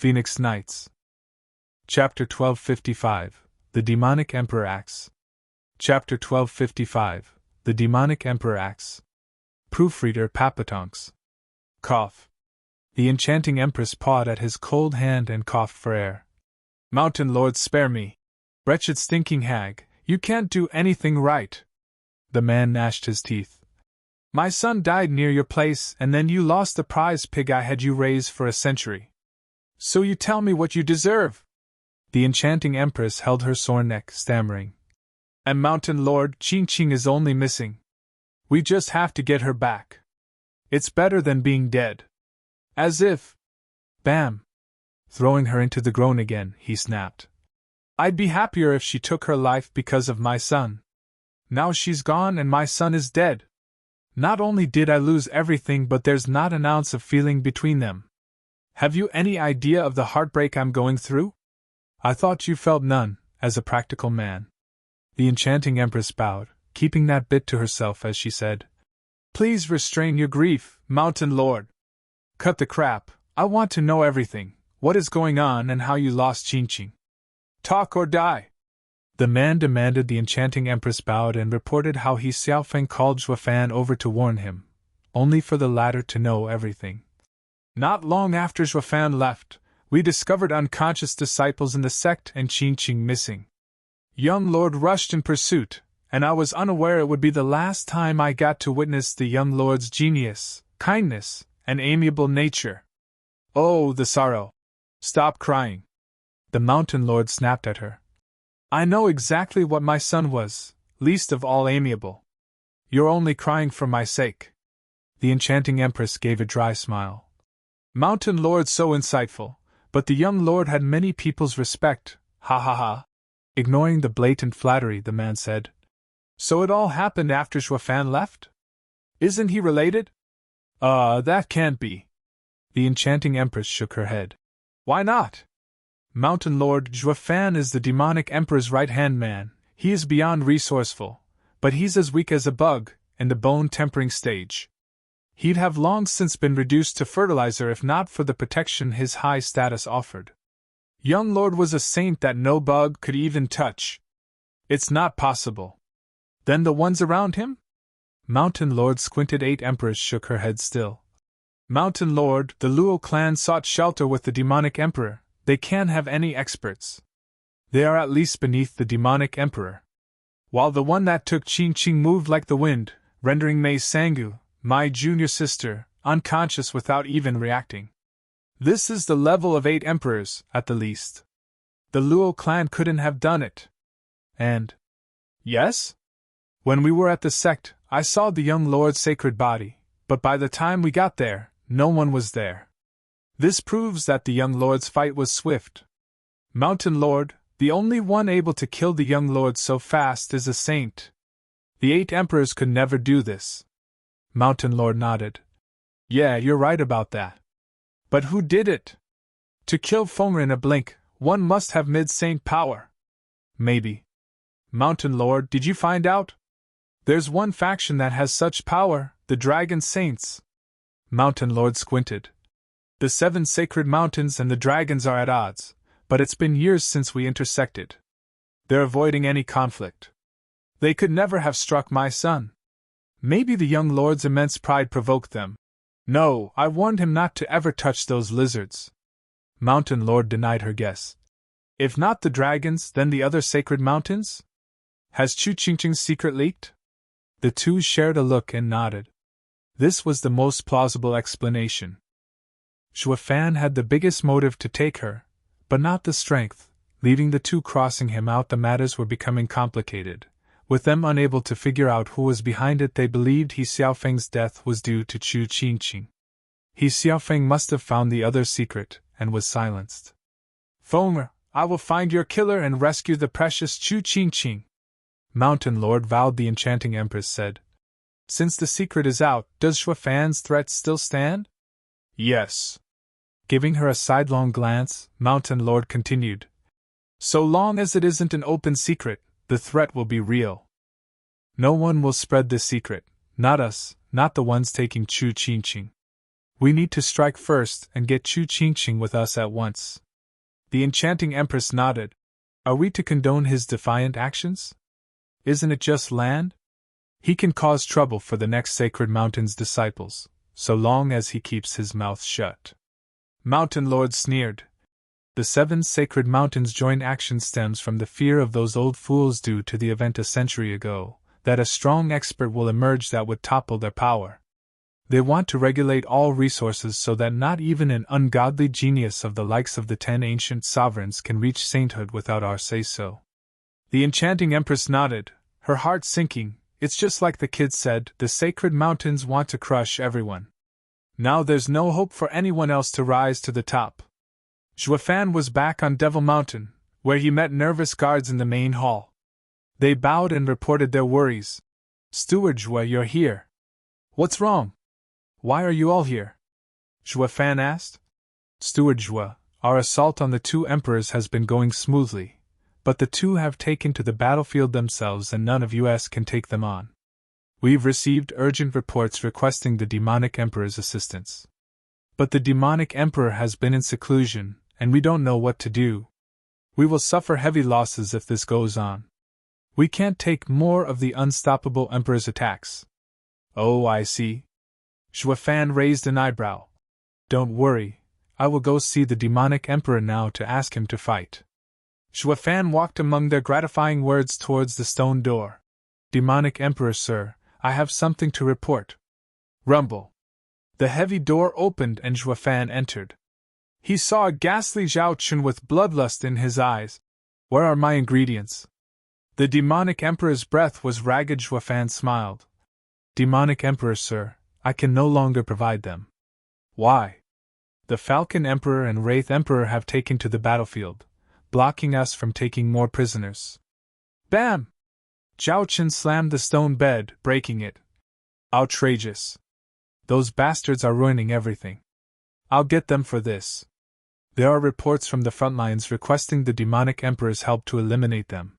Phoenix Knights. Chapter 1255, The Demonic Emperor Acts. Chapter 1255, The Demonic Emperor Acts. Proofreader Papatonks. Cough. The enchanting empress pawed at his cold hand and coughed for air. Mountain lords, spare me. Wretched stinking hag, you can't do anything right. The man gnashed his teeth. My son died near your place, and then you lost the prize pig I had you raise for a century. So you tell me what you deserve. The enchanting empress held her sore neck, stammering. And Mountain Lord Ching Ching is only missing. We just have to get her back. It's better than being dead. As if. Bam! Throwing her into the groan again, he snapped. I'd be happier if she took her life because of my son. Now she's gone and my son is dead. Not only did I lose everything, but there's not an ounce of feeling between them. Have you any idea of the heartbreak I'm going through? I thought you felt none, as a practical man. The enchanting empress bowed, keeping that bit to herself as she said, Please restrain your grief, Mountain Lord. Cut the crap, I want to know everything, what is going on and how you lost Ching Ching. Talk or die. The man demanded. The enchanting empress bowed and reported how he Xiaofeng called Zhuofan over to warn him, only for the latter to know everything. Not long after Zhuofan left, we discovered unconscious disciples in the sect and Ching Ching missing. Young Lord rushed in pursuit, and I was unaware it would be the last time I got to witness the young Lord's genius, kindness, and amiable nature. Oh, the sorrow! Stop crying. The Mountain Lord snapped at her. I know exactly what my son was, least of all amiable. You're only crying for my sake. The enchanting empress gave a dry smile. Mountain Lord so insightful, but the young lord had many people's respect, ha ha ha. Ignoring the blatant flattery, the man said. So it all happened after Zhuofan left? Isn't he related? That can't be. The enchanting empress shook her head. Why not? Mountain Lord Zhuofan is the demonic emperor's right-hand man. He is beyond resourceful, but he's as weak as a bug, in the bone-tempering stage. He'd have long since been reduced to fertilizer if not for the protection his high status offered. Young Lord was a saint that no bug could even touch. It's not possible. Then the ones around him? Mountain Lord squinted. 8 emperors shook her head still. Mountain Lord, the Luo clan sought shelter with the demonic emperor. They can't have any experts. They are at least beneath the demonic emperor. While the one that took Ching Ching moved like the wind, rendering Mei Sangu, my junior sister, unconscious without even reacting. This is the level of 8 emperors, at the least. The Luo clan couldn't have done it. And... Yes? When we were at the sect, I saw the young lord's sacred body, but by the time we got there, no one was there. This proves that the young lord's fight was swift. Mountain Lord, the only one able to kill the young lord so fast is a saint. The 8 emperors could never do this. Mountain Lord nodded. Yeah, you're right about that. But who did it? To kill Fengr in a blink, one must have mid-saint power. Maybe. Mountain Lord, did you find out? There's one faction that has such power, the Dragon Saints. Mountain Lord squinted. The 7 sacred mountains and the dragons are at odds, but it's been years since we intersected. They're avoiding any conflict. They could never have struck my son. Maybe the young lord's immense pride provoked them. No, I warned him not to ever touch those lizards. Mountain Lord denied her guess. If not the dragons, then the other sacred mountains? Has Chu Ching Ching's secret leaked? The two shared a look and nodded. This was the most plausible explanation. Zhuofan had the biggest motive to take her, but not the strength. Leaving the two crossing him out, the matters were becoming complicated. With them unable to figure out who was behind it, they believed He Xiaofeng's death was due to Chu Ching Ching. He Xiaofeng must have found the other secret, and was silenced. Fengr, I will find your killer and rescue the precious Chu Ching Ching. Mountain Lord vowed. The enchanting empress said. Since the secret is out, does Zhuofan's threat still stand? Yes. Giving her a sidelong glance, Mountain Lord continued. So long as it isn't an open secret, the threat will be real. No one will spread this secret, not us, not the ones taking Chu Ching Ching. We need to strike first and get Chu Qingqing with us at once. The enchanting Empress nodded. Are we to condone his defiant actions? Isn't it just land? He can cause trouble for the next Sacred Mountain's disciples, so long as he keeps his mouth shut. Mountain Lord sneered. The 7 Sacred Mountains' joint action stems from the fear of those old fools due to the event a century ago, that a strong expert will emerge that would topple their power. They want to regulate all resources so that not even an ungodly genius of the likes of the 10 ancient sovereigns can reach sainthood without our say-so. The enchanting Empress nodded, her heart sinking. It's just like the kid said, the Sacred Mountains want to crush everyone. Now there's no hope for anyone else to rise to the top. Zhuofan was back on Devil Mountain, where he met nervous guards in the main hall. They bowed and reported their worries. Steward Zhua, you're here. What's wrong? Why are you all here? Zhuofan asked. Steward Zhua, our assault on the 2 emperors has been going smoothly, but the 2 have taken to the battlefield themselves and none of us can take them on. We've received urgent reports requesting the demonic emperor's assistance. But the demonic emperor has been in seclusion, and we don't know what to do. We will suffer heavy losses if this goes on. We can't take more of the unstoppable emperor's attacks. Oh, I see. Zhuofan raised an eyebrow. Don't worry, I will go see the demonic emperor now to ask him to fight. Zhuofan walked among their gratifying words towards the stone door. Demonic emperor, sir, I have something to report. Rumble. The heavy door opened and Zhuofan entered. He saw a ghastly Zhao Chun with bloodlust in his eyes. Where are my ingredients? The demonic emperor's breath was ragged. Zhuofan smiled. Demonic emperor, sir, I can no longer provide them. Why? The Falcon Emperor and Wraith Emperor have taken to the battlefield, blocking us from taking more prisoners. Bam! Zhao Chun slammed the stone bed, breaking it. Outrageous. Those bastards are ruining everything. I'll get them for this. There are reports from the front lines requesting the demonic emperor's help to eliminate them.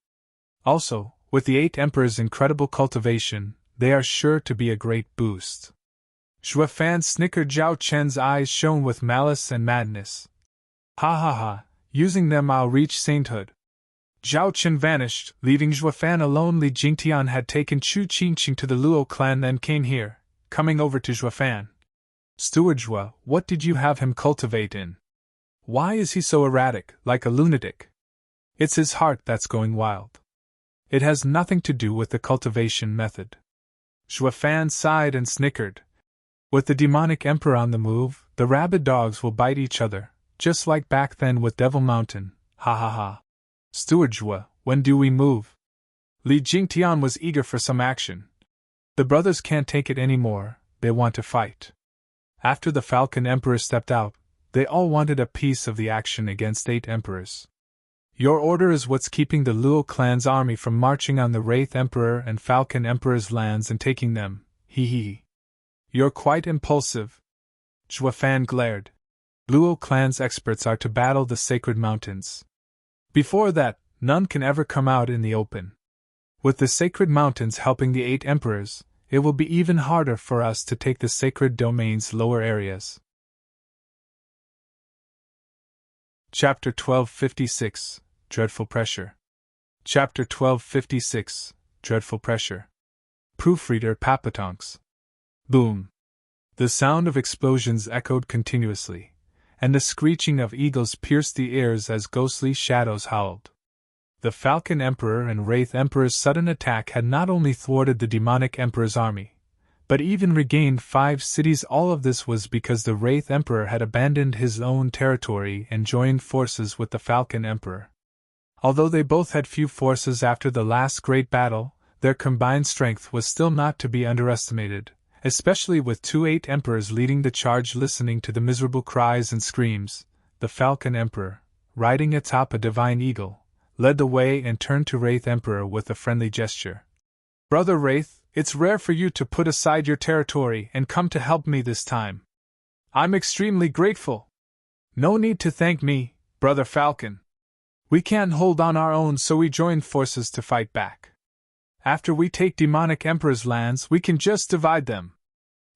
Also, with the 8 emperors' incredible cultivation, they are sure to be a great boost. Zhuofan snickered. Zhao Chen's eyes shone with malice and madness. Ha ha ha, using them I'll reach sainthood. Zhao Chen vanished, leaving Zhuofan alone. Li Jingtian had taken Chu Qingqing to the Luo clan, then came here, coming over to Zhuofan. Steward Zhua, what did you have him cultivate in? Why is he so erratic, like a lunatic? It's his heart that's going wild. It has nothing to do with the cultivation method. Zhuofan sighed and snickered. With the demonic emperor on the move, the rabid dogs will bite each other, just like back then with Devil Mountain, ha ha ha. Steward Zhua, when do we move? Li Jingtian was eager for some action. The brothers can't take it anymore, they want to fight. After the Falcon Emperor stepped out, they all wanted a piece of the action against 8 emperors. Your order is what's keeping the Luo clan's army from marching on the Wraith Emperor and Falcon Emperor's lands and taking them, hee hee. You're quite impulsive. Zhuofan glared. Luo clan's experts are to battle the Sacred Mountains. Before that, none can ever come out in the open. With the Sacred Mountains helping the 8 emperors, it will be even harder for us to take the Sacred Domain's lower areas. Chapter 1256, Dreadful Pressure. Chapter 1256, Dreadful Pressure. Proofreader Papatonks. Boom. The sound of explosions echoed continuously, and the screeching of eagles pierced the ears as ghostly shadows howled. The Falcon Emperor and Wraith Emperor's sudden attack had not only thwarted the demonic emperor's army, but even regained 5 cities. All of this was because the Wraith Emperor had abandoned his own territory and joined forces with the Falcon Emperor. Although they both had few forces after the last great battle, their combined strength was still not to be underestimated, especially with 2 8 emperors leading the charge. Listening to the miserable cries and screams, the Falcon Emperor, riding atop a divine eagle, led the way and turned to Wraith Emperor with a friendly gesture. Brother Wraith, it's rare for you to put aside your territory and come to help me this time. I'm extremely grateful. No need to thank me, Brother Falcon. We can't hold on our own, so we joined forces to fight back. After we take demonic emperor's lands, we can just divide them.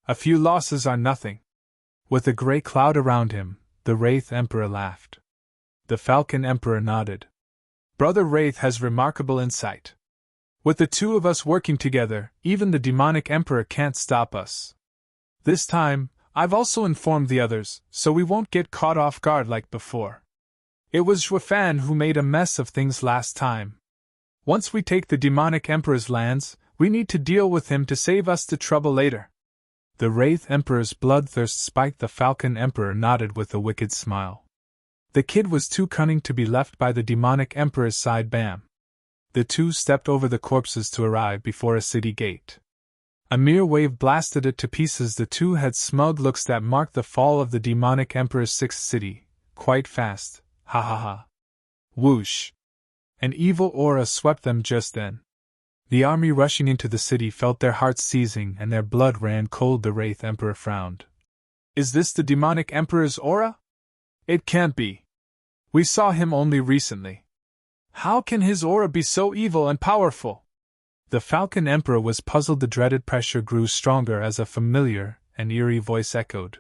A few losses are nothing. With a grey cloud around him, the Wraith Emperor laughed. The Falcon Emperor nodded. Brother Wraith has remarkable insight. With the two of us working together, even the demonic Emperor can't stop us. This time, I've also informed the others, so we won't get caught off guard like before. It was Zhuafan who made a mess of things last time. Once we take the demonic Emperor's lands, we need to deal with him to save us the trouble later. The Wraith Emperor's bloodthirst spiked. The Falcon Emperor nodded with a wicked smile. The kid was too cunning to be left by the demonic Emperor's side. Bam! The two stepped over the corpses to arrive before a city gate. A mere wave blasted it to pieces. The two had smug looks that marked the fall of the demonic Emperor's sixth city, quite fast. Ha ha ha. Whoosh! An evil aura swept them just then. The army rushing into the city felt their hearts seizing and their blood ran cold. The Wraith Emperor frowned. Is this the demonic Emperor's aura? It can't be. We saw him only recently. How can his aura be so evil and powerful? The Falcon Emperor was puzzled. The dreaded pressure grew stronger as a familiar and eerie voice echoed.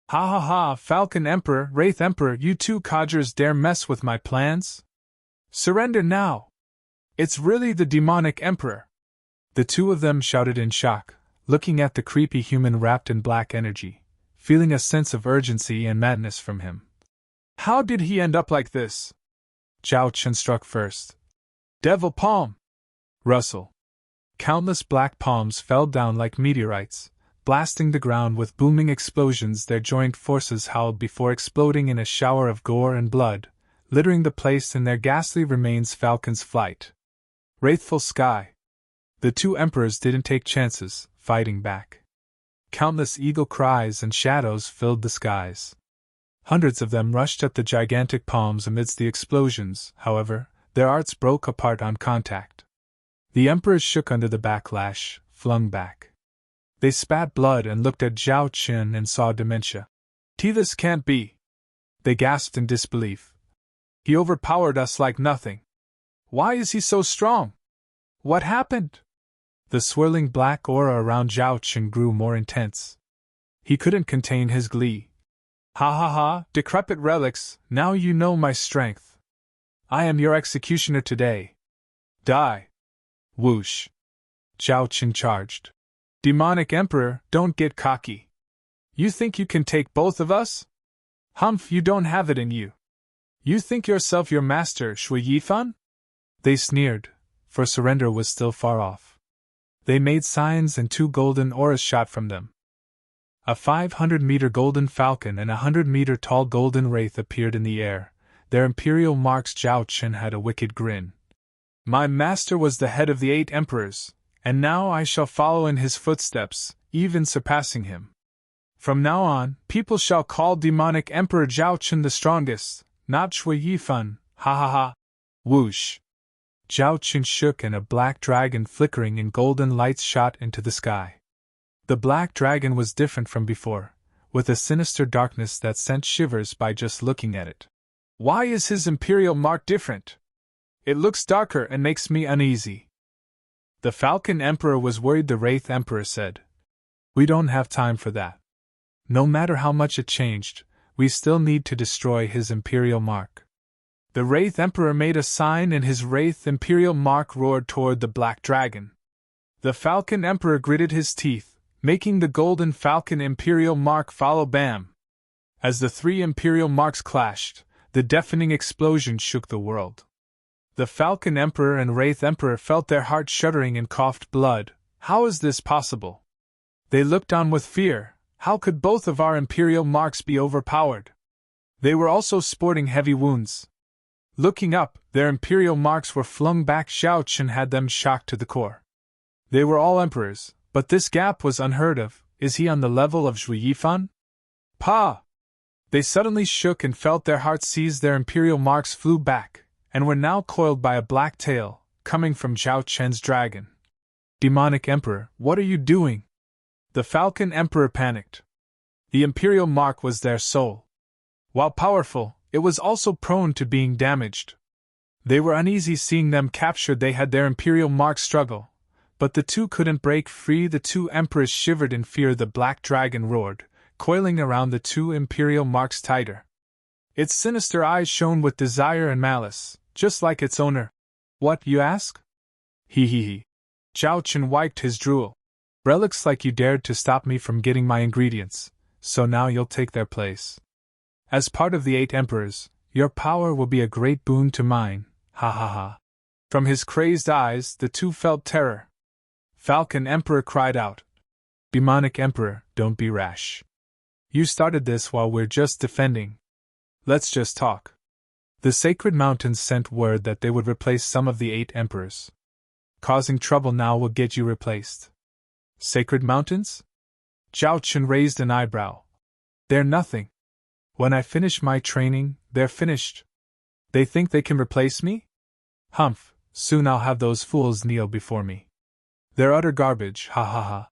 Ha ha ha, Falcon Emperor, Wraith Emperor, you two codgers dare mess with my plans? Surrender now! It's really the demonic Emperor! The two of them shouted in shock, looking at the creepy human wrapped in black energy, feeling a sense of urgency and madness from him. How did he end up like this? Zhao Chen struck first. Devil palm! Rustle. Countless black palms fell down like meteorites, blasting the ground with booming explosions. Their joint forces howled before exploding in a shower of gore and blood, littering the place in their ghastly remains. Falcon's flight. Wraithful sky. The two emperors didn't take chances, fighting back. Countless eagle cries and shadows filled the skies. Hundreds of them rushed at the gigantic palms amidst the explosions. However, their arts broke apart on contact. The emperors shook under the backlash, flung back. They spat blood and looked at Zhao Chen and saw dementia. This can't be. They gasped in disbelief. He overpowered us like nothing. Why is he so strong? What happened? The swirling black aura around Zhao Chen grew more intense. He couldn't contain his glee. Ha ha ha, decrepit relics, now you know my strength. I am your executioner today. Die. Whoosh. Zhao Chen charged. Demonic Emperor, don't get cocky. You think you can take both of us? Humph, you don't have it in you. You think yourself your master, Shui Yifan? They sneered, for surrender was still far off. They made signs and two golden auras shot from them. A 500-meter golden falcon and a 100-meter tall golden wraith appeared in the air, their imperial marks. Zhao Chen had a wicked grin. My master was the head of the 8 emperors, and now I shall follow in his footsteps, even surpassing him. From now on, people shall call demonic Emperor Zhao Chen the strongest, not Shui Yifan, ha ha ha. Whoosh. Zhao Chen shook and a black dragon flickering in golden lights shot into the sky. The black dragon was different from before, with a sinister darkness that sent shivers by just looking at it. Why is his imperial mark different? It looks darker and makes me uneasy. The Falcon Emperor was worried. The Wraith Emperor said, We don't have time for that. No matter how much it changed, we still need to destroy his imperial mark. The Wraith Emperor made a sign and his Wraith imperial mark roared toward the black dragon. The Falcon Emperor gritted his teeth, making the golden falcon imperial mark follow. Bam! As the 3 imperial marks clashed, the deafening explosion shook the world. The Falcon Emperor and Wraith Emperor felt their hearts shuddering and coughed blood. How is this possible? They looked on with fear. How could both of our imperial marks be overpowered? They were also sporting heavy wounds. Looking up, their imperial marks were flung back. Zhao Chen had them shocked to the core. They were all emperors, but this gap was unheard of. Is he on the level of Shui Yifan? Pa! They suddenly shook and felt their hearts seize. Their imperial marks flew back, and were now coiled by a black tail, coming from Zhao Chen's dragon. Demonic Emperor, what are you doing? The Falcon Emperor panicked. The imperial mark was their soul. While powerful, it was also prone to being damaged. They were uneasy seeing them captured. They had their imperial mark struggle, but the two couldn't break free. The 2 emperors shivered in fear. The black dragon roared, coiling around the two imperial marks tighter. Its sinister eyes shone with desire and malice, just like its owner. What, you ask? He. Zhao Chen wiped his drool. Relics like you dared to stop me from getting my ingredients, so now you'll take their place. As part of the 8 emperors, your power will be a great boon to mine, ha ha ha. From his crazed eyes, the two felt terror. Falcon Emperor cried out. Demonic Emperor, don't be rash. You started this while we're just defending. Let's just talk. The Sacred Mountains sent word that they would replace some of the 8 emperors. Causing trouble now will get you replaced. Sacred Mountains? Zhao Chen raised an eyebrow. They're nothing. When I finish my training, they're finished. They think they can replace me? Humph, soon I'll have those fools kneel before me. They're utter garbage, ha ha ha.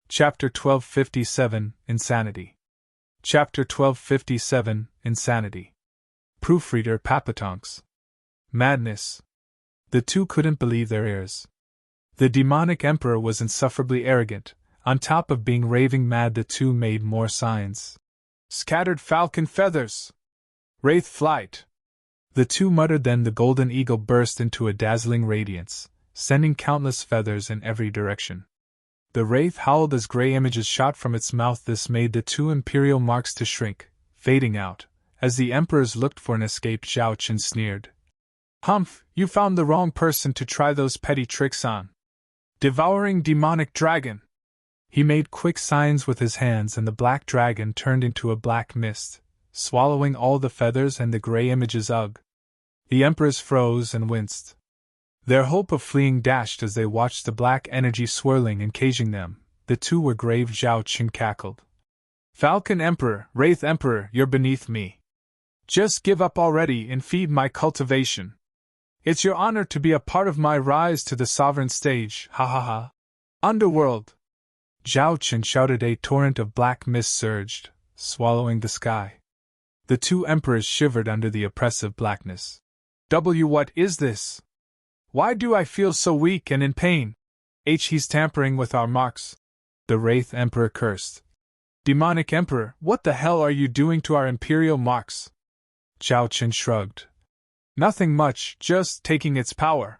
Chapter 1257, Insanity. Chapter 1257, Insanity. Proofreader Papatonks. Madness. The two couldn't believe their ears. The demonic emperor was insufferably arrogant. On top of being raving mad, the two made more signs. Scattered falcon feathers! Wraith flight! The two muttered, then the golden eagle burst into a dazzling radiance, sending countless feathers in every direction. The wraith howled as gray images shot from its mouth. This made the two imperial marks to shrink, fading out. As the emperors looked for an escape, Zhao Chen sneered. Humph, you found the wrong person to try those petty tricks on. Devouring demonic dragon! He made quick signs with his hands, and the black dragon turned into a black mist, swallowing all the feathers and the gray images. Ugh! The emperors froze and winced. Their hope of fleeing dashed as they watched the black energy swirling and caging them. The two were grave. Zhao Chen cackled. Falcon Emperor, Wraith Emperor, you're beneath me. Just give up already and feed my cultivation. It's your honor to be a part of my rise to the sovereign stage, ha ha ha. Underworld! Zhao Chen shouted. A torrent of black mist surged, swallowing the sky. The two emperors shivered under the oppressive blackness. What is this? Why do I feel so weak and in pain? He's tampering with our marks. The Wraith Emperor cursed. Demonic Emperor, what the hell are you doing to our imperial marks? Zhao Chen shrugged. Nothing much, just taking its power.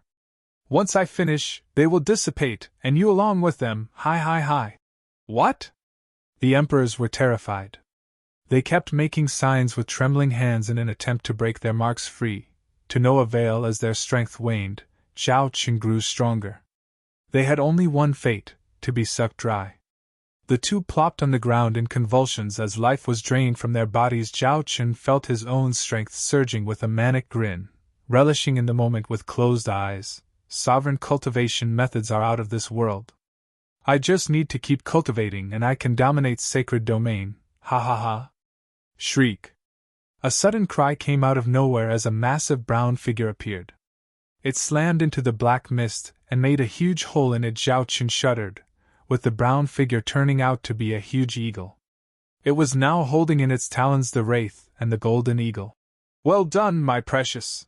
Once I finish, they will dissipate, and you along with them, hi. What? The emperors were terrified. They kept making signs with trembling hands in an attempt to break their marks free, to no avail. As their strength waned, Zhao Chen grew stronger. They had only one fate, to be sucked dry. The two plopped on the ground in convulsions as life was drained from their bodies. Zhao Chen felt his own strength surging with a manic grin, relishing in the moment with closed eyes. Sovereign cultivation methods are out of this world. I just need to keep cultivating and I can dominate sacred domain, ha ha ha. Shriek. A sudden cry came out of nowhere as a massive brown figure appeared. It slammed into the black mist and made a huge hole in it. Zhao Chen shuddered, with the brown figure turning out to be a huge eagle. It was now holding in its talons the wraith and the golden eagle. Well done, my precious!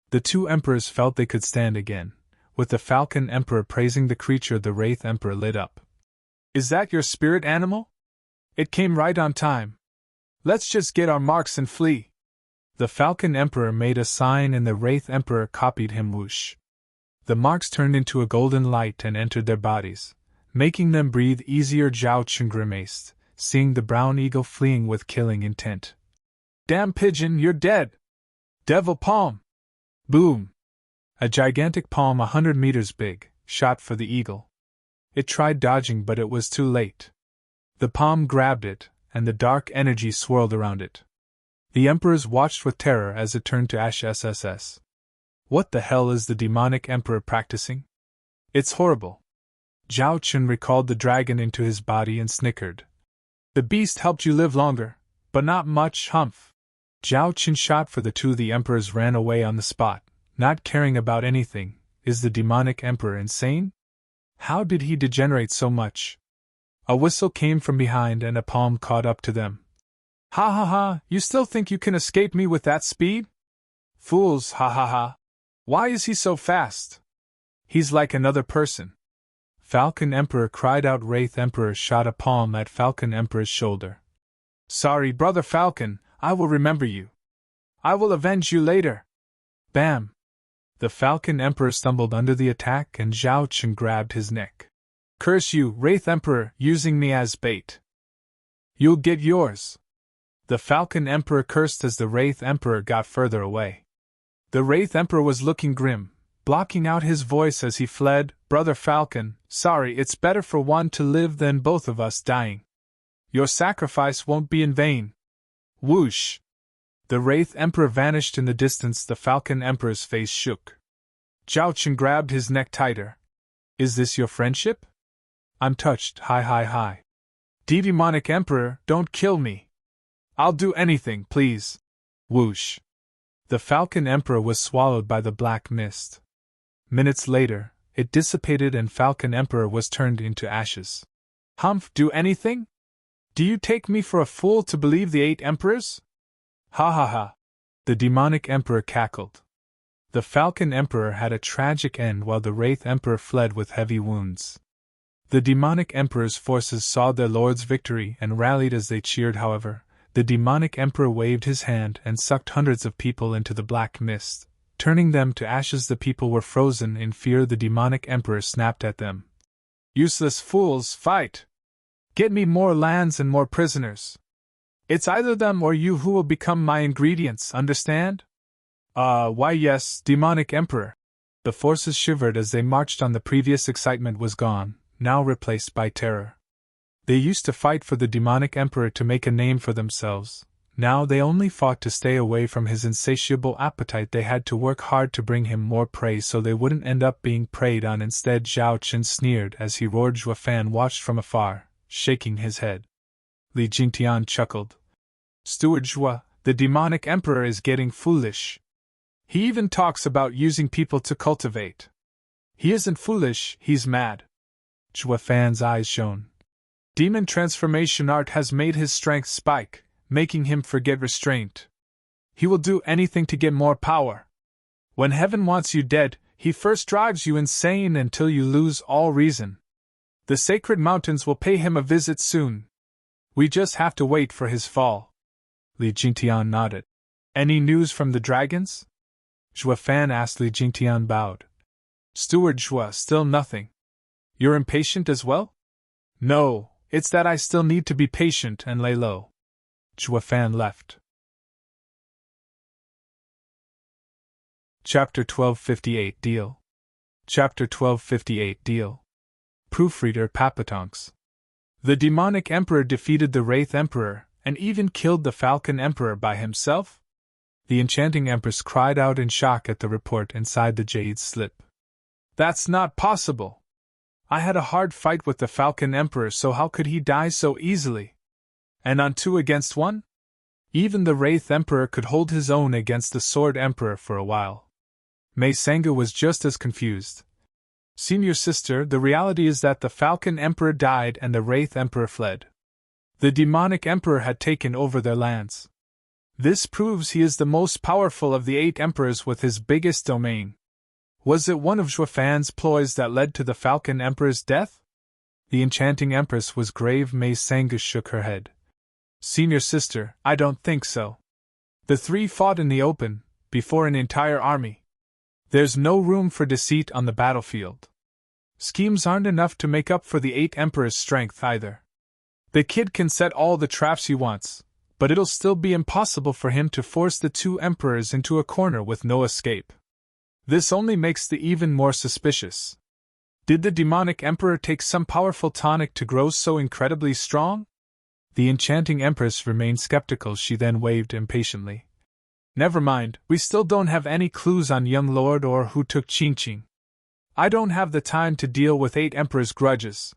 The two emperors felt they could stand again. With the Falcon Emperor praising the creature, the Wraith Emperor lit up. Is that your spirit animal? It came right on time. Let's just get our marks and flee. The Falcon Emperor made a sign and the Wraith Emperor copied him. Whoosh. The marks turned into a golden light and entered their bodies, making them breathe easier. Zhao Chen grimaced, seeing the brown eagle fleeing with killing intent. Damn pigeon, you're dead! Devil palm! Boom! A gigantic palm 100 meters big shot for the eagle. It tried dodging, but it was too late. The palm grabbed it, and the dark energy swirled around it. The emperors watched with terror as it turned to ash. SSS. What the hell is the demonic emperor practicing? It's horrible. Zhao Chen recalled the dragon into his body and snickered. The beast helped you live longer, but not much, humph. Zhao Chen shot for the two. The emperors ran away on the spot, not caring about anything. Is the demonic emperor insane? How did he degenerate so much? A whistle came from behind and a palm caught up to them. Ha ha ha, you still think you can escape me with that speed? Fools, ha ha ha. Why is he so fast? He's like another person. Falcon Emperor cried out. Wraith Emperor shot a palm at Falcon Emperor's shoulder. Sorry, Brother Falcon, I will remember you. I will avenge you later. Bam! The Falcon Emperor stumbled under the attack and Zhao Chen grabbed his neck. Curse you, Wraith Emperor, using me as bait. You'll get yours. The Falcon Emperor cursed as the Wraith Emperor got further away. The Wraith Emperor was looking grim, blocking out his voice as he fled. Brother Falcon, sorry, it's better for one to live than both of us dying. Your sacrifice won't be in vain. Whoosh! The Wraith Emperor vanished in the distance. The Falcon Emperor's face shook. Zhao Chen grabbed his neck tighter. Is this your friendship? I'm touched. Hi. Demonic Emperor, don't kill me. I'll do anything, please. Whoosh! The Falcon Emperor was swallowed by the black mist. Minutes later, it dissipated and Falcon Emperor was turned into ashes. Humph, do anything? Do you take me for a fool to believe the 8 emperors? Ha. The demonic emperor cackled. The Falcon Emperor had a tragic end while the Wraith Emperor fled with heavy wounds. The demonic emperor's forces saw their lord's victory and rallied as they cheered. However, the demonic emperor waved his hand and sucked hundreds of people into the black mist, turning them to ashes. The people were frozen in fear. The demonic emperor snapped at them. Useless fools, fight! Get me more lands and more prisoners. It's either them or you who will become my ingredients, understand? Why yes, demonic emperor. The forces shivered as they marched on. The previous excitement was gone, now replaced by terror. They used to fight for the demonic emperor to make a name for themselves. Now they only fought to stay away from his insatiable appetite. They had to work hard to bring him more prey so they wouldn't end up being preyed on. Instead, Zhao Chen sneered as he roared. Zhua Fan watched from afar, shaking his head. Li Jingtian chuckled. Steward Zhua, the demonic emperor is getting foolish. He even talks about using people to cultivate. He isn't foolish, he's mad. Zhua Fan's eyes shone. Demon transformation art has made his strength spike, making him forget restraint. He will do anything to get more power. When heaven wants you dead, he first drives you insane until you lose all reason. The sacred mountains will pay him a visit soon. We just have to wait for his fall. Li Jingtian nodded. Any news from the dragons? Zhua Fan asked. Li Jingtian bowed. Steward Zhua, still nothing. You're impatient as well? No, it's that I still need to be patient and lay low. Zhua Fan left. Chapter 1258 Deal. Chapter 1258 Deal. Proofreader Papatonks. The demonic emperor defeated the Wraith Emperor, and even killed the Falcon Emperor by himself? The enchanting empress cried out in shock at the report inside the jade slip. That's not possible! I had a hard fight with the Falcon Emperor, so how could he die so easily? And on 2 against 1? Even the Wraith Emperor could hold his own against the Sword Emperor for a while. Mei Sanga was just as confused. Senior sister, the reality is that the Falcon Emperor died and the Wraith Emperor fled. The demonic emperor had taken over their lands. This proves he is the most powerful of the 8 emperors with his biggest domain. Was it one of Zhua Fan's ploys that led to the Falcon Emperor's death? The enchanting empress was grave. Mei Sanga shook her head. Senior sister, I don't think so. The 3 fought in the open, before an entire army. There's no room for deceit on the battlefield. Schemes aren't enough to make up for the 8 emperors' strength either. The kid can set all the traps he wants, but it'll still be impossible for him to force the 2 emperors into a corner with no escape. This only makes the even more suspicious. Did the demonic emperor take some powerful tonic to grow so incredibly strong? The enchanting empress remained skeptical. She then waved impatiently. Never mind, we still don't have any clues on young lord or who took Qingqing. I don't have the time to deal with 8 emperors' grudges.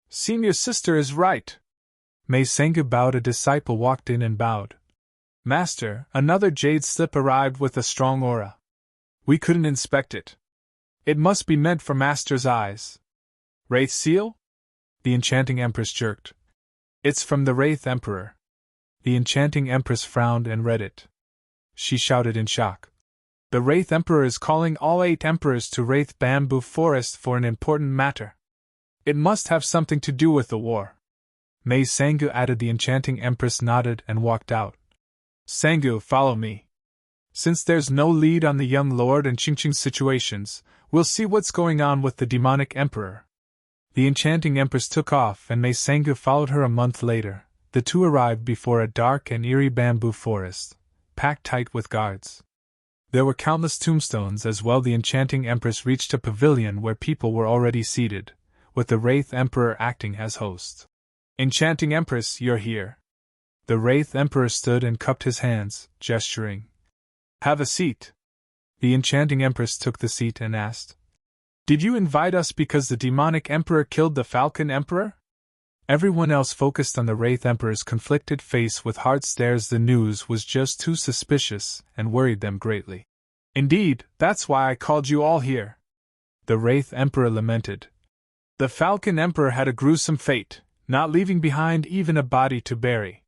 Senior sister is right. Mei Sanga bowed. A disciple walked in and bowed. Master, another jade slip arrived with a strong aura. We couldn't inspect it. It must be meant for Master's eyes. Wraith seal? The enchanting empress jerked. It's from the Wraith Emperor. The enchanting empress frowned and read it. She shouted in shock. The Wraith Emperor is calling all 8 emperors to Wraith Bamboo Forest for an important matter. It must have something to do with the war. Mei Sangu added. The enchanting empress nodded and walked out. Sangu, follow me. Since there's no lead on the young lord and Qingqing's situations, we'll see what's going on with the demonic emperor. The enchanting empress took off and Mei Sangu followed her. A month later, the two arrived before a dark and eerie bamboo forest, packed tight with guards. There were countless tombstones as well. The enchanting empress reached a pavilion where people were already seated, with the Wraith Emperor acting as host. Enchanting Empress, you're here. The Wraith Emperor stood and cupped his hands, gesturing. Have a seat. The enchanting Empress took the seat and asked, Did you invite us because the demonic emperor killed the Falcon Emperor? Everyone else focused on the Wraith Emperor's conflicted face with hard stares. The news was just too suspicious and worried them greatly. Indeed, that's why I called you all here. The Wraith Emperor lamented. The Falcon Emperor had a gruesome fate, not leaving behind even a body to bury.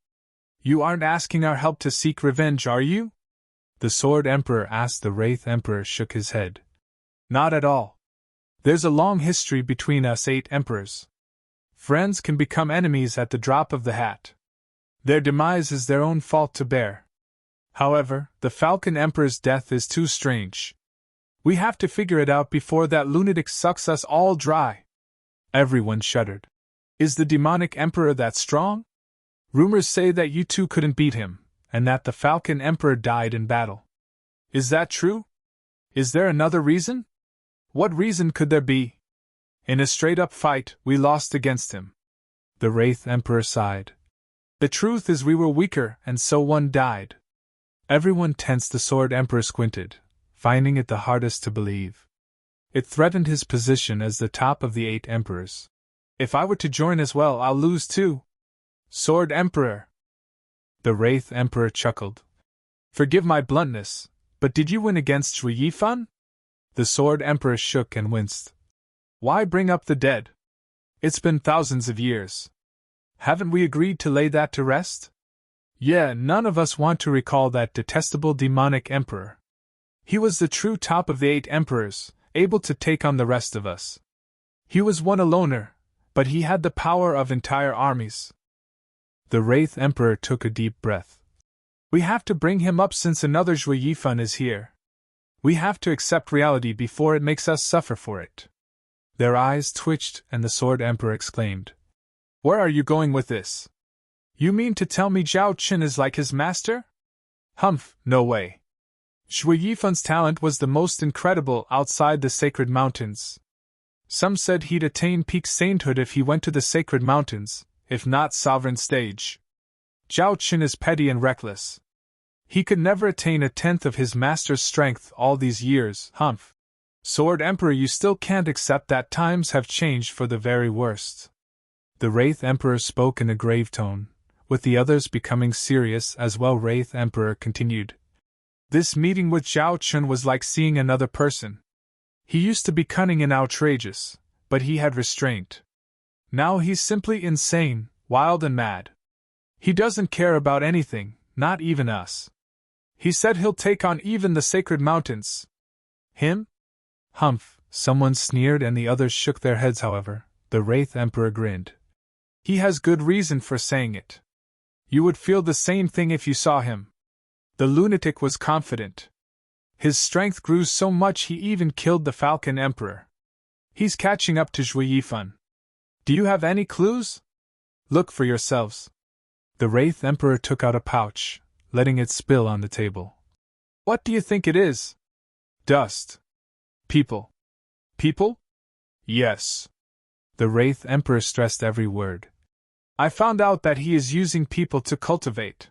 You aren't asking our help to seek revenge, are you? The Sword Emperor asked. The Wraith Emperor shook his head. Not at all. There's a long history between us 8 emperors. Friends can become enemies at the drop of the hat. Their demise is their own fault to bear. However, the Falcon Emperor's death is too strange. We have to figure it out before that lunatic sucks us all dry. Everyone shuddered. Is the demonic emperor that strong? Rumors say that you two couldn't beat him, and that the Falcon Emperor died in battle. Is that true? Is there another reason? What reason could there be? In a straight-up fight, we lost against him. The Wraith Emperor sighed. The truth is we were weaker, and so one died. Everyone tensed. The Sword Emperor squinted, finding it the hardest to believe. It threatened his position as the top of the 8 emperors. If I were to join as well, I'll lose too. Sword Emperor. The Wraith Emperor chuckled. Forgive my bluntness, but did you win against Shui Yifan? The Sword Emperor shook and winced. Why bring up the dead? It's been thousands of years. Haven't we agreed to lay that to rest? Yeah, none of us want to recall that detestable demonic emperor. He was the true top of the 8 emperors, able to take on the rest of us. He was one aloner, but he had the power of entire armies. The Wraith Emperor took a deep breath. We have to bring him up since another Shui Yifan is here. We have to accept reality before it makes us suffer for it. Their eyes twitched, and the Sword Emperor exclaimed. Where are you going with this? You mean to tell me Zhao Qin is like his master? Humph, no way. Shui Yifan's talent was the most incredible outside the Sacred Mountains. Some said he'd attain peak sainthood if he went to the Sacred Mountains, if not sovereign stage. Zhao Qin is petty and reckless. He could never attain 1/10 of his master's strength all these years. Humph. Sword Emperor, you still can't accept that times have changed for the very worst. The Wraith Emperor spoke in a grave tone, with the others becoming serious as well. Wraith Emperor continued. This meeting with Zhao Qin was like seeing another person. He used to be cunning and outrageous, but he had restraint. Now he's simply insane, wild and mad. He doesn't care about anything, not even us. He said he'll take on even the Sacred Mountains. Him? Humph, someone sneered and the others shook their heads. However, the Wraith Emperor grinned. He has good reason for saying it. You would feel the same thing if you saw him. The lunatic was confident. His strength grew so much he even killed the Falcon Emperor. He's catching up to Shui Yifan. Do you have any clues? Look for yourselves. The Wraith Emperor took out a pouch, letting it spill on the table. What do you think it is? Dust. People. People? Yes. The Wraith Emperor stressed every word. I found out that he is using people to cultivate.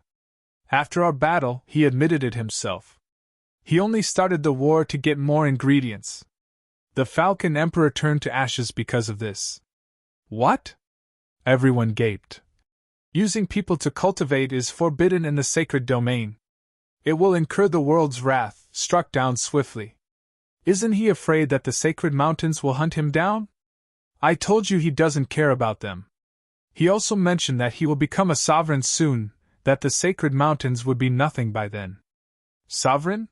After our battle, he admitted it himself. He only started the war to get more ingredients. The Falcon Emperor turned to ashes because of this. What? Everyone gaped. Using people to cultivate is forbidden in the sacred domain. It will incur the world's wrath, struck down swiftly. Isn't he afraid that the Sacred Mountains will hunt him down? I told you he doesn't care about them. He also mentioned that he will become a sovereign soon, that the Sacred Mountains would be nothing by then. Sovereign?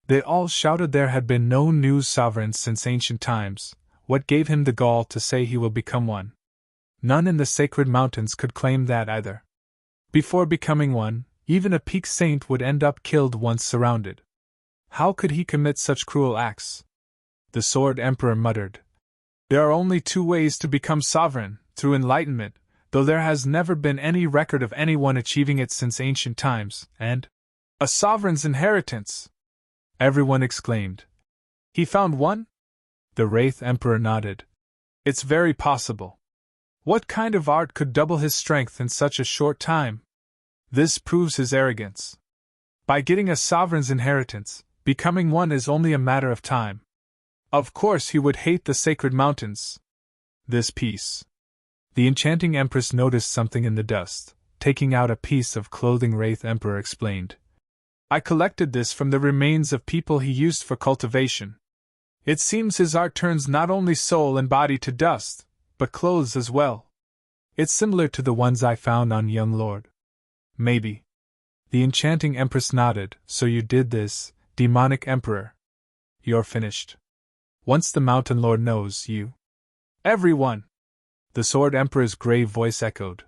They all shouted. There had been no new sovereigns since ancient times, what gave him the gall to say he will become one? None in the sacred mountains could claim that either. Before becoming one, even a peak saint would end up killed once surrounded. How could he commit such cruel acts? The Sword Emperor muttered. There are only two ways to become sovereign, through enlightenment, though there has never been any record of anyone achieving it since ancient times, and a sovereign's inheritance! Everyone exclaimed. He found one? The Wraith Emperor nodded. It's very possible. What kind of art could double his strength in such a short time? This proves his arrogance. By getting a sovereign's inheritance, becoming one is only a matter of time. Of course he would hate the sacred mountains. This piece. The enchanting empress noticed something in the dust. Taking out a piece of clothing, Wraith Emperor explained. I collected this from the remains of people he used for cultivation. It seems his art turns not only soul and body to dust, but clothes as well. It's similar to the ones I found on young Lord. Maybe. The enchanting empress nodded. So you did this, demonic emperor. You're finished. Once the mountain lord knows you. Everyone! The Sword Emperor's grave voice echoed.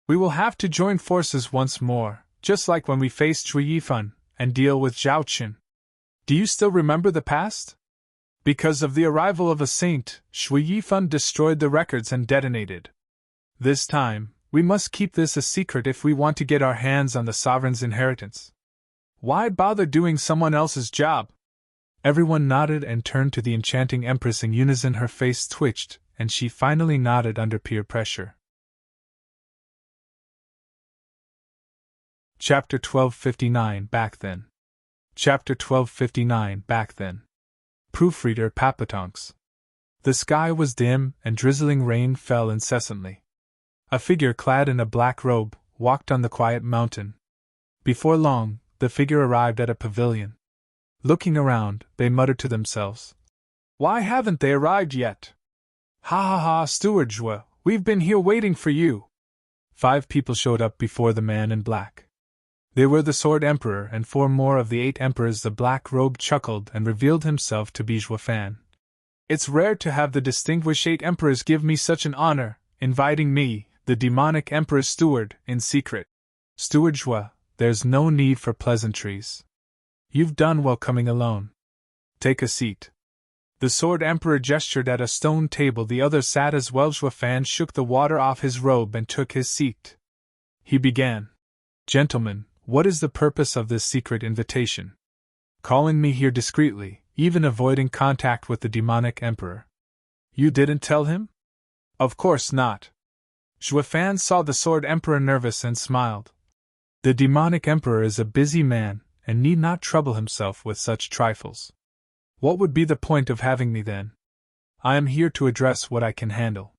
We will have to join forces once more, just like when we faced Shui Yifan and deal with Zhao Qin. Do you still remember the past? Because of the arrival of a saint, Shui Yifan destroyed the records and detonated. This time, we must keep this a secret if we want to get our hands on the sovereign's inheritance. Why bother doing someone else's job? Everyone nodded and turned to the enchanting empress in unison. Her face twitched, and she finally nodded under peer pressure. Chapter 1259 Back Then. Chapter 1259 Back Then. Proofreader Papatonks. The sky was dim, and drizzling rain fell incessantly. A figure clad in a black robe walked on the quiet mountain. Before long, the figure arrived at a pavilion. Looking around, they muttered to themselves. Why haven't they arrived yet? Ha ha ha, Steward, we've been here waiting for you. 5 people showed up before the man in black. They were the Sword Emperor and 4 more of the 8 emperors. The black robe chuckled and revealed himself to be Fan. It's rare to have the distinguished 8 emperors give me such an honor, inviting me, the demonic emperor's steward, in secret. Steward, there's no need for pleasantries. You've done well coming alone. Take a seat. The Sword Emperor gestured at a stone table. The others sat as well. Fan shook the water off his robe and took his seat. He began. Gentlemen, what is the purpose of this secret invitation? Calling me here discreetly, even avoiding contact with the demonic emperor. You didn't tell him? Of course not. Fan saw the Sword Emperor nervous and smiled. The demonic emperor is a busy man, and need not trouble himself with such trifles. What would be the point of having me then? I am here to address what I can handle.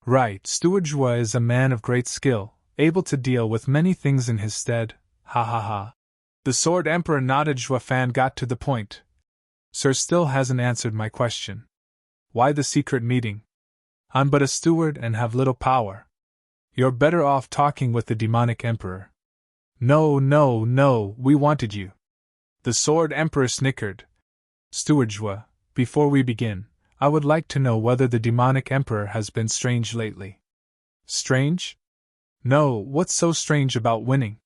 Right, Steward is a man of great skill, able to deal with many things in his stead. Ha ha ha. The Sword Emperor nodded. Fan got to the point. Sir still hasn't answered my question. Why the secret meeting? I'm but a steward and have little power. You're better off talking with the demonic emperor. No, we wanted you. The Sword Emperor snickered. Steward, before we begin, I would like to know whether the demonic emperor has been strange lately. Strange? No, what's so strange about winning?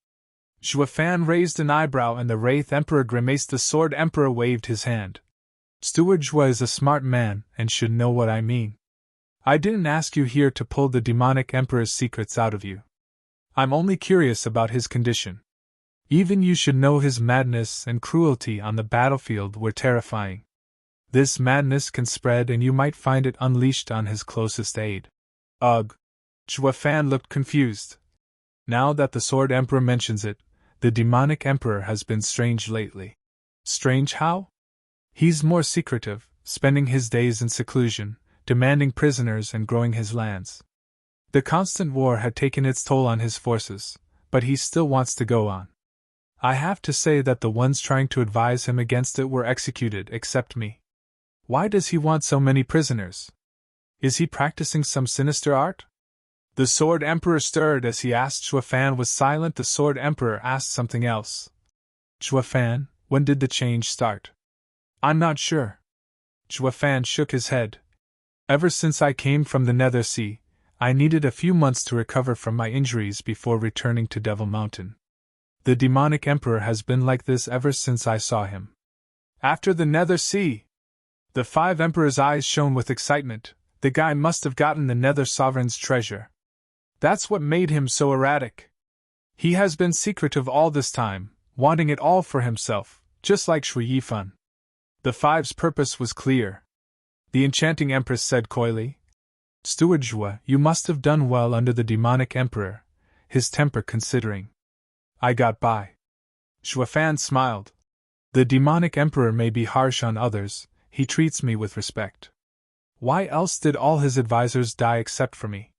Fan raised an eyebrow and the Wraith Emperor grimaced. The Sword Emperor waved his hand. Steward is a smart man and should know what I mean. I didn't ask you here to pull the demonic emperor's secrets out of you. I'm only curious about his condition. Even you should know his madness and cruelty on the battlefield were terrifying. This madness can spread and you might find it unleashed on his closest aide. Ugh. Fan looked confused. Now that the Sword Emperor mentions it, the demonic emperor has been strange lately. Strange how? He's more secretive, spending his days in seclusion, demanding prisoners and growing his lands. The constant war had taken its toll on his forces, but he still wants to go on. I have to say that the ones trying to advise him against it were executed except me. Why does he want so many prisoners? Is he practicing some sinister art? The Sword Emperor stirred as he asked. Fan was silent. The Sword Emperor asked something else. Fan, when did the change start? I'm not sure. Fan shook his head. Ever since I came from the Nether Sea, I needed a few months to recover from my injuries before returning to Devil Mountain. The demonic emperor has been like this ever since I saw him. After the Nether Sea! The 5 emperors' eyes shone with excitement. The guy must have gotten the Nether Sovereign's treasure. That's what made him so erratic. He has been secretive all this time, wanting it all for himself, just like Shui Yifan. The 5's purpose was clear. The enchanting empress said coyly, Steward Zhua, you must have done well under the demonic emperor, his temper considering. I got by. Zhua Fan smiled. The demonic emperor may be harsh on others, he treats me with respect. Why else did all his advisors die except for me?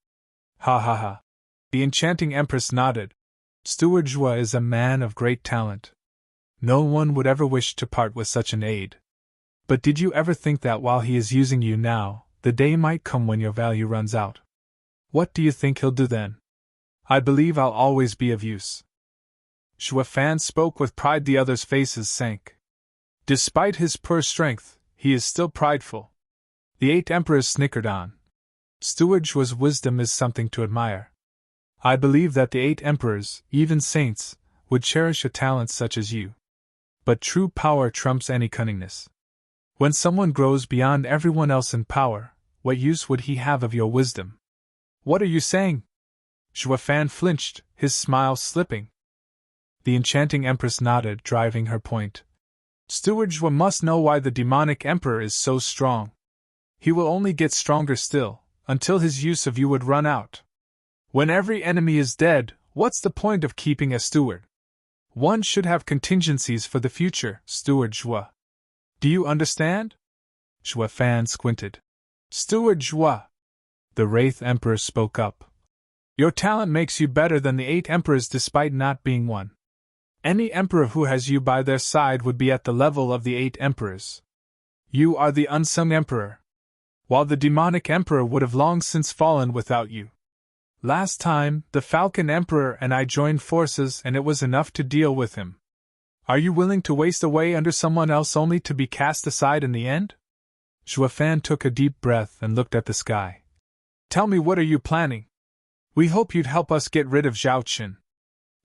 Ha ha ha. The enchanting empress nodded. Steward Zhua is a man of great talent. No one would ever wish to part with such an aide. But did you ever think that while he is using you now, the day might come when your value runs out? What do you think he'll do then? I believe I'll always be of use. Zhua Fan spoke with pride. The others' faces sank. Despite his poor strength, he is still prideful. The 8 emperors snickered on. Steward Zhua's wisdom is something to admire. I believe that the 8 emperors, even saints, would cherish a talent such as you. But true power trumps any cunningness. When someone grows beyond everyone else in power, what use would he have of your wisdom? What are you saying? Zhua Fan flinched, his smile slipping. The enchanting empress nodded, driving her point. Steward Zhua must know why the demonic emperor is so strong. He will only get stronger still, until his use of you would run out. When every enemy is dead, what's the point of keeping a steward? One should have contingencies for the future, Steward Zhua. Do you understand? Zhua Fan squinted. Steward Zhua. The Wraith Emperor spoke up. Your talent makes you better than the 8 emperors despite not being one. Any emperor who has you by their side would be at the level of the 8 emperors. You are the unsung emperor. While the demonic emperor would have long since fallen without you. Last time, the Falcon Emperor and I joined forces and it was enough to deal with him. Are you willing to waste away under someone else only to be cast aside in the end? Zhua Fan took a deep breath and looked at the sky. Tell me, what are you planning? We hope you'd help us get rid of Zhao Qin.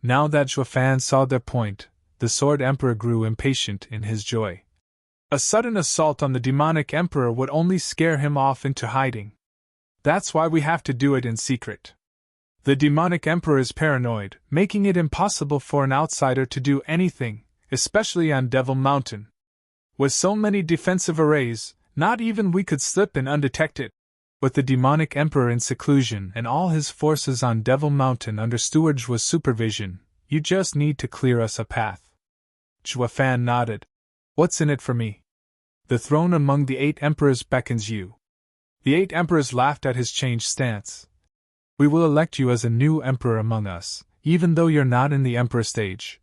Now that Zhua Fan saw their point, the Sword Emperor grew impatient in his joy. A sudden assault on the demonic emperor would only scare him off into hiding. That's why we have to do it in secret. The demonic emperor is paranoid, making it impossible for an outsider to do anything, especially on Devil Mountain. With so many defensive arrays, not even we could slip in undetected. With the demonic emperor in seclusion and all his forces on Devil Mountain under Steward Zhua's supervision, you just need to clear us a path. Zhua Fan nodded. What's in it for me? The throne among the 8 emperors beckons you. The 8 emperors laughed at his changed stance. We will elect you as a new emperor among us, even though you're not in the emperor stage.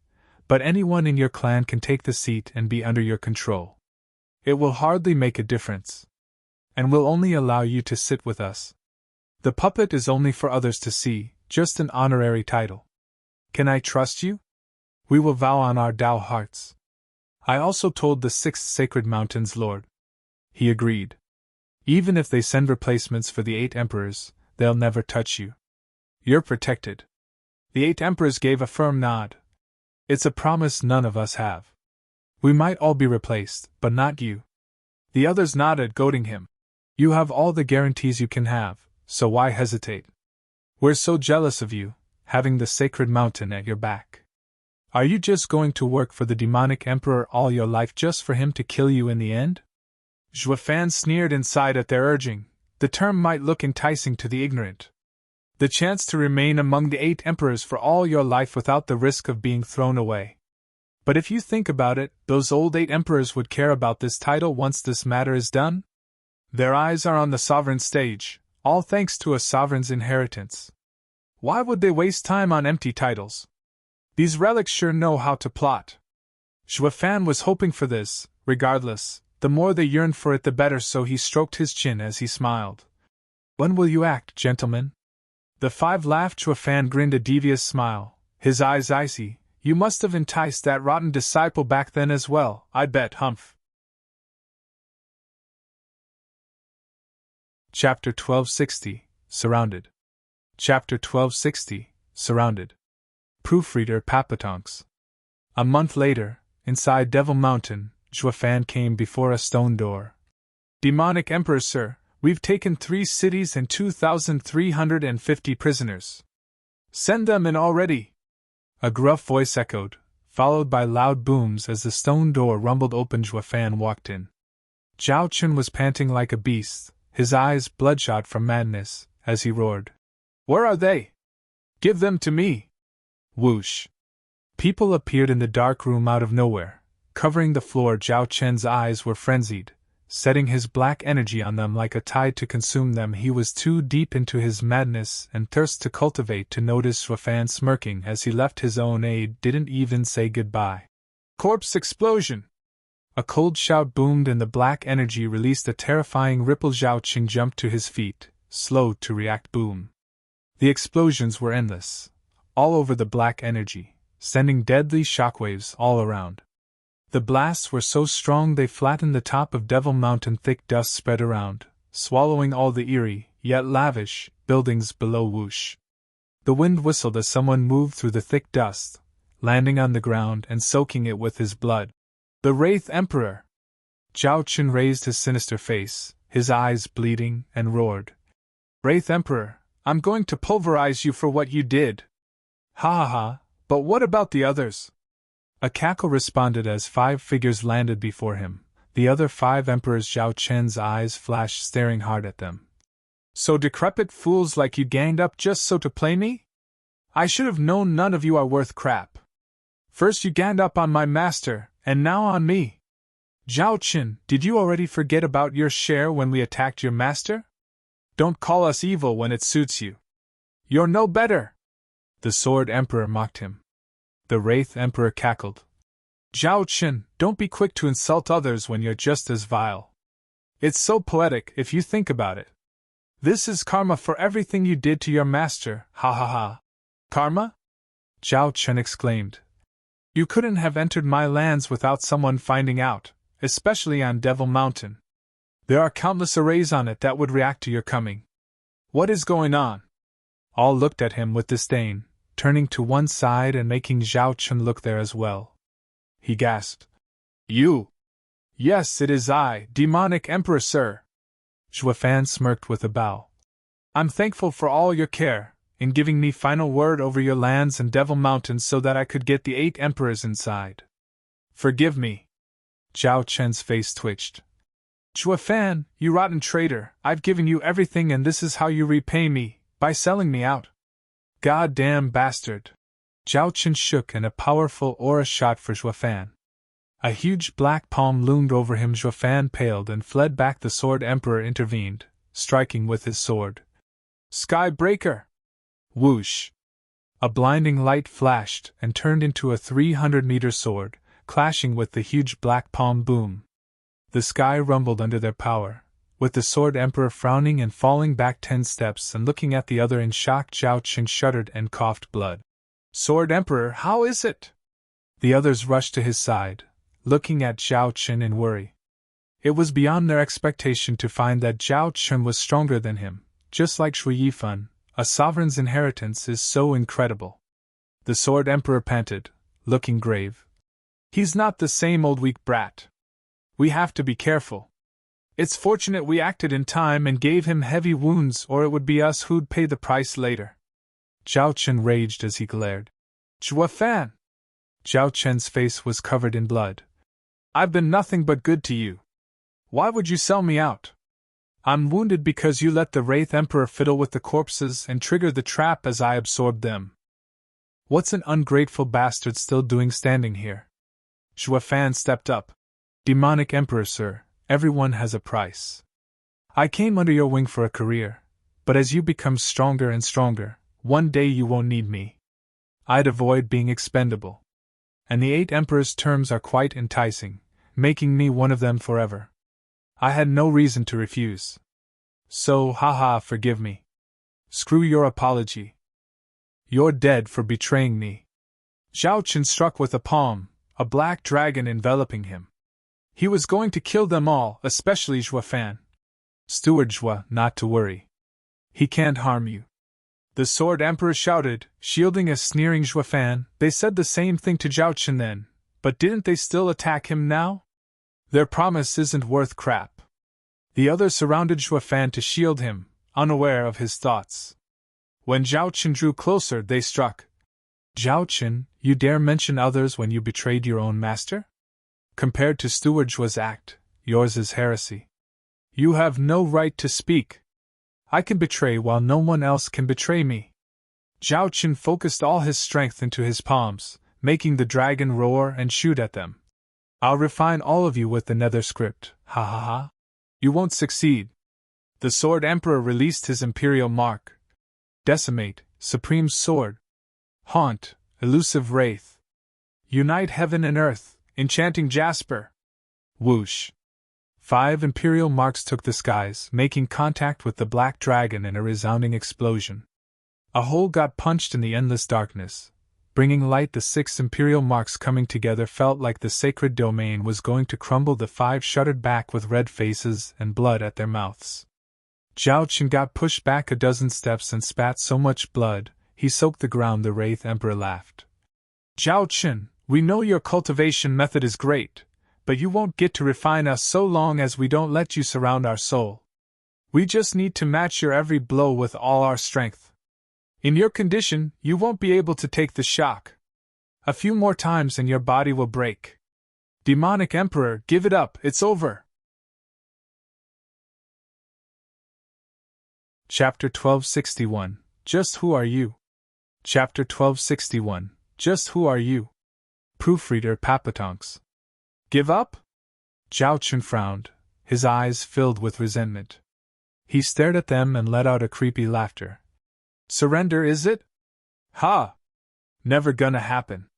But anyone in your clan can take the seat and be under your control. It will hardly make a difference. And we'll only allow you to sit with us. The puppet is only for others to see, just an honorary title. Can I trust you? We will vow on our Tao hearts. I also told the 6 Sacred Mountains Lord. He agreed. Even if they send replacements for the 8 emperors, they'll never touch you. You're protected. The 8 emperors gave a firm nod. It's a promise none of us have. We might all be replaced, but not you. The others nodded, goading him. You have all the guarantees you can have, so why hesitate? We're so jealous of you, having the Sacred Mountain at your back. Are you just going to work for the demonic emperor all your life just for him to kill you in the end? Zhua Fan sneered inside at their urging. The term might look enticing to the ignorant. The chance to remain among the 8 emperors for all your life without the risk of being thrown away. But if you think about it, those old 8 emperors would care about this title once this matter is done? Their eyes are on the sovereign stage, all thanks to a sovereign's inheritance. Why would they waste time on empty titles? These relics sure know how to plot. Zhua Fan was hoping for this. Regardless, the more they yearned for it the better, so he stroked his chin as he smiled. When will you act, gentlemen? The 5 laughed. Zhua Fan grinned a devious smile, his eyes icy. You must have enticed that rotten disciple back then as well, I bet, Humph. Chapter 1260, Surrounded. Chapter 1260, Surrounded. Proofreader Papatonks. A month later, inside Devil Mountain, Zhuafan came before a stone door. Demonic Emperor, sir, we've taken 3 cities and 2,350 prisoners. Send them in already. A gruff voice echoed, followed by loud booms as the stone door rumbled open. Zhuafan walked in. Zhao Chun was panting like a beast, his eyes bloodshot from madness, as he roared. Where are they? Give them to me! Whoosh! People appeared in the dark room out of nowhere. Covering the floor, Zhao Chen's eyes were frenzied, setting his black energy on them like a tide to consume them. He was too deep into his madness and thirst to cultivate to notice Zhuafan smirking as he left. His own aide didn't even say goodbye. Corpse explosion! A cold shout boomed and the black energy released a terrifying ripple. Zhao Qing jumped to his feet, slow to react. Boom! The explosions were endless, all over the black energy, sending deadly shockwaves all around. The blasts were so strong they flattened the top of Devil Mountain. Thick dust spread around, swallowing all the eerie, yet lavish, buildings below. Whoosh! The wind whistled as someone moved through the thick dust, landing on the ground and soaking it with his blood. The Wraith Emperor! Zhao Chun raised his sinister face, his eyes bleeding, and roared. Wraith Emperor, I'm going to pulverize you for what you did! Ha ha ha, but what about the others? A cackle responded as 5 figures landed before him, the other 5 emperors. Zhao Chen's eyes flashed, staring hard at them. So decrepit fools like you ganged up just so to play me? I should have known none of you are worth crap. First you ganged up on my master, and now on me. Zhao Chen, did you already forget about your share when we attacked your master? Don't call us evil when it suits you. You're no better! The Sword Emperor mocked him. The Wraith Emperor cackled. Zhao Chen, don't be quick to insult others when you're just as vile. It's so poetic if you think about it. This is karma for everything you did to your master, ha ha ha. Karma? Zhao Chen exclaimed. You couldn't have entered my lands without someone finding out, especially on Devil Mountain. There are countless arrays on it that would react to your coming. What is going on? All looked at him with disdain, turning to one side and making Zhao Chun look there as well. He gasped. You! Yes, it is I, Demonic Emperor, sir. Zhuafan smirked with a bow. I'm thankful for all your care, in giving me final word over your lands and Devil Mountain so that I could get the 8 emperors inside. Forgive me. Zhao Chen's face twitched. Zhuafan, you rotten traitor, I've given you everything and this is how you repay me, by selling me out. Goddamn bastard! Zhao Chen shook and a powerful aura shot for Zhuafan. A huge black palm loomed over him. Zhuafan paled and fled back. The Sword Emperor intervened, striking with his sword. Skybreaker! Whoosh! A blinding light flashed and turned into a 300-meter sword, clashing with the huge black palm. Boom! The sky rumbled under their power, with the Sword Emperor frowning and falling back 10 steps and looking at the other in shock. Zhao Chen shuddered and coughed blood. Sword Emperor, how is it? The others rushed to his side, looking at Zhao Chen in worry. It was beyond their expectation to find that Zhao Chen was stronger than him, just like Shui Yifan. A sovereign's inheritance is so incredible. The Sword Emperor panted, looking grave. He's not the same old weak brat. We have to be careful. It's fortunate we acted in time and gave him heavy wounds, or it would be us who'd pay the price later. Zhao Chen raged as he glared. Zhuafan! Zhao Chen's face was covered in blood. I've been nothing but good to you. Why would you sell me out? I'm wounded because you let the Wraith Emperor fiddle with the corpses and trigger the trap as I absorbed them. What's an ungrateful bastard still doing standing here? Zhuafan stepped up. Demonic Emperor, sir, everyone has a price. I came under your wing for a career, but as you become stronger and stronger, one day you won't need me. I'd avoid being expendable. And the 8 emperors' terms are quite enticing, making me one of them forever. I had no reason to refuse. So, haha, forgive me. Screw your apology. You're dead for betraying me. Zhao Chen struck with a palm, a black dragon enveloping him. He was going to kill them all, especially Zhuafan. Steward Zhua, not to worry. He can't harm you. The Sword Emperor shouted, shielding a sneering Zhua Fan. They said the same thing to Zhao Chen then, but didn't they still attack him now? Their promise isn't worth crap. The others surrounded Zhua Fan to shield him, unaware of his thoughts. When Zhao Chen drew closer, they struck. Zhao Chen, you dare mention others when you betrayed your own master? Compared to Steward Zhua's act, yours is heresy. You have no right to speak. I can betray while no one else can betray me. Zhao Chen focused all his strength into his palms, making the dragon roar and shoot at them. I'll refine all of you with the nether script, ha ha ha. You won't succeed. The Sword Emperor released his imperial mark. Decimate, Supreme Sword. Haunt, Elusive Wraith. Unite Heaven and Earth, Enchanting Jasper. Whoosh. 5 imperial marks took the skies, making contact with the black dragon in a resounding explosion. A hole got punched in the endless darkness. Bringing light, the 6 imperial marks coming together felt like the sacred domain was going to crumble. The 5 shuddered back with red faces and blood at their mouths. Zhao Chen got pushed back a dozen steps and spat so much blood, he soaked the ground. The Wraith Emperor laughed. Zhao Chen, we know your cultivation method is great, but you won't get to refine us so long as we don't let you surround our soul. We just need to match your every blow with all our strength. In your condition, you won't be able to take the shock. A few more times and your body will break. Demonic Emperor, give it up, it's over. Chapter 1261, Just Who Are You? Chapter 1261, Just Who Are You? Proofreader Papatonks. Give up? Zhao Chen frowned, his eyes filled with resentment. He stared at them and let out a creepy laughter. Surrender, is it? Ha! Never gonna happen.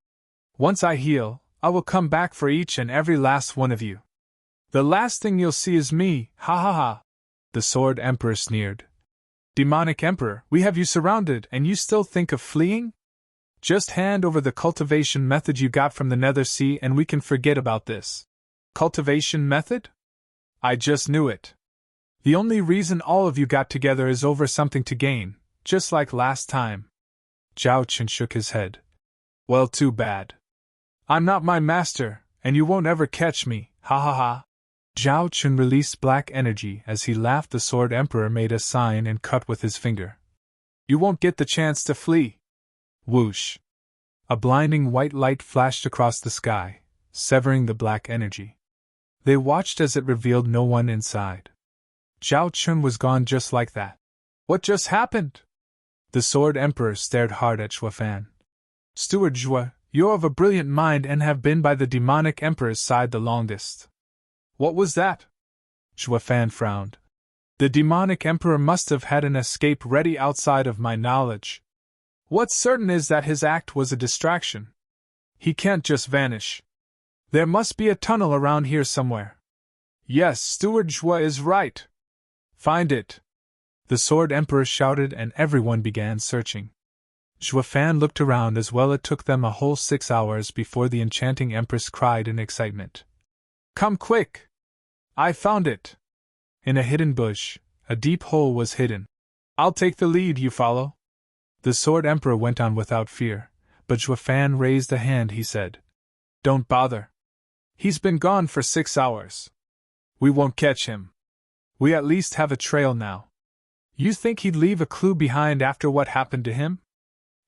Once I heal, I will come back for each and every last one of you. The last thing you'll see is me, ha ha ha! The Sword Emperor sneered. Demonic Emperor, we have you surrounded and you still think of fleeing? Just hand over the cultivation method you got from the Nether Sea and we can forget about this. Cultivation method? I just knew it. The only reason all of you got together is over something to gain, just like last time. Zhao Chen shook his head. Well, too bad. I'm not my master, and you won't ever catch me, ha ha ha. Zhao Chen released black energy as he laughed. The Sword Emperor made a sign and cut with his finger. You won't get the chance to flee. Whoosh. A blinding white light flashed across the sky, severing the black energy. They watched as it revealed no one inside. Zhao Chen was gone just like that. What just happened? The Sword Emperor stared hard at Zhua Fan. Steward Zhua, you're of a brilliant mind and have been by the Demonic Emperor's side the longest. What was that? Zhua Fan frowned. The Demonic Emperor must have had an escape ready outside of my knowledge. What's certain is that his act was a distraction. He can't just vanish. There must be a tunnel around here somewhere. Yes, Steward Zhua is right. Find it. The Sword Emperor shouted and everyone began searching. Zhua Fan looked around as well. It took them a whole 6 hours before the Enchanting Empress cried in excitement. Come quick! I found it! In a hidden bush, a deep hole was hidden. I'll take the lead, you follow? The Sword Emperor went on without fear, but Zhua Fan raised a hand. He said, Don't bother. He's been gone for 6 hours. We won't catch him. We at least have a trail now. You think he'd leave a clue behind after what happened to him?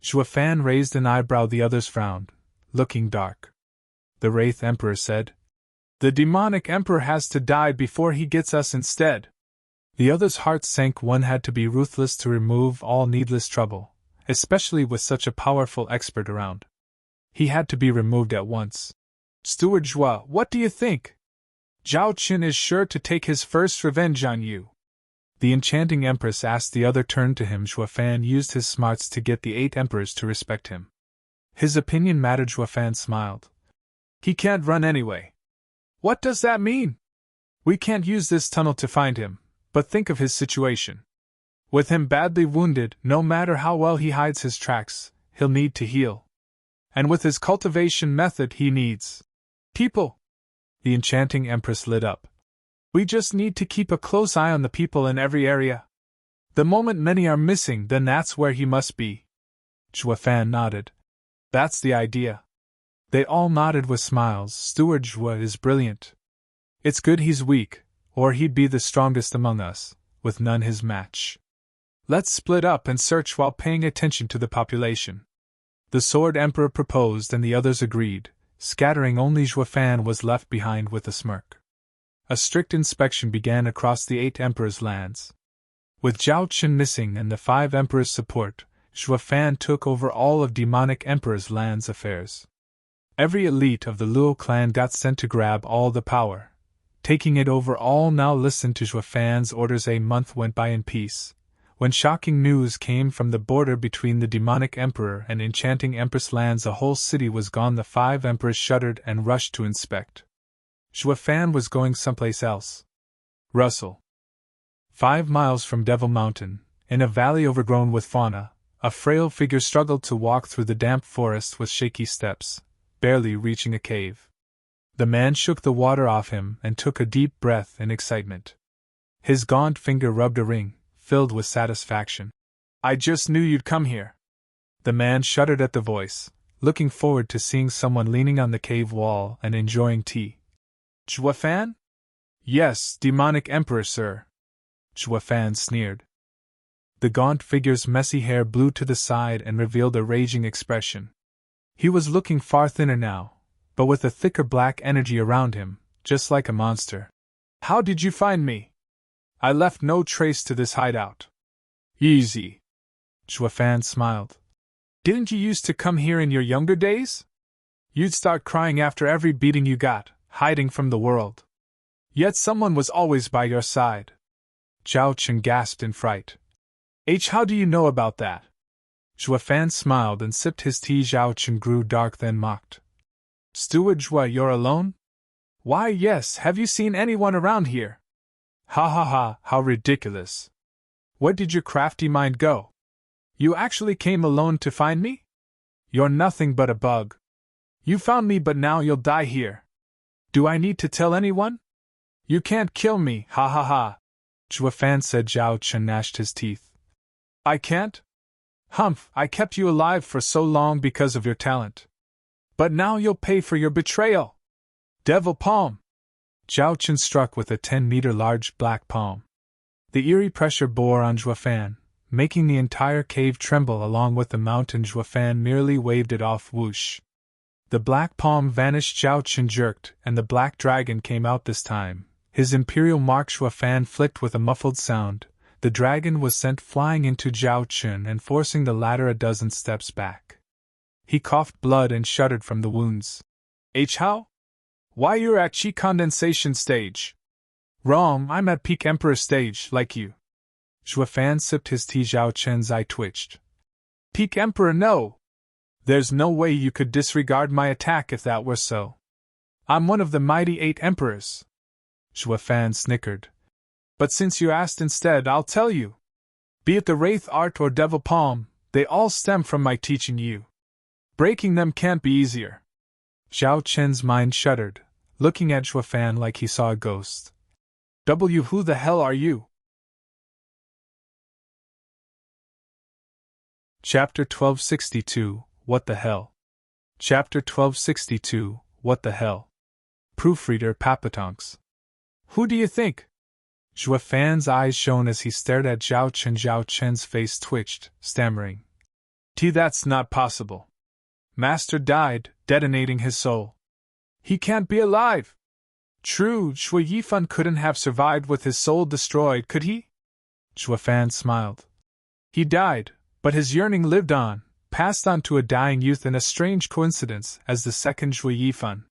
Zhua Fan raised an eyebrow. The others frowned, looking dark. The Wraith Emperor said, The Demonic Emperor has to die before he gets us instead. The others' hearts sank. One had to be ruthless to remove all needless trouble, especially with such a powerful expert around. He had to be removed at once. Steward Zhua, what do you think? Zhao Chen is sure to take his first revenge on you. The Enchanting Empress asked. The other turned to him. Zhua Fan used his smarts to get the 8 emperors to respect him. His opinion mattered. Zhua Fan smiled. He can't run anyway. What does that mean? We can't use this tunnel to find him, but think of his situation. With him badly wounded, no matter how well he hides his tracks, he'll need to heal. And with his cultivation method he needs people. The Enchanting Empress lit up. We just need to keep a close eye on the people in every area. The moment many are missing, then that's where he must be. Zhuo Fan nodded. That's the idea. They all nodded with smiles. Steward Zhuo is brilliant. It's good he's weak, or he'd be the strongest among us, with none his match. Let's split up and search while paying attention to the population. The Sword Emperor proposed and the others agreed, scattering. Only Zhuo Fan was left behind with a smirk. A strict inspection began across the 8 emperors' lands. With Zhao Qin missing and the 5 emperors' support, Zhuo Fan took over all of demonic emperors' lands' affairs. Every elite of the Luo clan got sent to grab all the power. Taking it over all now listened to Zhuo Fan's orders. A month went by in peace, when shocking news came from the border between the demonic emperor and enchanting empress lands. A whole city was gone. The 5 emperors shuddered and rushed to inspect. Zhuo Fan was going someplace else. Russell. 5 miles from Devil Mountain, in a valley overgrown with fauna, a frail figure struggled to walk through the damp forest with shaky steps, barely reaching a cave. The man shook the water off him and took a deep breath in excitement. His gaunt finger rubbed a ring, filled with satisfaction. I just knew you'd come here. The man shuddered at the voice, looking forward to seeing someone leaning on the cave wall and enjoying tea. Zhuo Fan? Yes, demonic emperor, sir. Zhuo Fan sneered. The gaunt figure's messy hair blew to the side and revealed a raging expression. He was looking far thinner now, but with a thicker black energy around him, just like a monster. How did you find me? I left no trace to this hideout. Easy. Zhuo Fan smiled. Didn't you used to come here in your younger days? You'd start crying after every beating you got, hiding from the world. Yet someone was always by your side. Zhao Qin gasped in fright. How do you know about that? Zhuo Fan smiled and sipped his tea. Zhao Qin grew dark, then mocked. Steward Zhuo, you're alone? Why, yes, have you seen anyone around here? Ha ha ha, how ridiculous. Where did your crafty mind go? You actually came alone to find me? You're nothing but a bug. You found me, but now you'll die here. Do I need to tell anyone? You can't kill me, ha ha ha. Zhuo Fan said. Zhao Qin gnashed his teeth. I can't? Humph, I kept you alive for so long because of your talent. But now you'll pay for your betrayal. Devil palm. Zhao Qin struck with a 10-meter large black palm. The eerie pressure bore on Zhuo Fan, making the entire cave tremble along with the mountain. Zhuo Fan merely waved it off. Whoosh. The black palm vanished. Zhao Qin jerked, and the black dragon came out this time. His imperial mark. Zhuo Fan flicked with a muffled sound. The dragon was sent flying into Zhao Qin and forcing the latter a dozen steps back. He coughed blood and shuddered from the wounds. How? Why, you're at chi condensation stage. Wrong, I'm at peak emperor stage, like you. Zhuo Fan sipped his tea. Zhao Qin's eye twitched. Peak emperor, no. There's no way you could disregard my attack if that were so. I'm one of the mighty 8 emperors. Zhuo Fan snickered. But since you asked instead, I'll tell you. Be it the Wraith Art or Devil Palm, they all stem from my teaching you. Breaking them can't be easier. Zhao Qin's mind shuddered, looking at Zhuo Fan like he saw a ghost. Who the hell are you? Chapter 1262, What the Hell? Chapter 1262, What the Hell? Proofreader Papatonks. Who do you think? Zhuo Fan's eyes shone as he stared at Zhao Qin. Zhao Qin's face twitched, stammering. That's not possible. Master died, detonating his soul. He can't be alive. True, Shui Yifan couldn't have survived with his soul destroyed, could he? Zhuo Fan smiled. He died, but his yearning lived on, passed on to a dying youth in a strange coincidence as the second Shui Yifan.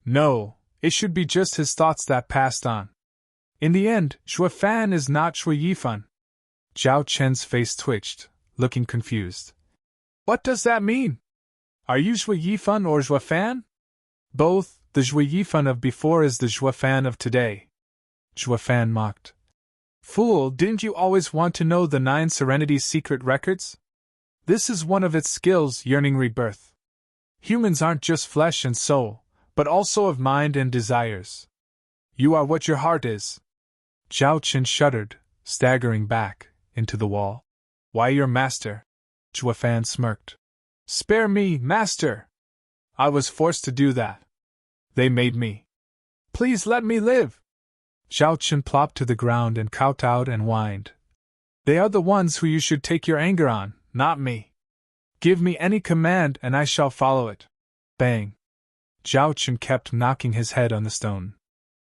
No, it should be just his thoughts that passed on. In the end, Zhuo Fan is not Shui Yifan. Zhao Qin's face twitched, looking confused. What does that mean? Are you Shui Yifan or Zhuo Fan? Both. The Shui Yifan of before is the Zhuo Fan of today. Zhuo Fan mocked. Fool, didn't you always want to know the 9 Serenity's secret records? This is one of its skills, yearning rebirth. Humans aren't just flesh and soul, but also of mind and desires. You are what your heart is. Zhao Qin shuddered, staggering back into the wall. Why, your master? Zhua Fan smirked. Spare me, master! I was forced to do that. They made me. Please let me live! Zhao Qin plopped to the ground and kowtowed and whined. They are the ones who you should take your anger on, not me. Give me any command and I shall follow it. Bang! Zhao Qin kept knocking his head on the stone.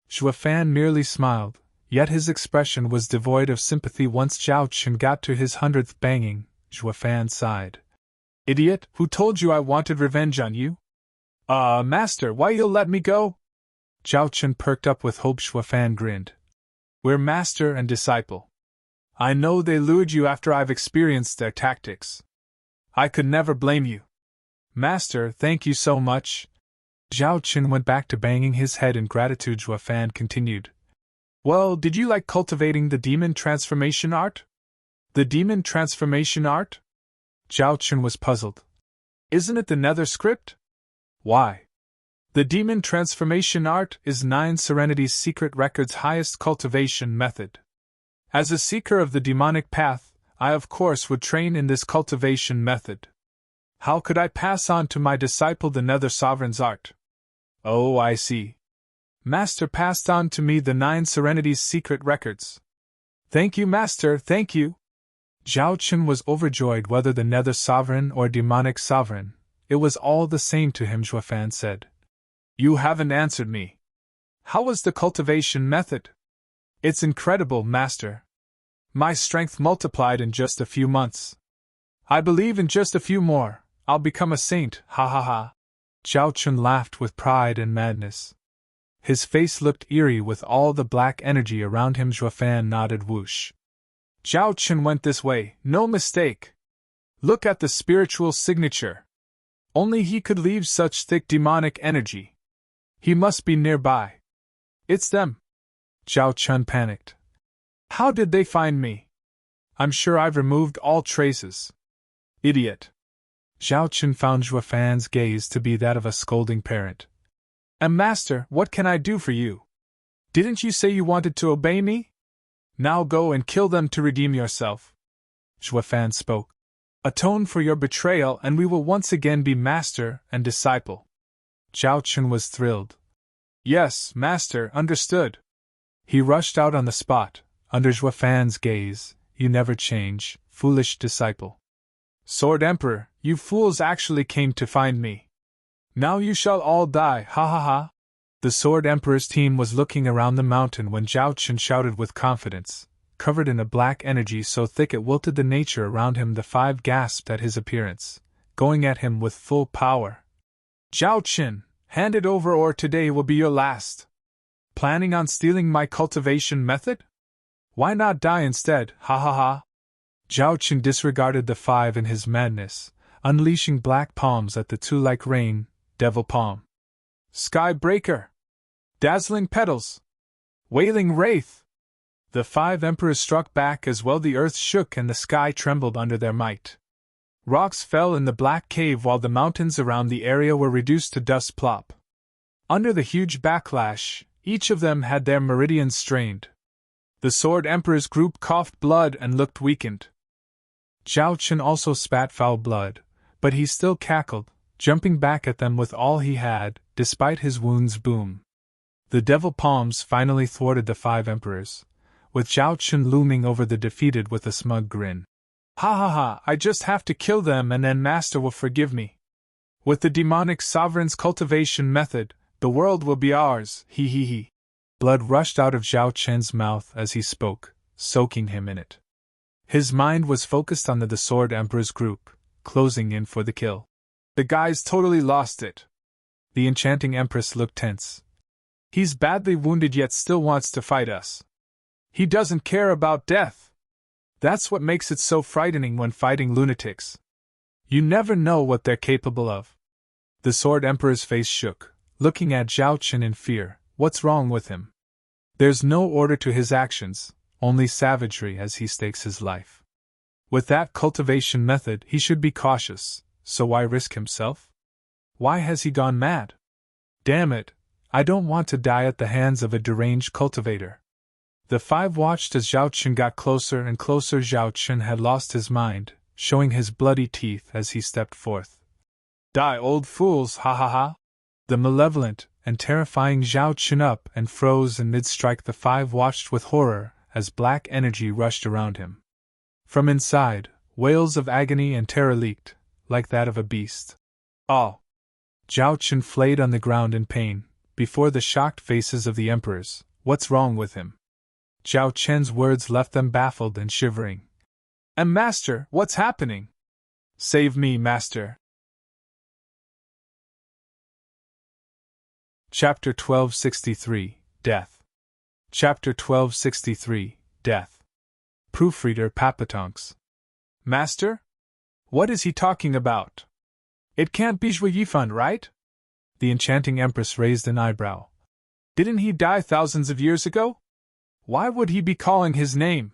Zhua Fan merely smiled, yet his expression was devoid of sympathy. Once Zhao Qin got to his 100th banging, Zhua Fan sighed. Idiot, who told you I wanted revenge on you? Master, why you'll let me go? Zhao Qin perked up with hope. Zhua Fan grinned. We're master and disciple. I know they lured you after I've experienced their tactics. I could never blame you. Master, thank you so much. Zhao Qin went back to banging his head in gratitude. Zhua Fan continued. Well, did you like cultivating the demon transformation art? The demon transformation art? Zhao Qin was puzzled. Isn't it the Nether script? Why? The demon transformation art is 9 Serenity's secret record's highest cultivation method. As a seeker of the demonic path, I of course would train in this cultivation method. How could I pass on to my disciple the Nether Sovereign's art? Oh, I see. Master passed on to me the 9 Serenity's secret records. Thank you, Master, thank you. Zhao Qin was overjoyed. Whether the Nether Sovereign or demonic sovereign, it was all the same to him. Zhua Fan said. You haven't answered me. How was the cultivation method? It's incredible, Master. My strength multiplied in just a few months. I believe in just a few more, I'll become a saint, ha ha ha. Zhao Qin laughed with pride and madness. His face looked eerie with all the black energy around him. Zhua Fan nodded. Whoosh. Zhao Qin went this way, no mistake. Look at the spiritual signature. Only he could leave such thick demonic energy. He must be nearby. It's them. Zhao Qin panicked. How did they find me? I'm sure I've removed all traces. Idiot. Zhao Qin found Zhua Fan's gaze to be that of a scolding parent. Master, what can I do for you? Didn't you say you wanted to obey me? Now go and kill them to redeem yourself. Zhua Fan spoke. Atone for your betrayal and we will once again be master and disciple. Zhao Qin was thrilled. Yes, master, understood. He rushed out on the spot, under Zhua Fan's gaze. You never change, foolish disciple. Sword Emperor, you fools actually came to find me. Now you shall all die, ha ha ha. The Sword Emperor's team was looking around the mountain when Zhao Qin shouted with confidence, covered in a black energy so thick it wilted the nature around him. The 5 gasped at his appearance, going at him with full power. Zhao Qin, hand it over or today will be your last. Planning on stealing my cultivation method? Why not die instead, ha ha ha. Zhao Qin disregarded the 5 in his madness, unleashing black palms at the 2 like rain, devil palm. Sky Breaker! Dazzling Petals! Wailing Wraith! The 5 emperors struck back as well. The earth shook and the sky trembled under their might. Rocks fell in the black cave while the mountains around the area were reduced to dust plop. Under the huge backlash, each of them had their meridians strained. The Sword Emperor's group coughed blood and looked weakened. Zhao Qin also spat foul blood, but he still cackled, jumping back at them with all he had, despite his wounds. Boom. The devil palms finally thwarted the 5 emperors, with Zhao Qin looming over the defeated with a smug grin. Ha ha ha, I just have to kill them and then Master will forgive me. With the demonic sovereign's cultivation method, the world will be ours, he he he. Blood rushed out of Zhao Qin's mouth as he spoke, soaking him in it. His mind was focused on the Sword Emperor's group, closing in for the kill. The guy's totally lost it. The enchanting Empress looked tense. He's badly wounded yet still wants to fight us. He doesn't care about death. That's what makes it so frightening when fighting lunatics. You never know what they're capable of. The Sword Emperor's face shook, looking at Zhao Qin in fear. What's wrong with him? There's no order to his actions, only savagery as he stakes his life. With that cultivation method he should be cautious, so why risk himself? Why has he gone mad? Damn it, I don't want to die at the hands of a deranged cultivator. The five watched as Zhao Chen got closer and closer. Zhao Chen had lost his mind, showing his bloody teeth as he stepped forth. Die, old fools, ha ha ha! The malevolent and terrifying Zhao Chen up and froze in mid-strike. The five watched with horror as black energy rushed around him. From inside, wails of agony and terror leaked, like that of a beast. Oh! Zhao Chen flayed on the ground in pain, before the shocked faces of the emperors. What's wrong with him? Zhao Chen's words left them baffled and shivering. Master, what's happening? Save me, master. Chapter 1263, Death. Chapter 1263, Death. Proofreader Papatonks. Master? What is he talking about? It can't be Zhui Yifan, right? The enchanting empress raised an eyebrow. Didn't he die thousands of years ago? Why would he be calling his name?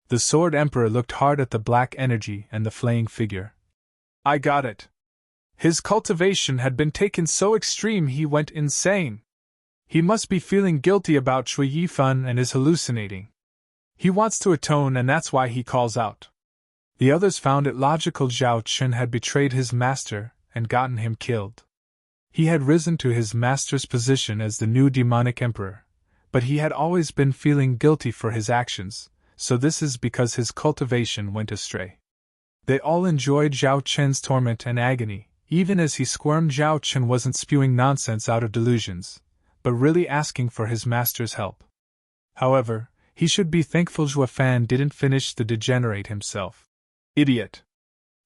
The Sword Emperor looked hard at the black energy and the flaying figure. I got it. His cultivation had been taken so extreme he went insane. He must be feeling guilty about Zhui Yifan and is hallucinating. He wants to atone, and that's why he calls out. The others found it logical Zhao Chen had betrayed his master and gotten him killed. He had risen to his master's position as the new demonic emperor, but he had always been feeling guilty for his actions, so this is because his cultivation went astray. They all enjoyed Zhao Chen's torment and agony. Even as he squirmed, Zhao Chen wasn't spewing nonsense out of delusions, but really asking for his master's help. However, he should be thankful Zhuofan didn't finish the degenerate himself. Idiot!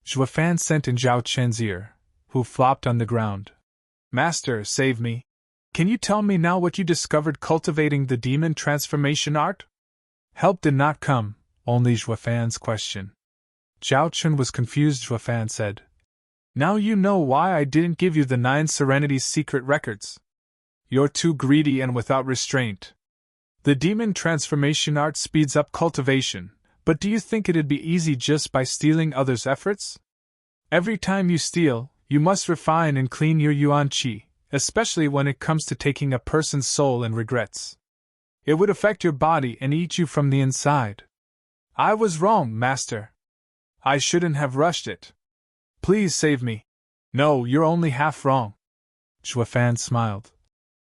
Zhuofan sent in Zhao Chen's ear, who flopped on the ground. Master, save me. Can you tell me now what you discovered cultivating the demon transformation art? Help did not come, only Zhuofan's question. Zhao Chen was confused. Zhuofan said, Now you know why I didn't give you the 9 Serenity's secret records. You're too greedy and without restraint. The demon transformation art speeds up cultivation, but do you think it'd be easy just by stealing others' efforts? Every time you steal, you must refine and clean your yuan qi, especially when it comes to taking a person's soul and regrets. It would affect your body and eat you from the inside. I was wrong, master. I shouldn't have rushed it. Please save me. No, you're only half wrong. Zhuofan smiled.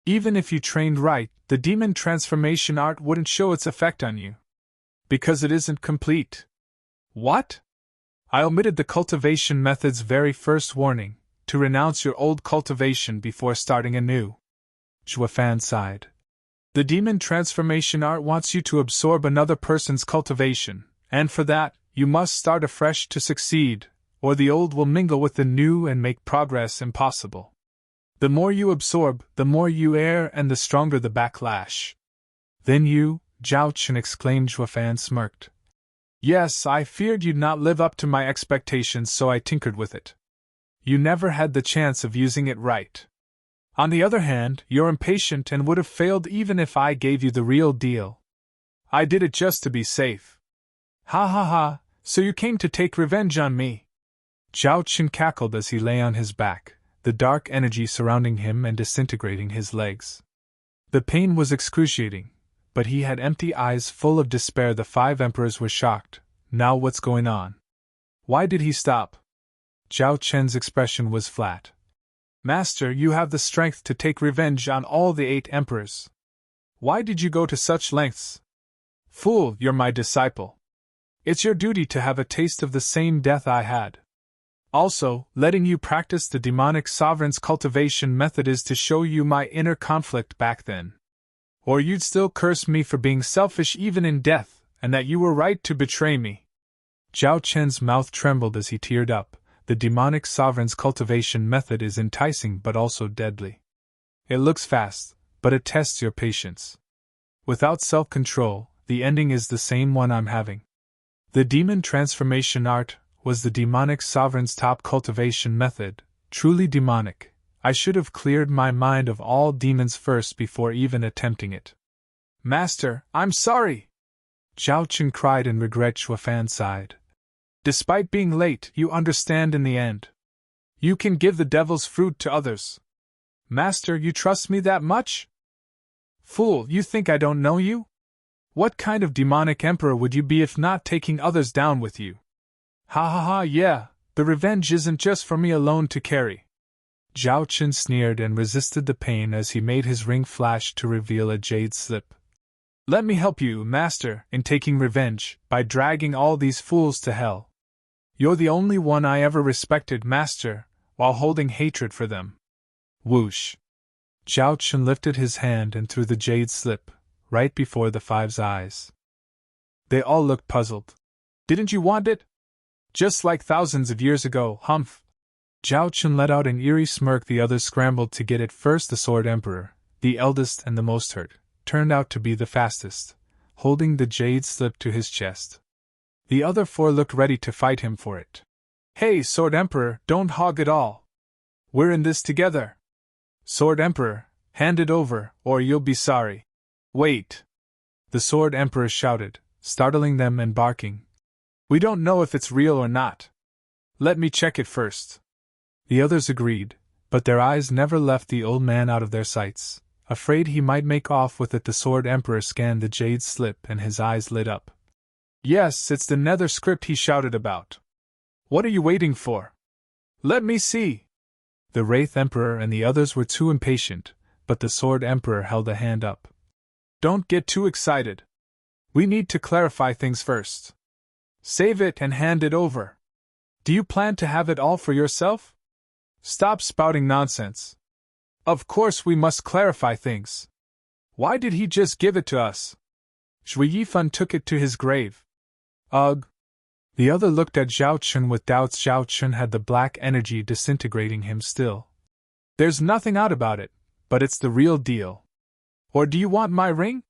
Even if you trained right, the demon transformation art wouldn't show its effect on you. Because it isn't complete. What? I omitted the cultivation method's very first warning, to renounce your old cultivation before starting anew. Zhuofan sighed. The demon transformation art wants you to absorb another person's cultivation, and for that, you must start afresh to succeed, or the old will mingle with the new and make progress impossible. The more you absorb, the more you err, and the stronger the backlash. Then you, Zhao Chen exclaimed. Zhuofan smirked. Yes, I feared you'd not live up to my expectations, so I tinkered with it. You never had the chance of using it right. On the other hand, you're impatient and would have failed even if I gave you the real deal. I did it just to be safe. Ha ha ha, so you came to take revenge on me. Zhao Chen cackled as he lay on his back, the dark energy surrounding him and disintegrating his legs. The pain was excruciating, but he had empty eyes full of despair. The 5 emperors were shocked. Now what's going on? Why did he stop? Zhao Chen's expression was flat. Master, you have the strength to take revenge on all the 8 emperors. Why did you go to such lengths? Fool, you're my disciple. It's your duty to have a taste of the same death I had. Also, letting you practice the demonic sovereign's cultivation method is to show you my inner conflict back then. Or you'd still curse me for being selfish even in death, and that you were right to betray me. Zhao Chen's mouth trembled as he teared up. The demonic sovereign's cultivation method is enticing but also deadly. It looks fast, but it tests your patience. Without self-control, the ending is the same one I'm having. The demon transformation art was the demonic sovereign's top cultivation method, truly demonic. I should have cleared my mind of all demons first before even attempting it. Master, I'm sorry! Zhao Chen cried in regret. Zhuofan sighed. Despite being late, you understand in the end. You can give the devil's fruit to others. Master, you trust me that much? Fool, you think I don't know you? What kind of demonic emperor would you be if not taking others down with you? Ha ha ha, yeah, the revenge isn't just for me alone to carry. Zhao Qin sneered and resisted the pain as he made his ring flash to reveal a jade slip. Let me help you, Master, in taking revenge, by dragging all these fools to hell. You're the only one I ever respected, Master, while holding hatred for them. Whoosh! Zhao Qin lifted his hand and threw the jade slip, right before the five's eyes. They all looked puzzled. Didn't you want it? Just like thousands of years ago, humph! Zhao Qin let out an eerie smirk. The others scrambled to get it first. The Sword Emperor, the eldest and the most hurt, turned out to be the fastest, holding the jade slip to his chest. The other four looked ready to fight him for it. Hey, Sword Emperor, don't hog it all. We're in this together. Sword Emperor, hand it over, or you'll be sorry. Wait! The Sword Emperor shouted, startling them and barking. We don't know if it's real or not. Let me check it first. The others agreed, but their eyes never left the old man out of their sights. Afraid he might make off with it, the Sword Emperor scanned the jade slip and his eyes lit up. Yes, it's the nether script he shouted about. What are you waiting for? Let me see. The Wraith Emperor and the others were too impatient, but the Sword Emperor held a hand up. Don't get too excited. We need to clarify things first. Save it and hand it over. Do you plan to have it all for yourself? Stop spouting nonsense. Of course we must clarify things. Why did he just give it to us? Zhui Yifan took it to his grave. Ugh. The other looked at Zhao Qin with doubts. Zhao Qin had the black energy disintegrating him still. There's nothing odd about it, but it's the real deal. Or do you want my ring?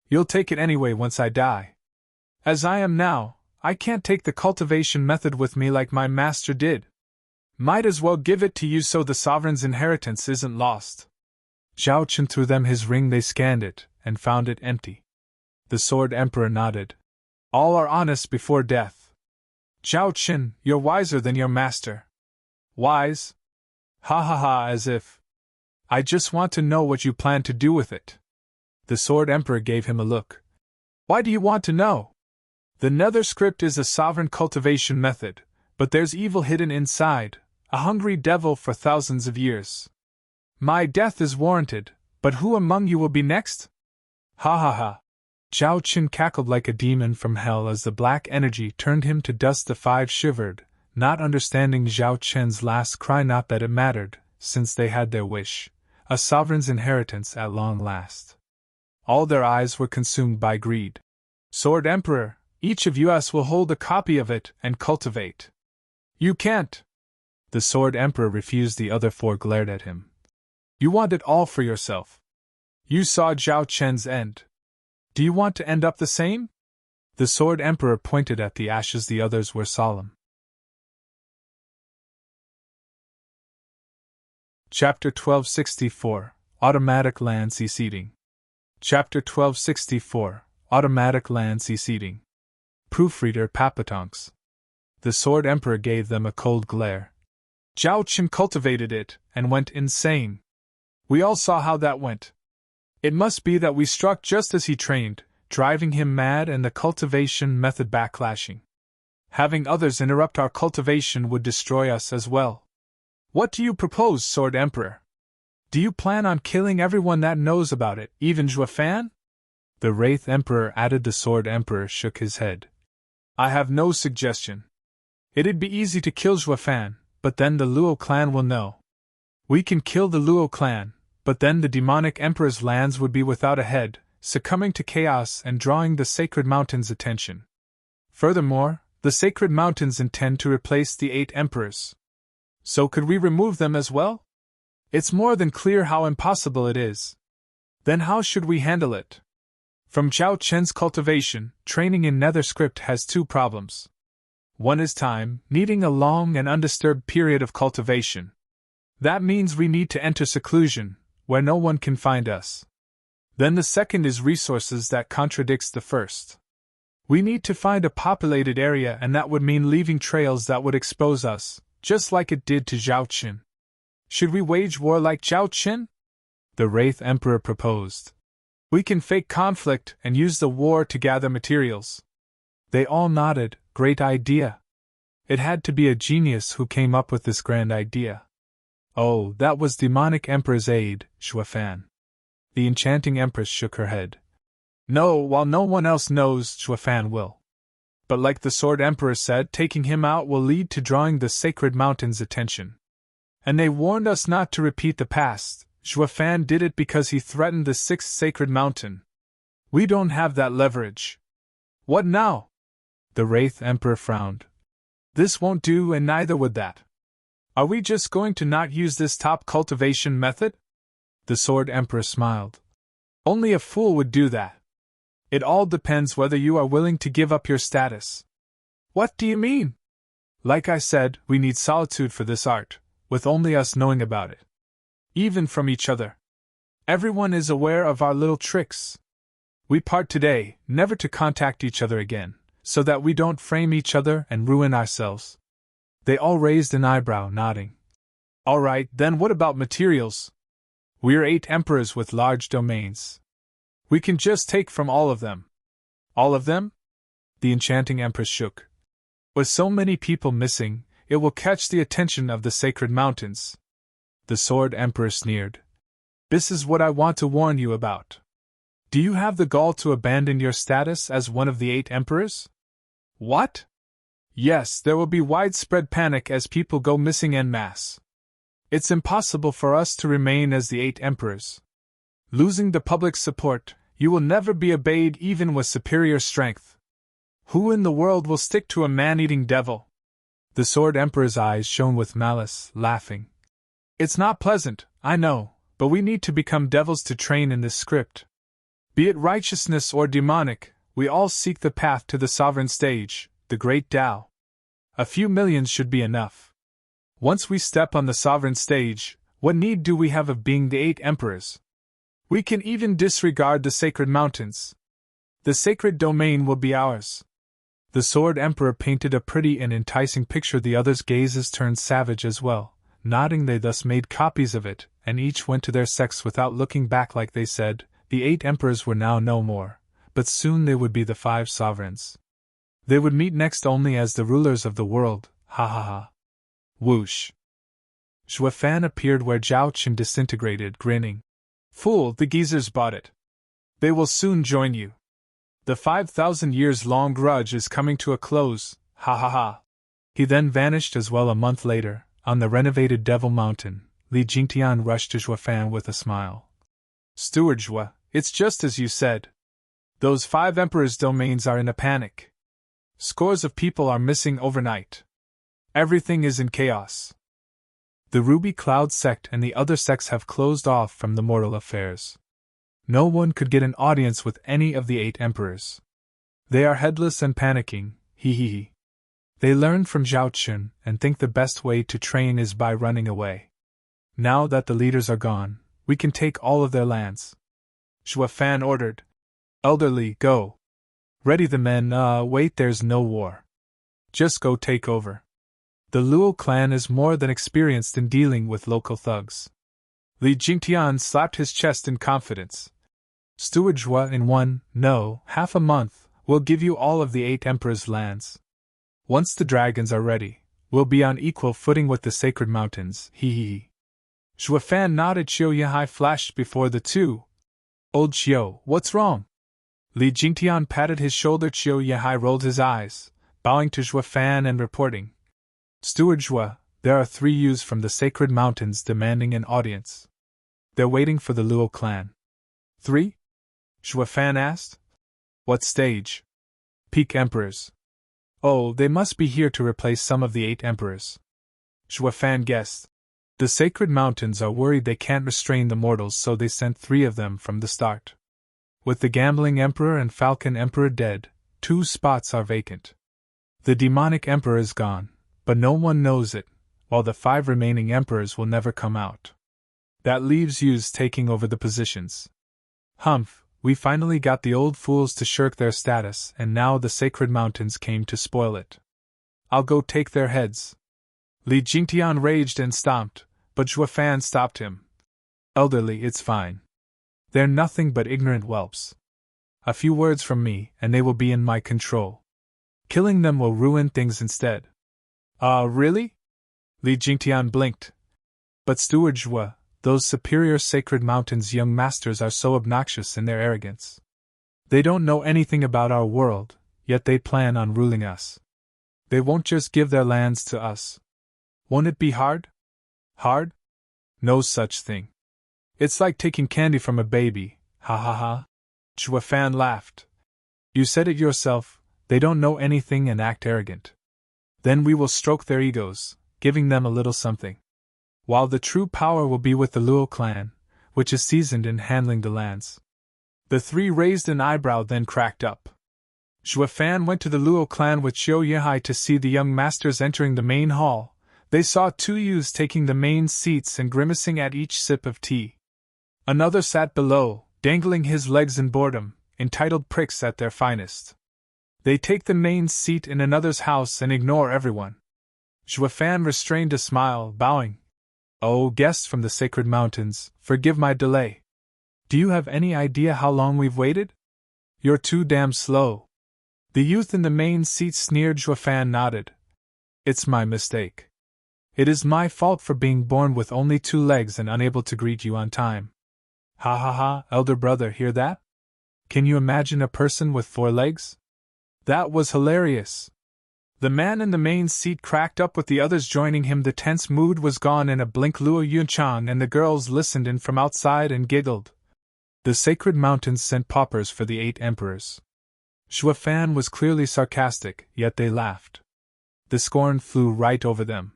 You'll take it anyway once I die. As I am now, I can't take the cultivation method with me like my master did. Might as well give it to you so the sovereign's inheritance isn't lost. Zhao Qin threw them his ring. They scanned it, and found it empty. The Sword Emperor nodded. All are honest before death. Zhao Qin, you're wiser than your master. Wise? Ha ha ha, as if. I just want to know what you plan to do with it. The Sword Emperor gave him a look. Why do you want to know? The nether script is a sovereign cultivation method, but there's evil hidden inside, a hungry devil for thousands of years. My death is warranted, but who among you will be next? Ha ha ha. Zhao Qin cackled like a demon from hell as the black energy turned him to dust. The five shivered, not understanding Zhao Qin's last cry. Not that it mattered, since they had their wish, a sovereign's inheritance at long last. All their eyes were consumed by greed. Sword Emperor, each of us will hold a copy of it and cultivate. You can't. The Sword Emperor refused. The other four glared at him. You want it all for yourself. You saw Zhao Qin's end. Do you want to end up the same? The Sword Emperor pointed at the ashes. The others were solemn. Chapter 1264, Automatic Land Seceding. Chapter 1264, Automatic Land Seceding. Proofreader Papatonks. The Sword Emperor gave them a cold glare. Zhao Qin cultivated it, and went insane. We all saw how that went. It must be that we struck just as he trained, driving him mad and the cultivation method backlashing. Having others interrupt our cultivation would destroy us as well. What do you propose, Sword Emperor? Do you plan on killing everyone that knows about it, even Zhuafan? The Wraith Emperor added. The Sword Emperor shook his head. I have no suggestion. It'd be easy to kill Zhuafan, but then the Luo clan will know. We can kill the Luo clan, but then the demonic emperor's lands would be without a head, succumbing to chaos and drawing the Sacred Mountains' attention. Furthermore, the Sacred Mountains intend to replace the 8 emperors. So could we remove them as well? It's more than clear how impossible it is. Then how should we handle it? From Zhao Qin's cultivation, training in nether script has 2 problems. One is time, needing a long and undisturbed period of cultivation. That means we need to enter seclusion, where no one can find us. Then the second is resources. That contradicts the first. We need to find a populated area, and that would mean leaving trails that would expose us, just like it did to Zhao Qin. Should we wage war like Zhao Qin? The Wraith Emperor proposed. We can fake conflict and use the war to gather materials. They all nodded. Great idea. It had to be a genius who came up with this grand idea. Oh, that was Demonic Emperor's aide, Shuafan. The enchanting Empress shook her head. No, while no one else knows, Shuafan will. But like the Sword Emperor said, taking him out will lead to drawing the Sacred Mountain's attention. And they warned us not to repeat the past. Shuafan did it because he threatened the sixth Sacred Mountain. We don't have that leverage. What now? The Wraith Emperor frowned. This won't do, and neither would that. Are we just going to not use this top cultivation method? The Sword Emperor smiled. Only a fool would do that. It all depends whether you are willing to give up your status. What do you mean? Like I said, we need solitude for this art, with only us knowing about it. Even from each other. Everyone is aware of our little tricks. We part today, never to contact each other again, so that we don't frame each other and ruin ourselves. They all raised an eyebrow, nodding. All right, then what about materials? We're 8 emperors with large domains. We can just take from all of them. All of them? The enchanting Empress shook. With so many people missing, it will catch the attention of the Sacred Mountains. The Sword Emperor sneered. This is what I want to warn you about. Do you have the gall to abandon your status as one of the 8 emperors? What? Yes, there will be widespread panic as people go missing en masse. It's impossible for us to remain as the 8 emperors. Losing the public's support, you will never be obeyed even with superior strength. Who in the world will stick to a man-eating devil? The Sword Emperor's eyes shone with malice, laughing. It's not pleasant, I know, but we need to become devils to train in this script. Be it righteousness or demonic, we all seek the path to the sovereign stage, the great Tao. A few millions should be enough. Once we step on the sovereign stage, what need do we have of being the 8 emperors? We can even disregard the Sacred Mountains. The sacred domain will be ours. The Sword Emperor painted a pretty and enticing picture. The others' gazes turned savage as well. Nodding, they thus made copies of it, and each went to their sects without looking back. Like they said, the 8 emperors were now no more, but soon they would be the 5 sovereigns. They would meet next only as the rulers of the world, ha ha ha. Whoosh. Shuafan appeared where Zhao Qin disintegrated, grinning. Fool, the geezers bought it. They will soon join you. The 5,000 years long grudge is coming to a close, ha ha ha. He then vanished as well. A month later, on the renovated Devil Mountain, Li Jingtian rushed to Shuafan with a smile. Steward Zhua, it's just as you said. Those 5 emperors' domains are in a panic. Scores of people are missing overnight. Everything is in chaos. The Ruby Cloud sect and the other sects have closed off from the mortal affairs. No one could get an audience with any of the 8 emperors. They are headless and panicking, hee hee hee. They learned from Zhao Qin and think the best way to train is by running away. Now that the leaders are gone, we can take all of their lands. Shuafan ordered. Elderly, go. Ready the men. Wait, there's no war. Just go take over. The Luo clan is more than experienced in dealing with local thugs. Li Jingtian slapped his chest in confidence. Steward Zhua, in half a month, will give you all of the 8 emperors' lands. Once the dragons are ready, we'll be on equal footing with the Sacred Mountains, hee hee hee. Shuafan nodded. Qiu Yihai flashed before the two. Old Qiu, what's wrong? Li Jingtian patted his shoulder. Qiu Yihai rolled his eyes, bowing to Shuafan and reporting. Steward Zhua, there are 3 youths from the Sacred Mountains demanding an audience. They're waiting for the Luo clan. 3? Shuafan asked. What stage? Peak emperors. Oh, they must be here to replace some of the 8 emperors. Shuafan guessed. The Sacred Mountains are worried they can't restrain the mortals, so they sent 3 of them from the start. With the Gambling Emperor and Falcon Emperor dead, 2 spots are vacant. The Demonic Emperor is gone, but no one knows it, while the 5 remaining emperors will never come out. That leaves yous taking over the positions. Humph, we finally got the old fools to shirk their status, and now the Sacred Mountains came to spoil it. I'll go take their heads. Li Jingtian raged and stomped, but Juefan stopped him. Elderly, it's fine. They're nothing but ignorant whelps. A few words from me, and they will be in my control. Killing them will ruin things instead. Really? Li Jingtian blinked. But Steward Jue, those superior sacred mountains' young masters are so obnoxious in their arrogance. They don't know anything about our world, yet they plan on ruling us. They won't just give their lands to us. Won't it be hard? Hard? No such thing. It's like taking candy from a baby, ha ha ha. Juefan laughed. You said it yourself, they don't know anything and act arrogant. Then we will stroke their egos, giving them a little something. While the true power will be with the Luo clan, which is seasoned in handling the lands. The three raised an eyebrow, then cracked up. Juefan went to the Luo clan with Xiu Yihai to see the young masters entering the main hall. They saw two youths taking the main seats and grimacing at each sip of tea. Another sat below, dangling his legs in boredom, entitled pricks at their finest. They take the main seat in another's house and ignore everyone. Juefan restrained a smile, bowing. Oh, guests from the sacred mountains, forgive my delay. Do you have any idea how long we've waited? You're too damn slow. The youth in the main seat sneered. Juefan nodded. It's my mistake. It is my fault for being born with only 2 legs and unable to greet you on time. Ha ha ha, elder brother, hear that? Can you imagine a person with 4 legs? That was hilarious. The man in the main seat cracked up with the others joining him. The tense mood was gone in a blink. Luo Yunchang and the girls listened in from outside and giggled. The sacred mountains sent paupers for the 8 emperors. Juefan was clearly sarcastic, yet they laughed. The scorn flew right over them.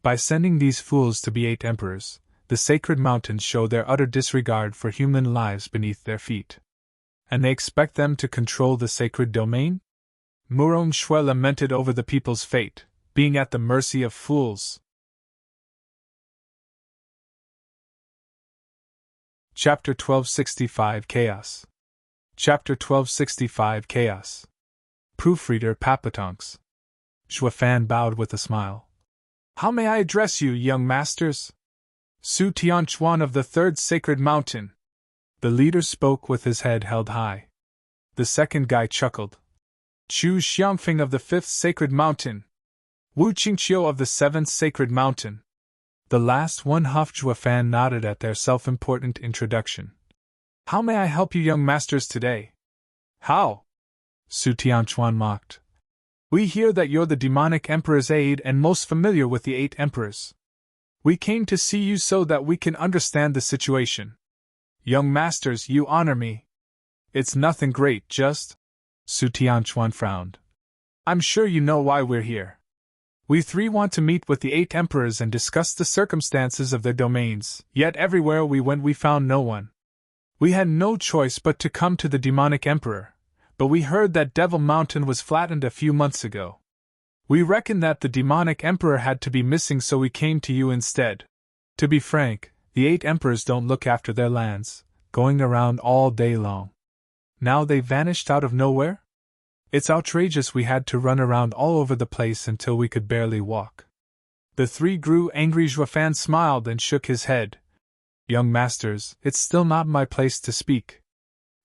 By sending these fools to be 8 emperors, the sacred mountains show their utter disregard for human lives beneath their feet. And they expect them to control the sacred domain? Murong Shui lamented over the people's fate, being at the mercy of fools. Chapter 1265 Chaos. Chapter 1265 Chaos. Proofreader Papatonks. Juefan bowed with a smile. How may I address you, young masters? Su Tianchuan of the 3rd Sacred Mountain. The leader spoke with his head held high. The second guy chuckled. Chu Xiangfeng of the 5th Sacred Mountain. Wu Qingqiu of the 7th Sacred Mountain. The last one huffed. Juefan nodded at their self-important introduction. How may I help you, young masters, today? How? Su Tianchuan mocked. We hear that you're the demonic emperor's aide and most familiar with the 8 emperors. We came to see you so that we can understand the situation. Young masters, you honor me. It's nothing great, just... Su Tianchuan frowned. I'm sure you know why we're here. We 3 want to meet with the 8 emperors and discuss the circumstances of their domains, yet everywhere we went we found no one. We had no choice but to come to the demonic emperor, but we heard that Devil Mountain was flattened a few months ago. We reckoned that the demonic emperor had to be missing, so we came to you instead. To be frank, the 8 emperors don't look after their lands, going around all day long. Now they vanished out of nowhere? It's outrageous. We had to run around all over the place until we could barely walk. The 3 grew angry. Juefan smiled and shook his head. Young masters, it's still not my place to speak.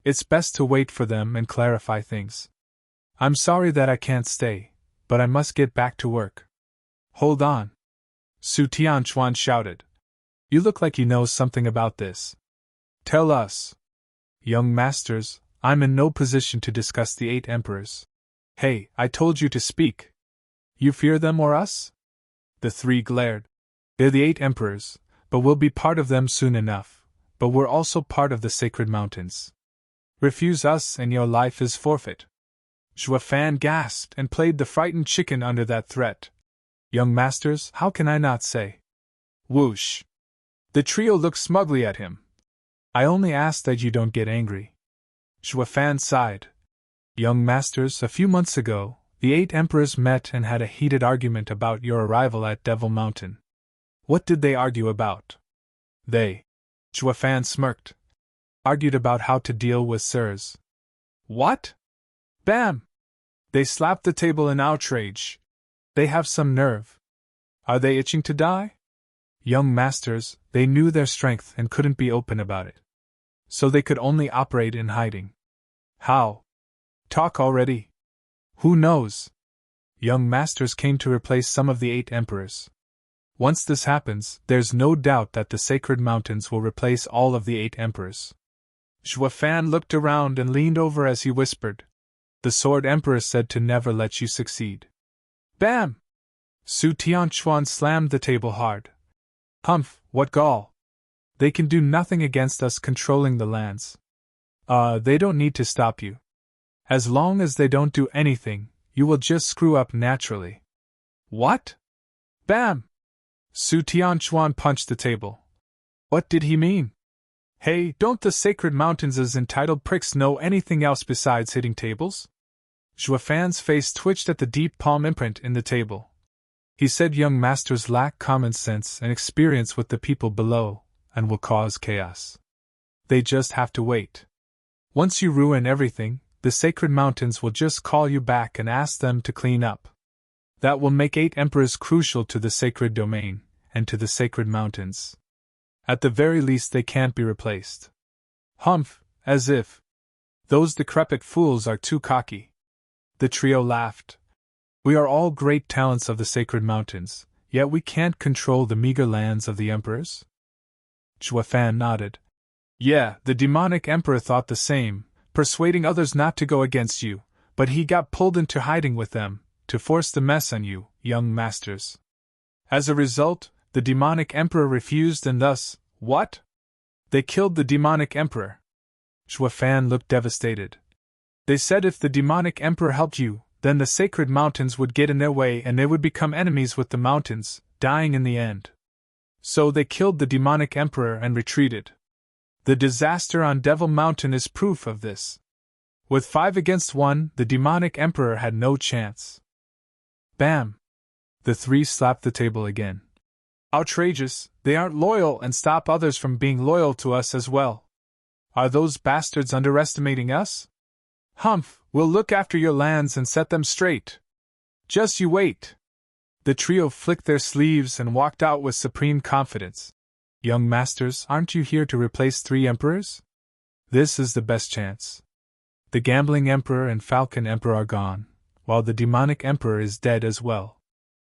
It's best to wait for them and clarify things. I'm sorry that I can't stay, but I must get back to work. Hold on. Su Tianchuan shouted. You look like you know something about this. Tell us. Young masters, I'm in no position to discuss the 8 emperors. Hey, I told you to speak. You fear them or us? The 3 glared. They're the 8 emperors, but we'll be part of them soon enough. But we're also part of the sacred mountains. Refuse us and your life is forfeit. Juefan gasped and played the frightened chicken under that threat. Young masters, how can I not say? Whoosh. The trio looked smugly at him. I only ask that you don't get angry. Juefan sighed. Young masters, a few months ago, the 8 emperors met and had a heated argument about your arrival at Devil Mountain. What did they argue about? They. Juefan smirked. Argued about how to deal with sirs. What? Bam! They slapped the table in outrage. They have some nerve. Are they itching to die? Young masters, they knew their strength and couldn't be open about it. So they could only operate in hiding. How? Talk already. Who knows? Young masters came to replace some of the 8 emperors. Once this happens, there's no doubt that the sacred mountains will replace all of the 8 emperors. Zhuo Fan looked around and leaned over as he whispered. The Sword Emperor said to never let you succeed. Bam! Su Tianchuan slammed the table hard. Humph, what gall! They can do nothing against us controlling the lands. They don't need to stop you. As long as they don't do anything, you will just screw up naturally. What? Bam! Su Tianchuan punched the table. What did he mean? Hey, don't the sacred mountains' entitled pricks know anything else besides hitting tables? Zhuo Fan's face twitched at the deep palm imprint in the table. He said young masters lack common sense and experience with the people below, and will cause chaos. They just have to wait. Once you ruin everything, the sacred mountains will just call you back and ask them to clean up. That will make 8 emperors crucial to the sacred domain, and to the sacred mountains. At the very least they can't be replaced. Humph, as if. Those decrepit fools are too cocky. The trio laughed. We are all great talents of the sacred mountains, yet we can't control the meager lands of the emperors? Zhuo Fan nodded. Yeah, the demonic emperor thought the same, persuading others not to go against you, but he got pulled into hiding with them, to force the mess on you, young masters. As a result, the demonic emperor refused and thus, what? They killed the demonic emperor. Zhuo Fan looked devastated. They said if the demonic emperor helped you, then the sacred mountains would get in their way and they would become enemies with the mountains, dying in the end. So they killed the demonic emperor and retreated. The disaster on Devil Mountain is proof of this. With 5 against 1, the demonic emperor had no chance. Bam! The 3 slapped the table again. Outrageous, they aren't loyal and stop others from being loyal to us as well. Are those bastards underestimating us? Humph, we'll look after your lands and set them straight. Just you wait. The trio flicked their sleeves and walked out with supreme confidence. Young masters, aren't you here to replace 3 emperors? This is the best chance. The gambling emperor and falcon emperor are gone, while the demonic emperor is dead as well.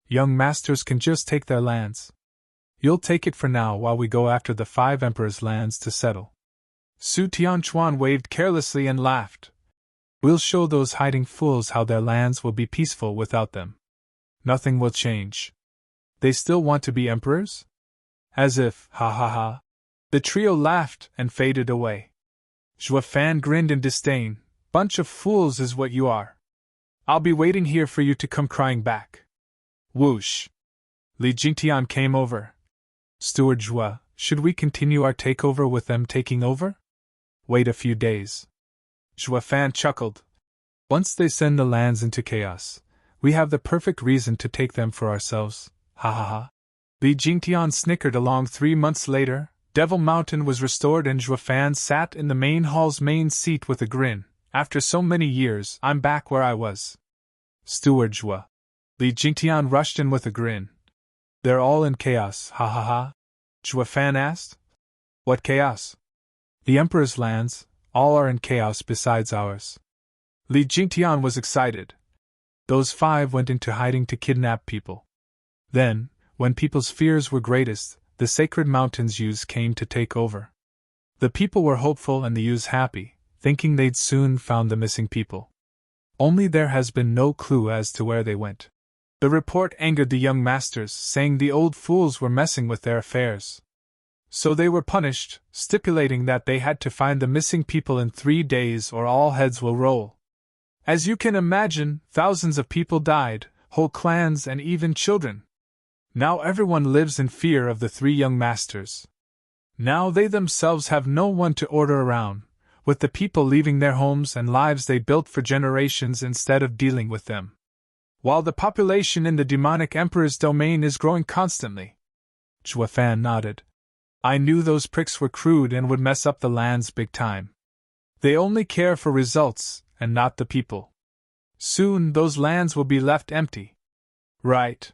Young masters can just take their lands. You'll take it for now while we go after the 5 emperors' lands to settle. Su Tianchuan waved carelessly and laughed. We'll show those hiding fools how their lands will be peaceful without them. Nothing will change. They still want to be emperors? As if, ha ha ha. The trio laughed and faded away. Zhuo Fan grinned in disdain. Bunch of fools is what you are. I'll be waiting here for you to come crying back. Whoosh. Li Jingtian came over. Steward Zhuo, should we continue our takeover with them taking over? Wait a few days. Zhuo Fan chuckled. Once they send the lands into chaos, we have the perfect reason to take them for ourselves. Ha ha ha. Li Jingtian snickered along. 3 months later, Devil Mountain was restored and Zhuo Fan sat in the main hall's main seat with a grin. After so many years, I'm back where I was. Steward Zhuo. Li Jingtian rushed in with a grin. They're all in chaos, ha ha ha. Zhuo Fan asked. What chaos? The Emperor's lands, all are in chaos besides ours. Li Jingtian was excited. Those 5 went into hiding to kidnap people. Then, when people's fears were greatest, the sacred mountains Yus came to take over. The people were hopeful and the Yus happy, thinking they'd soon found the missing people. Only there has been no clue as to where they went. The report angered the young masters, saying the old fools were messing with their affairs. So they were punished, stipulating that they had to find the missing people in 3 days or all heads will roll. As you can imagine, thousands of people died, whole clans and even children. Now everyone lives in fear of the 3 young masters. Now they themselves have no one to order around, with the people leaving their homes and lives they built for generations instead of dealing with them. While the population in the demonic emperor's domain is growing constantly. Zhuo Fan nodded. I knew those pricks were crude and would mess up the lands big time. They only care for results, and not the people. Soon those lands will be left empty. Right.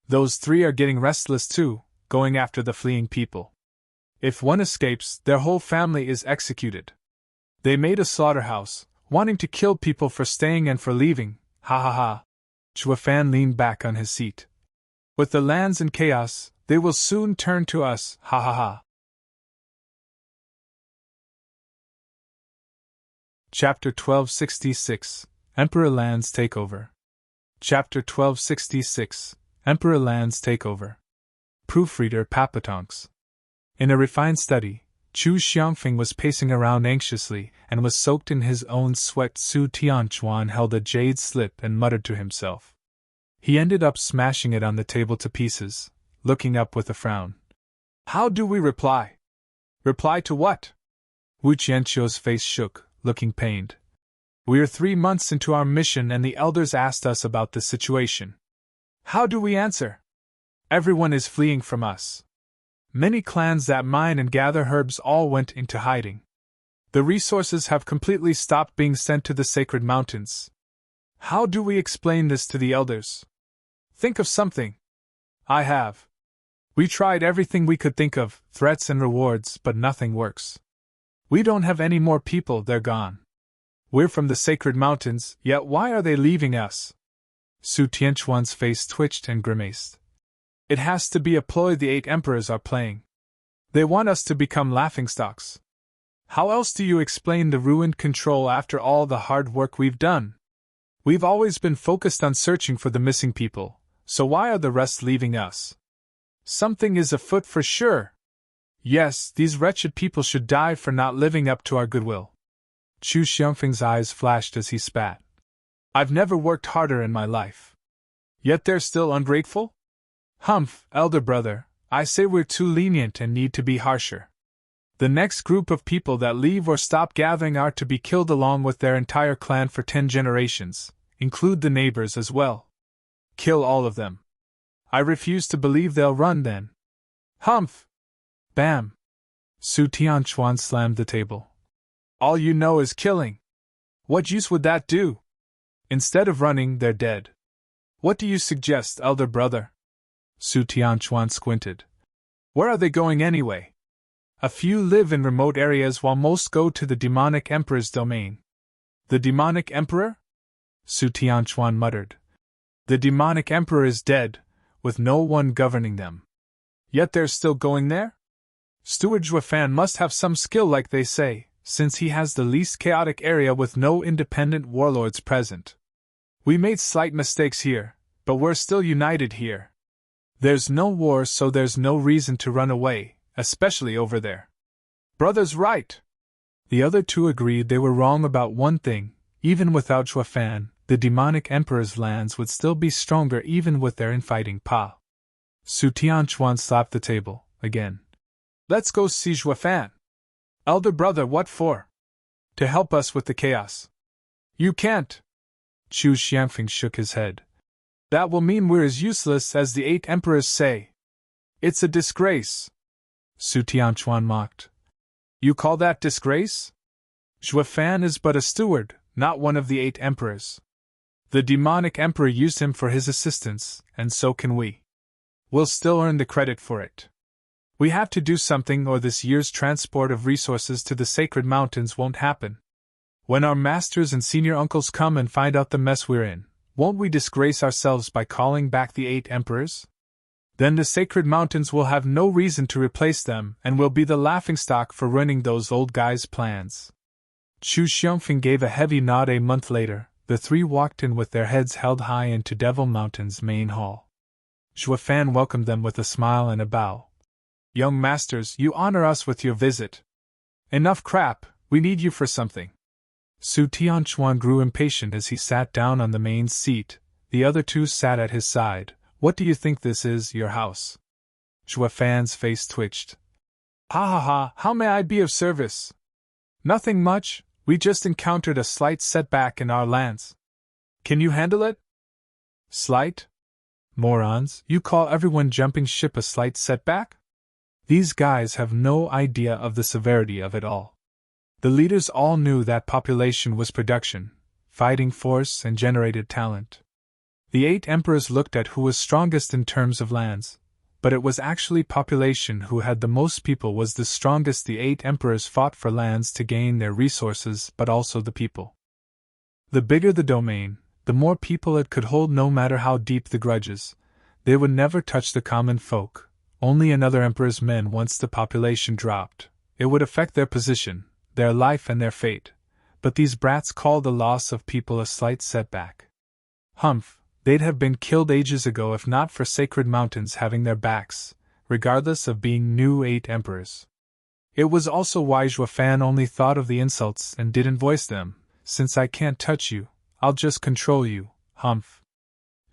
Those 3 are getting restless too, going after the fleeing people. If one escapes, their whole family is executed. They made a slaughterhouse, wanting to kill people for staying and for leaving, ha ha ha. Zhuefan leaned back on his seat. With the lands in chaos, they will soon turn to us, ha ha ha. Chapter 1266, Emperor Lands Takeover. Chapter 1266, Emperor Lands Takeover. Proofreader Papatonks. In a refined study, Chu Xiangfeng was pacing around anxiously and was soaked in his own sweat. Su Tianchuan held a jade slip and muttered to himself. He ended up smashing it on the table to pieces, looking up with a frown. How do we reply? Reply to what? Wu Qianqiu's face shook, looking pained. We're 3 months into our mission and the elders asked us about the situation. How do we answer? Everyone is fleeing from us. Many clans that mine and gather herbs all went into hiding. The resources have completely stopped being sent to the sacred mountains. How do we explain this to the elders? Think of something. I have. We tried everything we could think of, threats and rewards, but nothing works. We don't have any more people, they're gone. We're from the sacred mountains, yet why are they leaving us? Su Tianchuan's face twitched and grimaced. It has to be a ploy the 8 emperors are playing. They want us to become laughingstocks. How else do you explain the ruined control after all the hard work we've done? We've always been focused on searching for the missing people, so why are the rest leaving us? Something is afoot for sure. Yes, these wretched people should die for not living up to our goodwill. Chu Xiangfeng's eyes flashed as he spat. I've never worked harder in my life. Yet they're still ungrateful? Humph, elder brother, I say we're too lenient and need to be harsher. The next group of people that leave or stop gathering are to be killed along with their entire clan for 10 generations, include the neighbors as well. Kill all of them. I refuse to believe they'll run then. Humph! Bam! Su Tianchuan slammed the table. All you know is killing. What use would that do? Instead of running, they're dead. What do you suggest, elder brother? Su Tianchuan squinted. Where are they going anyway? A few live in remote areas while most go to the demonic emperor's domain. The demonic emperor? Su Tianchuan muttered. The demonic emperor is dead, with no one governing them. Yet they're still going there? Steward Zhuefan must have some skill like they say, since he has the least chaotic area with no independent warlords present. We made slight mistakes here, but we're still united here. There's no war, so there's no reason to run away, especially over there. Brother's right! The other two agreed they were wrong about one thing. Even without Zhuefan, the demonic emperor's lands would still be stronger even with their infighting pa. Su Tianchuan slapped the table, again. Let's go see Zhuefan. Elder brother, what for? To help us with the chaos. You can't. Chu Xiangfeng shook his head. That will mean we're as useless as the 8 emperors say. It's a disgrace. Su Tianchuan mocked. You call that disgrace? Zhuefan is but a steward, not one of the 8 emperors. The demonic emperor used him for his assistance, and so can we. We'll still earn the credit for it. We have to do something or this year's transport of resources to the sacred mountains won't happen. When our masters and senior uncles come and find out the mess we're in, won't we disgrace ourselves by calling back the 8 emperors? Then the sacred mountains will have no reason to replace them and will be the laughingstock for ruining those old guys' plans. Chu Xiangfeng gave a heavy nod. A month later, the 3 walked in with their heads held high into Devil Mountain's main hall. Zhuefan welcomed them with a smile and a bow. Young masters, you honor us with your visit. Enough crap, we need you for something. Su Tianchuan grew impatient as he sat down on the main seat. The other 2 sat at his side. What do you think this is, your house? Zhuefan's face twitched. Ha ha ha, how may I be of service? Nothing much, we just encountered a slight setback in our lands. Can you handle it? Slight? Morons, you call everyone jumping ship a slight setback? These guys have no idea of the severity of it all. The leaders all knew that population was production, fighting force, and generated talent. The 8 emperors looked at who was strongest in terms of lands. but it was actually population who had the most people was the strongest. The 8 emperors fought for lands to gain their resources, but also the people. The bigger the domain, the more people it could hold, no matter how deep the grudges. They would never touch the common folk, only another emperor's men. Once the population dropped, it would affect their position, their life and their fate. But these brats called the loss of people a slight setback. Humph, they'd have been killed ages ago if not for Sacred Mountains having their backs, regardless of being new 8 emperors. It was also why Zhuofan only thought of the insults and didn't voice them. Since I can't touch you, I'll just control you, humph.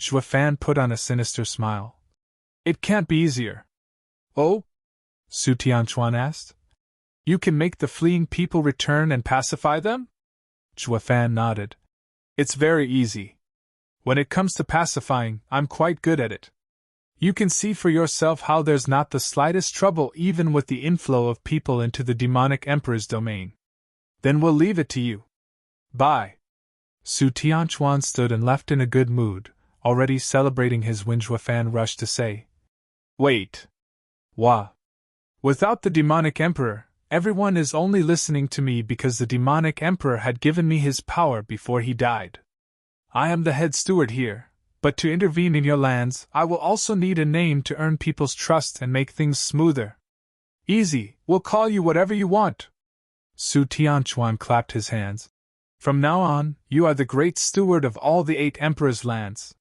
Zhuofan put on a sinister smile. It can't be easier. Oh? Su Tianchuan asked. You can make the fleeing people return and pacify them? Zhuofan nodded. It's very easy. When it comes to pacifying, I'm quite good at it. You can see for yourself how there's not the slightest trouble even with the inflow of people into the demonic emperor's domain. Then we'll leave it to you. Bye. Su Tianchuan stood and left in a good mood, already celebrating his win. Zhuofan rushed to say, Wait. Wah. Without the demonic emperor, everyone is only listening to me because the demonic emperor had given me his power before he died. I am the head steward here, but to intervene in your lands, I will also need a name to earn people's trust and make things smoother. Easy, we'll call you whatever you want. Su Tianchuan clapped his hands. From now on, you are the great steward of all the 8 emperors' lands.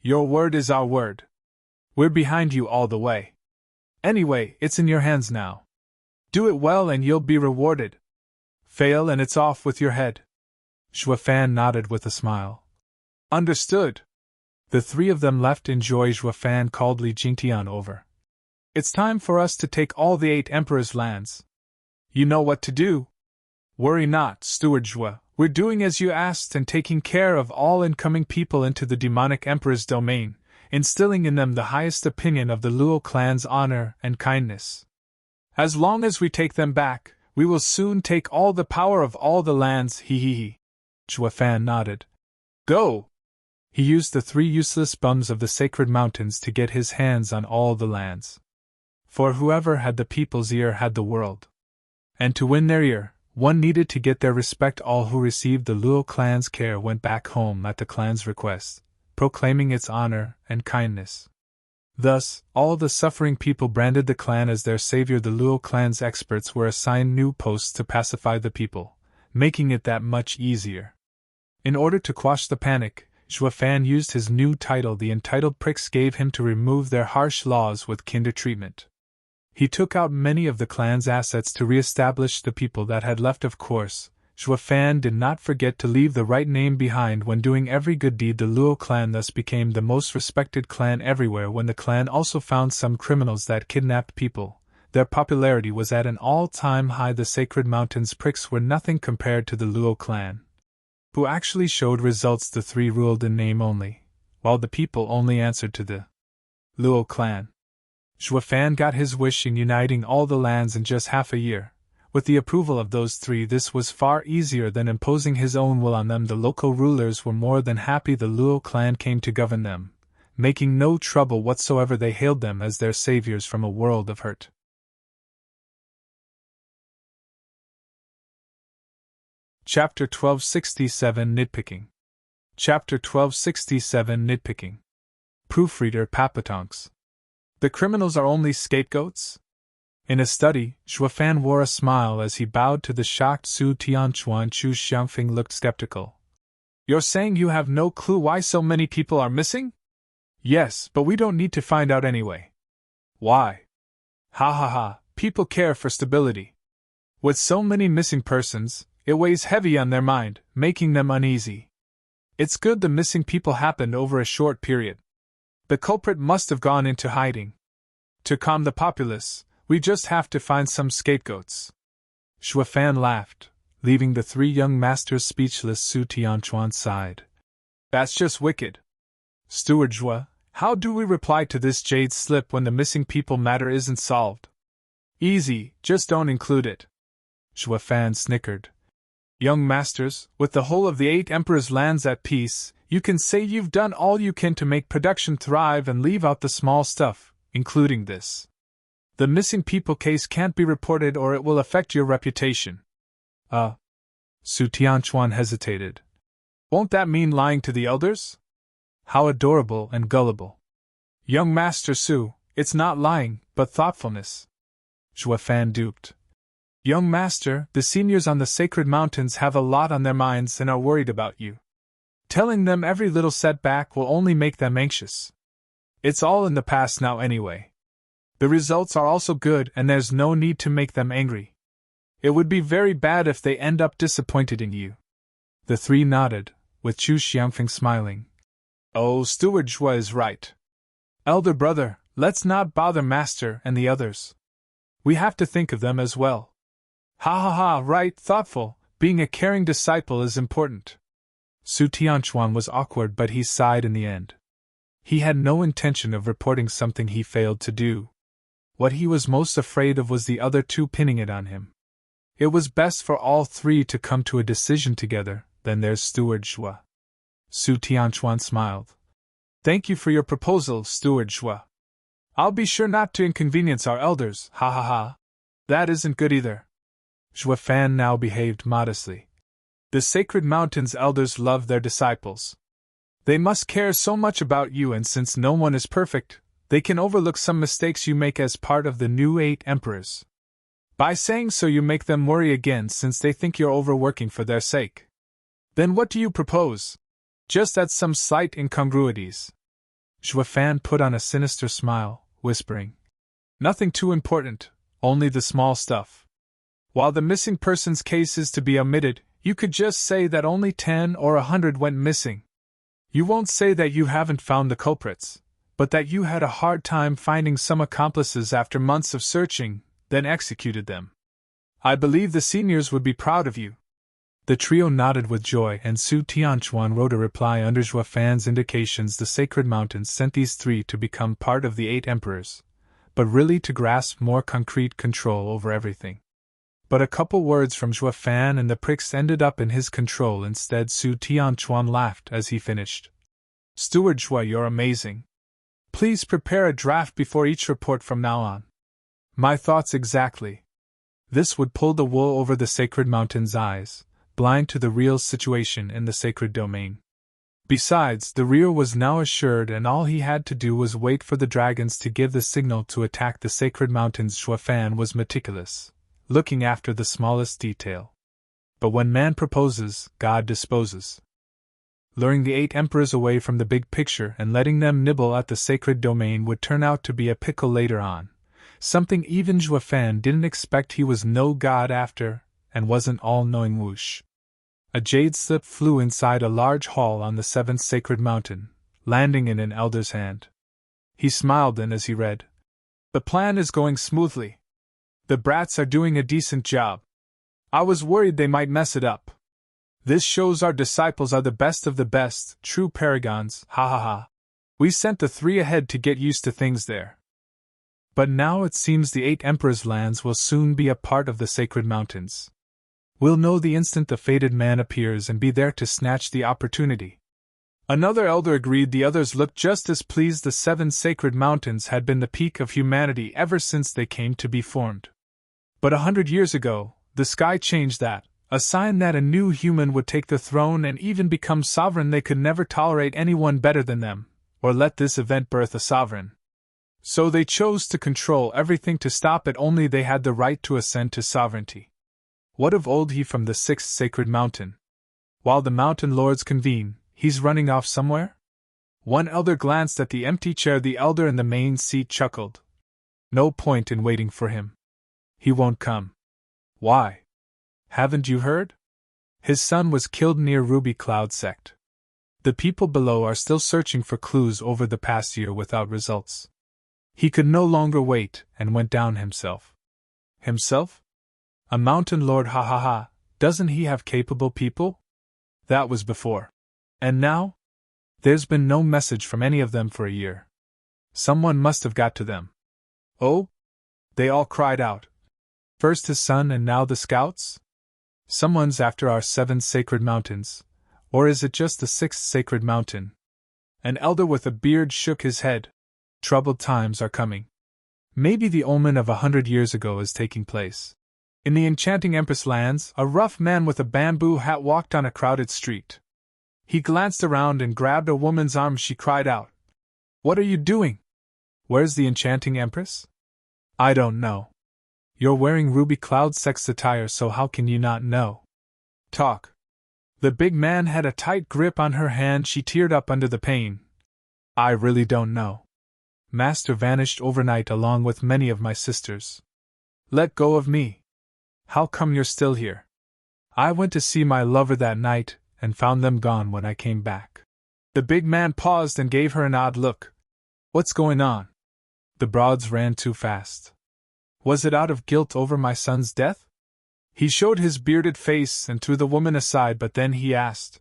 Your word is our word. We're behind you all the way. Anyway, it's in your hands now. Do it well and you'll be rewarded. Fail and it's off with your head. Zhuofan nodded with a smile. Understood. The 3 of them left in joy. Zhuofan called Li Jingtian over. It's time for us to take all the 8 emperors' lands. You know what to do. Worry not, Steward Zhua. We're doing as you asked and taking care of all incoming people into the demonic emperor's domain, instilling in them the highest opinion of the Luo clan's honor and kindness. As long as we take them back, we will soon take all the power of all the lands. He. Zhuofan nodded. Go! He used the 3 useless bums of the Sacred Mountains to get his hands on all the lands. For whoever had the people's ear had the world. And to win their ear, one needed to get their respect. All who received the Luo clan's care went back home at the clan's request, proclaiming its honor and kindness. Thus, all the suffering people branded the clan as their savior. The Luo clan's experts were assigned new posts to pacify the people, making it that much easier. In order to quash the panic, Zhuofan used his new title the entitled pricks gave him to remove their harsh laws with kinder treatment. He took out many of the clan's assets to re-establish the people that had left. Of course, Zhuofan did not forget to leave the right name behind when doing every good deed. The Luo clan thus became the most respected clan everywhere. When the clan also found some criminals that kidnapped people, their popularity was at an all-time high. The Sacred Mountains pricks were nothing compared to the Luo clan, who actually showed results. The 3 ruled in name only, while the people only answered to the Luo clan. Zhuofan got his wish in uniting all the lands in just half a year. With the approval of those 3, this was far easier than imposing his own will on them. The local rulers were more than happy the Luo clan came to govern them, making no trouble whatsoever. They hailed them as their saviors from a world of hurt. Chapter 1267 Nitpicking. Chapter 1267 Nitpicking. Proofreader Papatonks. The criminals are only scapegoats? In a study, Zhuofan wore a smile as he bowed to the shocked Su Tianchuan. Chu Xiangfing looked skeptical. You're saying you have no clue why so many people are missing? Yes, but we don't need to find out anyway. Why? Ha ha ha, people care for stability. With so many missing persons, it weighs heavy on their mind, making them uneasy. It's good the missing people happened over a short period. The culprit must have gone into hiding. To calm the populace, we just have to find some scapegoats. Zhuofan laughed, leaving the 3 young masters speechless. Su Tianchuan sighed. That's just wicked. Steward Zhua, how do we reply to this jade slip when the missing people matter isn't solved? Easy, just don't include it. Zhuofan snickered. Young masters, with the whole of the 8 emperors' lands at peace, you can say you've done all you can to make production thrive and leave out the small stuff, including this. The missing people case can't be reported or it will affect your reputation. Su Tianchuan hesitated. Won't that mean lying to the elders? How adorable and gullible. Young Master Su, it's not lying, but thoughtfulness. Zhua Fan duped. Young Master, the seniors on the Sacred Mountains have a lot on their minds and are worried about you. Telling them every little setback will only make them anxious. It's all in the past now anyway. The results are also good and there's no need to make them angry. It would be very bad if they end up disappointed in you. The three nodded, with Chu Xiangfeng smiling. Oh, Steward Zhua is right. Elder brother, let's not bother Master and the others. We have to think of them as well. Ha ha ha, right, thoughtful, being a caring disciple is important. Su Tianchuan was awkward, but he sighed in the end. He had no intention of reporting something he failed to do. What he was most afraid of was the other two pinning it on him. It was best for all three to come to a decision together, then there's Steward Zhua. Su Tianchuan smiled. Thank you for your proposal, Steward Zhua. I'll be sure not to inconvenience our elders, ha ha ha. That isn't good either. Zhua Fan now behaved modestly. The Sacred Mountains elders love their disciples. They must care so much about you, and since no one is perfect, they can overlook some mistakes you make as part of the new 8 emperors. By saying so you make them worry again since they think you're overworking for their sake. Then what do you propose? Just add some slight incongruities. Zhua Fan put on a sinister smile, whispering. Nothing too important, only the small stuff. While the missing persons case is to be omitted, you could just say that only 10 or 100 went missing. You won't say that you haven't found the culprits, but that you had a hard time finding some accomplices after months of searching, then executed them. I believe the seniors would be proud of you. The trio nodded with joy, and Su Tianchuan wrote a reply under Zhua Fan's indications. The Sacred Mountains sent these 3 to become part of the 8 emperors, but really to grasp more concrete control over everything. But a couple words from Zhua Fan and the pricks ended up in his control instead. Su Tianchuan laughed as he finished. Steward Zhua, you're amazing. Please prepare a draft before each report from now on. My thoughts exactly. This would pull the wool over the Sacred Mountains' eyes, blind to the real situation in the sacred domain. Besides, the rear was now assured, and all he had to do was wait for the dragons to give the signal to attack the Sacred Mountains. Zhua Fan was meticulous, looking after the smallest detail. But when man proposes, God disposes. Luring the 8 emperors away from the big picture and letting them nibble at the sacred domain would turn out to be a pickle later on, something even Zhua Fan didn't expect. He was no god after, and wasn't all-knowing. Whoosh. A jade slip flew inside a large hall on the 7th sacred mountain, landing in an elder's hand. He smiled then as he read. The plan is going smoothly. The brats are doing a decent job. I was worried they might mess it up. This shows our disciples are the best of the best, true paragons, ha ha ha. We sent the 3 ahead to get used to things there. But now it seems the 8 emperors' lands will soon be a part of the Sacred Mountains. We'll know the instant the fated man appears and be there to snatch the opportunity. Another elder agreed. The others looked just as pleased. The 7 sacred mountains had been the peak of humanity ever since they came to be formed. But 100 years ago, the sky changed that, a sign that a new human would take the throne and even become sovereign. They could never tolerate anyone better than them, or let this event birth a sovereign. So they chose to control everything. To stop it, only they had the right to ascend to sovereignty. What of old he from the 6th sacred mountain? While the mountain lords convene, he's running off somewhere? One elder glanced at the empty chair. The elder in the main seat chuckled. No point in waiting for him. He won't come. Why? Haven't you heard? His son was killed near Ruby Cloud Sect. The people below are still searching for clues over the past year without results. He could no longer wait and went down himself. Himself? A mountain lord, ha ha ha, doesn't he have capable people? That was before. And now? There's been no message from any of them for a year. Someone must have got to them. Oh? They all cried out. First his son and now the scouts? Someone's after our 7 sacred mountains, or is it just the 6th sacred mountain? An elder with a beard shook his head. Troubled times are coming. Maybe the omen of 100 years ago is taking place. In the enchanting Empress lands, a rough man with a bamboo hat walked on a crowded street. He glanced around and grabbed a woman's arm. She cried out, "What are you doing? Where's the enchanting Empress?" "I don't know." "You're wearing Ruby Cloud sex attire, so how can you not know?" "Talk." The big man had a tight grip on her hand. She teared up under the pain. "I really don't know. Master vanished overnight along with many of my sisters." "Let go of me. How come you're still here?" "I went to see my lover that night, and found them gone when I came back." The big man paused and gave her an odd look. "What's going on?" "The broads ran too fast." "Was it out of guilt over my son's death?" He showed his bearded face and threw the woman aside, but then he asked,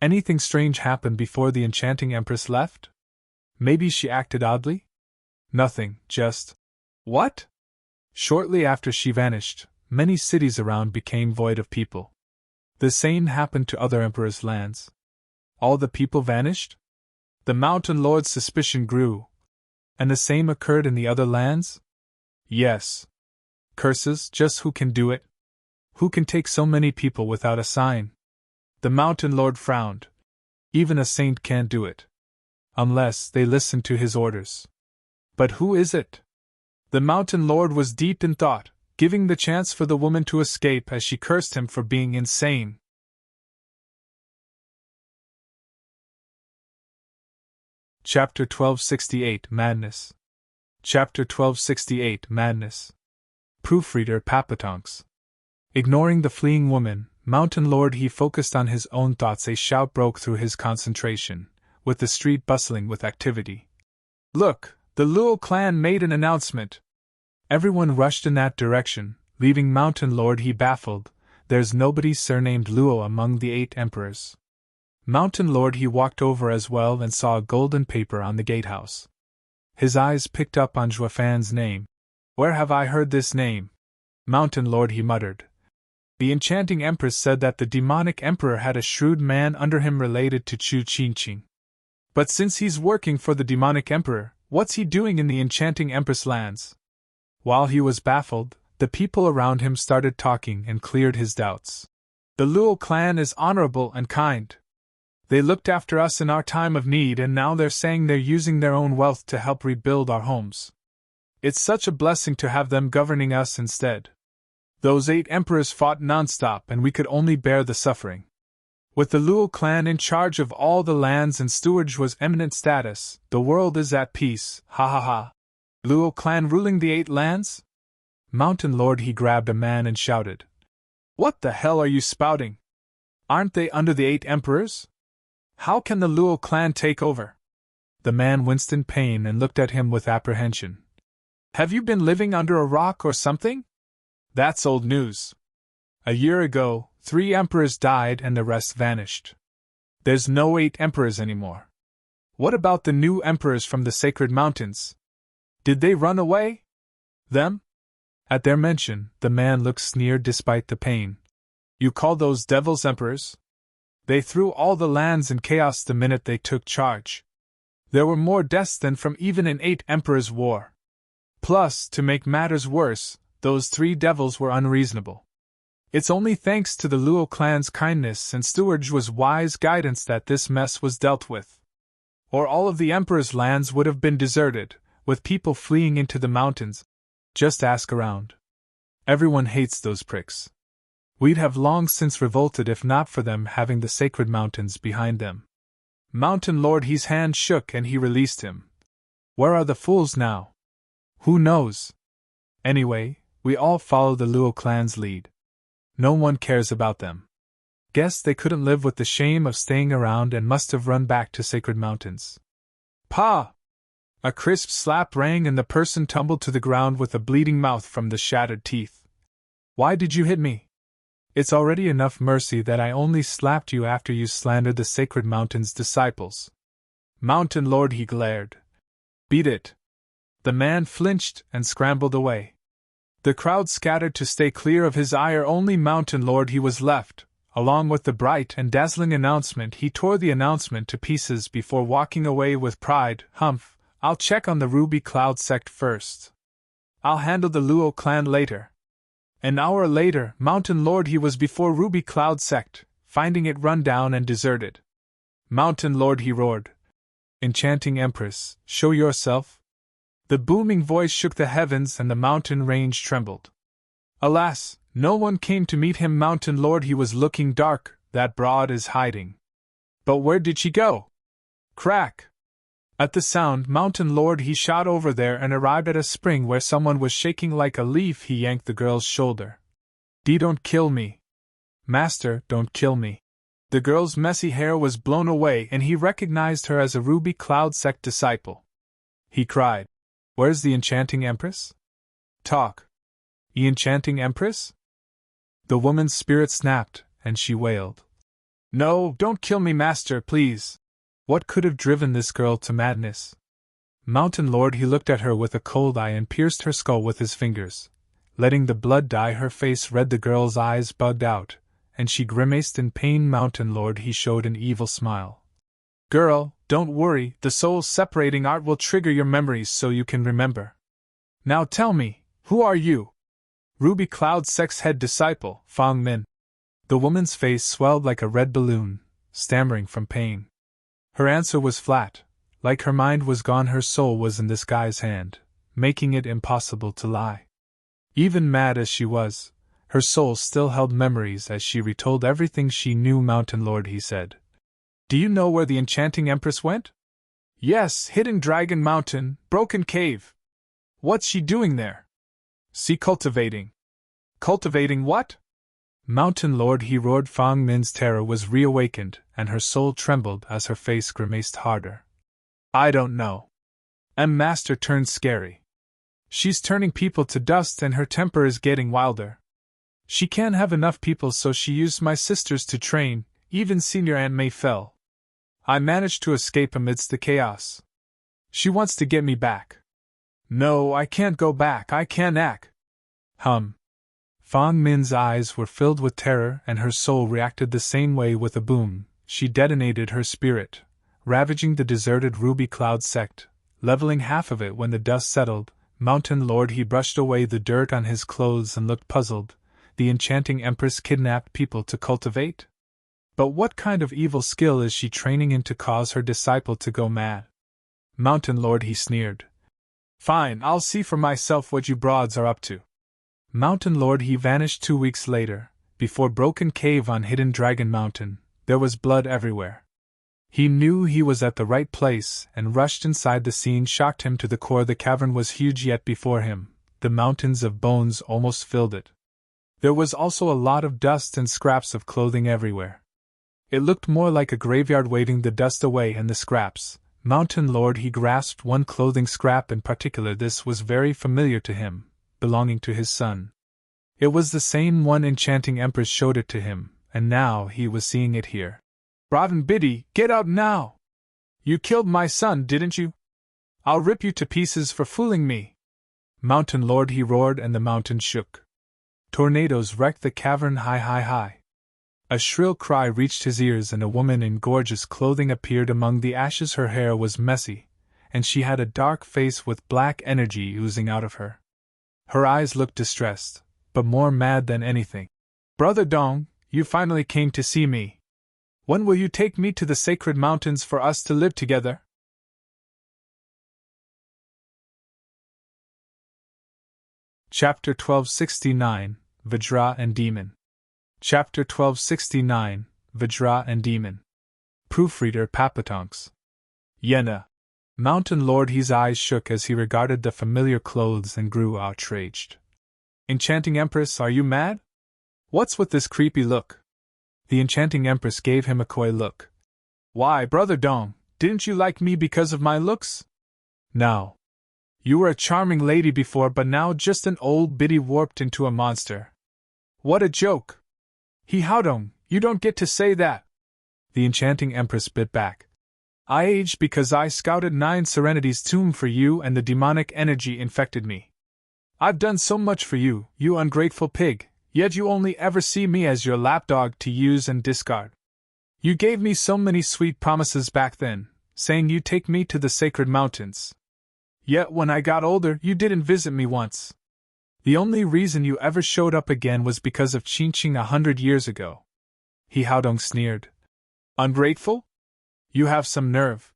"Anything strange happened before the enchanting Empress left? Maybe she acted oddly?" "Nothing, just—" "What?" "Shortly after she vanished, many cities around became void of people. The same happened to other emperors' lands." "All the people vanished?" The mountain lord's suspicion grew. "And the same occurred in the other lands?" "Yes." "Curses, just who can do it? Who can take so many people without a sign?" The mountain lord frowned. "Even a saint can't do it. Unless they listen to his orders." "But who is it?" The mountain lord was deep in thought, giving the chance for the woman to escape as she cursed him for being insane. Chapter 1268 Madness. Chapter 1268 Madness. Proofreader Papatonks. Ignoring the fleeing woman, mountain lord, he focused on his own thoughts. A shout broke through his concentration, with the street bustling with activity. "Look, the Luo clan made an announcement!" Everyone rushed in that direction, leaving mountain lord he baffled. "There's nobody surnamed Luo among the 8 emperors." Mountain lord he walked over as well and saw a golden paper on the gatehouse. His eyes picked up on Zhuafan's name. "Where have I heard this name?" "Mountain lord," he muttered. "The enchanting empress said that the demonic emperor had a shrewd man under him related to Chu Qingqing. But since he's working for the demonic emperor, what's he doing in the enchanting empress lands?" While he was baffled, the people around him started talking and cleared his doubts. "The Luo clan is honorable and kind. They looked after us in our time of need, and now they're saying they're using their own wealth to help rebuild our homes. It's such a blessing to have them governing us instead. Those 8 emperors fought nonstop, and we could only bear the suffering. With the Luo clan in charge of all the lands and stewardship was eminent status, the world is at peace, ha ha ha. Luo clan ruling the 8 lands?" Mountain lord he grabbed a man and shouted, "What the hell are you spouting? Aren't they under the 8 emperors? How can the Luo clan take over?" The man winced in pain and looked at him with apprehension. "Have you been living under a rock or something? That's old news. A year ago, 3 emperors died and the rest vanished. There's no 8 emperors anymore. What about the new emperors from the sacred mountains? Did they run away? Them?" At their mention, the man looked sneered despite the pain. "You call those devils emperors? They threw all the lands in chaos the minute they took charge. There were more deaths than from even an 8 emperors' war. Plus, to make matters worse, those 3 devils were unreasonable. It's only thanks to the Luo clan's kindness and stewardship's wise guidance that this mess was dealt with. Or all of the emperor's lands would have been deserted, with people fleeing into the mountains. Just ask around. Everyone hates those pricks. We'd have long since revolted if not for them having the sacred mountains behind them." Mountain lord his hand shook and he released him. "Where are the fools now? Who knows? Anyway, we all follow the Luo clan's lead. No one cares about them. Guess they couldn't live with the shame of staying around and must have run back to sacred mountains." "Pa!" A crisp slap rang and the person tumbled to the ground with a bleeding mouth from the shattered teeth. "Why did you hit me? It's already enough mercy that I only slapped you after you slandered the sacred mountain's disciples." Mountain lord he glared. "Beat it." The man flinched and scrambled away. The crowd scattered to stay clear of his ire. Only mountain lord he was left. Along with the bright and dazzling announcement, he tore the announcement to pieces before walking away with pride. "Humph, I'll check on the Ruby Cloud sect first. I'll handle the Luo clan later. An hour later, Mountain Lord he was before Ruby Cloud sect, finding it run down and deserted. Mountain Lord he roared. Enchanting Empress, show yourself. The booming voice shook the heavens and the mountain range trembled. Alas, no one came to meet him. Mountain Lord he was looking dark, that broad is hiding. But where did she go? Crack! At the sound, Mountain Lord he shot over there and arrived at a spring where someone was shaking like a leaf. He yanked the girl's shoulder. Don't kill me. Master, don't kill me. The girl's messy hair was blown away and he recognized her as a Ruby Cloud sect disciple. He cried, Where's the Enchanting Empress? Talk. Enchanting Empress? The woman's spirit snapped, and she wailed. No, don't kill me, Master, please. What could have driven this girl to madness? Mountain Lord he looked at her with a cold eye and pierced her skull with his fingers. Letting the blood dye her face red, the girl's eyes bugged out, and she grimaced in pain. Mountain Lord he showed an evil smile. Girl, don't worry, the soul-separating art will trigger your memories so you can remember. Now tell me, who are you? Ruby Cloud sect's head disciple, Fang Min. The woman's face swelled like a red balloon, stammering from pain. Her answer was flat. Like her mind was gone, her soul was in this guy's hand, making it impossible to lie. Even mad as she was, her soul still held memories as she retold everything she knew. Mountain Lord he said. Do you know where the Enchanting Empress went? Yes, Hidden Dragon Mountain, Broken Cave. What's she doing there? See, cultivating. Cultivating what? Mountain Lord he roared. Fang Min's terror was reawakened, and her soul trembled as her face grimaced harder. I don't know. Master turned scary. She's turning people to dust and her temper is getting wilder. She can't have enough people, so she used my sisters to train, even Senior Aunt May fell. I managed to escape amidst the chaos. She wants to get me back. No, I can't go back, I can't act. Fang Min's eyes were filled with terror and her soul reacted the same way. With a boom, she detonated her spirit, ravaging the deserted Ruby Cloud sect, leveling half of it. When the dust settled, Mountain Lord he brushed away the dirt on his clothes and looked puzzled. The Enchanting Empress kidnapped people to cultivate? But what kind of evil skill is she training in to cause her disciple to go mad? Mountain Lord he sneered. Fine, I'll see for myself what you broads are up to. Mountain Lord he vanished 2 weeks later. Before Broken Cave on Hidden Dragon Mountain, there was blood everywhere. He knew he was at the right place and rushed inside. The scene shocked him to the core. The cavern was huge, yet before him, the mountains of bones almost filled it. There was also a lot of dust and scraps of clothing everywhere. It looked more like a graveyard. Waving the dust away and the scraps, Mountain Lord he grasped one clothing scrap in particular. This was very familiar to him, belonging to his son. It was the same one Enchanting Empress showed it to him, and now he was seeing it here. Rotten Biddy, get out now! You killed my son, didn't you? I'll rip you to pieces for fooling me! Mountain Lord he roared, and the mountain shook. Tornadoes wrecked the cavern. Hi. A shrill cry reached his ears and a woman in gorgeous clothing appeared among the ashes. Her hair was messy, and she had a dark face with black energy oozing out of her. Her eyes looked distressed, but more mad than anything. Brother Dong, you finally came to see me. When will you take me to the sacred mountains for us to live together? Chapter 1269, Vajra and Demon. Chapter 1269, Vajra and Demon. Proofreader Papatonks. Yena. Mountain Lord his eyes shook as he regarded the familiar clothes and grew outraged. Enchanting Empress, are you mad? What's with this creepy look? The Enchanting Empress gave him a coy look. Why, Brother Dong, didn't you like me because of my looks? No. You were a charming lady before, but now just an old biddy warped into a monster. What a joke! Haodong, you don't get to say that. The Enchanting Empress bit back. I aged because I scouted 9 Serenity's tomb for you and the demonic energy infected me. I've done so much for you, you ungrateful pig, yet you only ever see me as your lapdog to use and discard. You gave me so many sweet promises back then, saying you'd take me to the sacred mountains, Yet when I got older, you didn't visit me once. The only reason you ever showed up again was because of Qingqing 100 years ago. He Haodong sneered. Ungrateful? You have some nerve.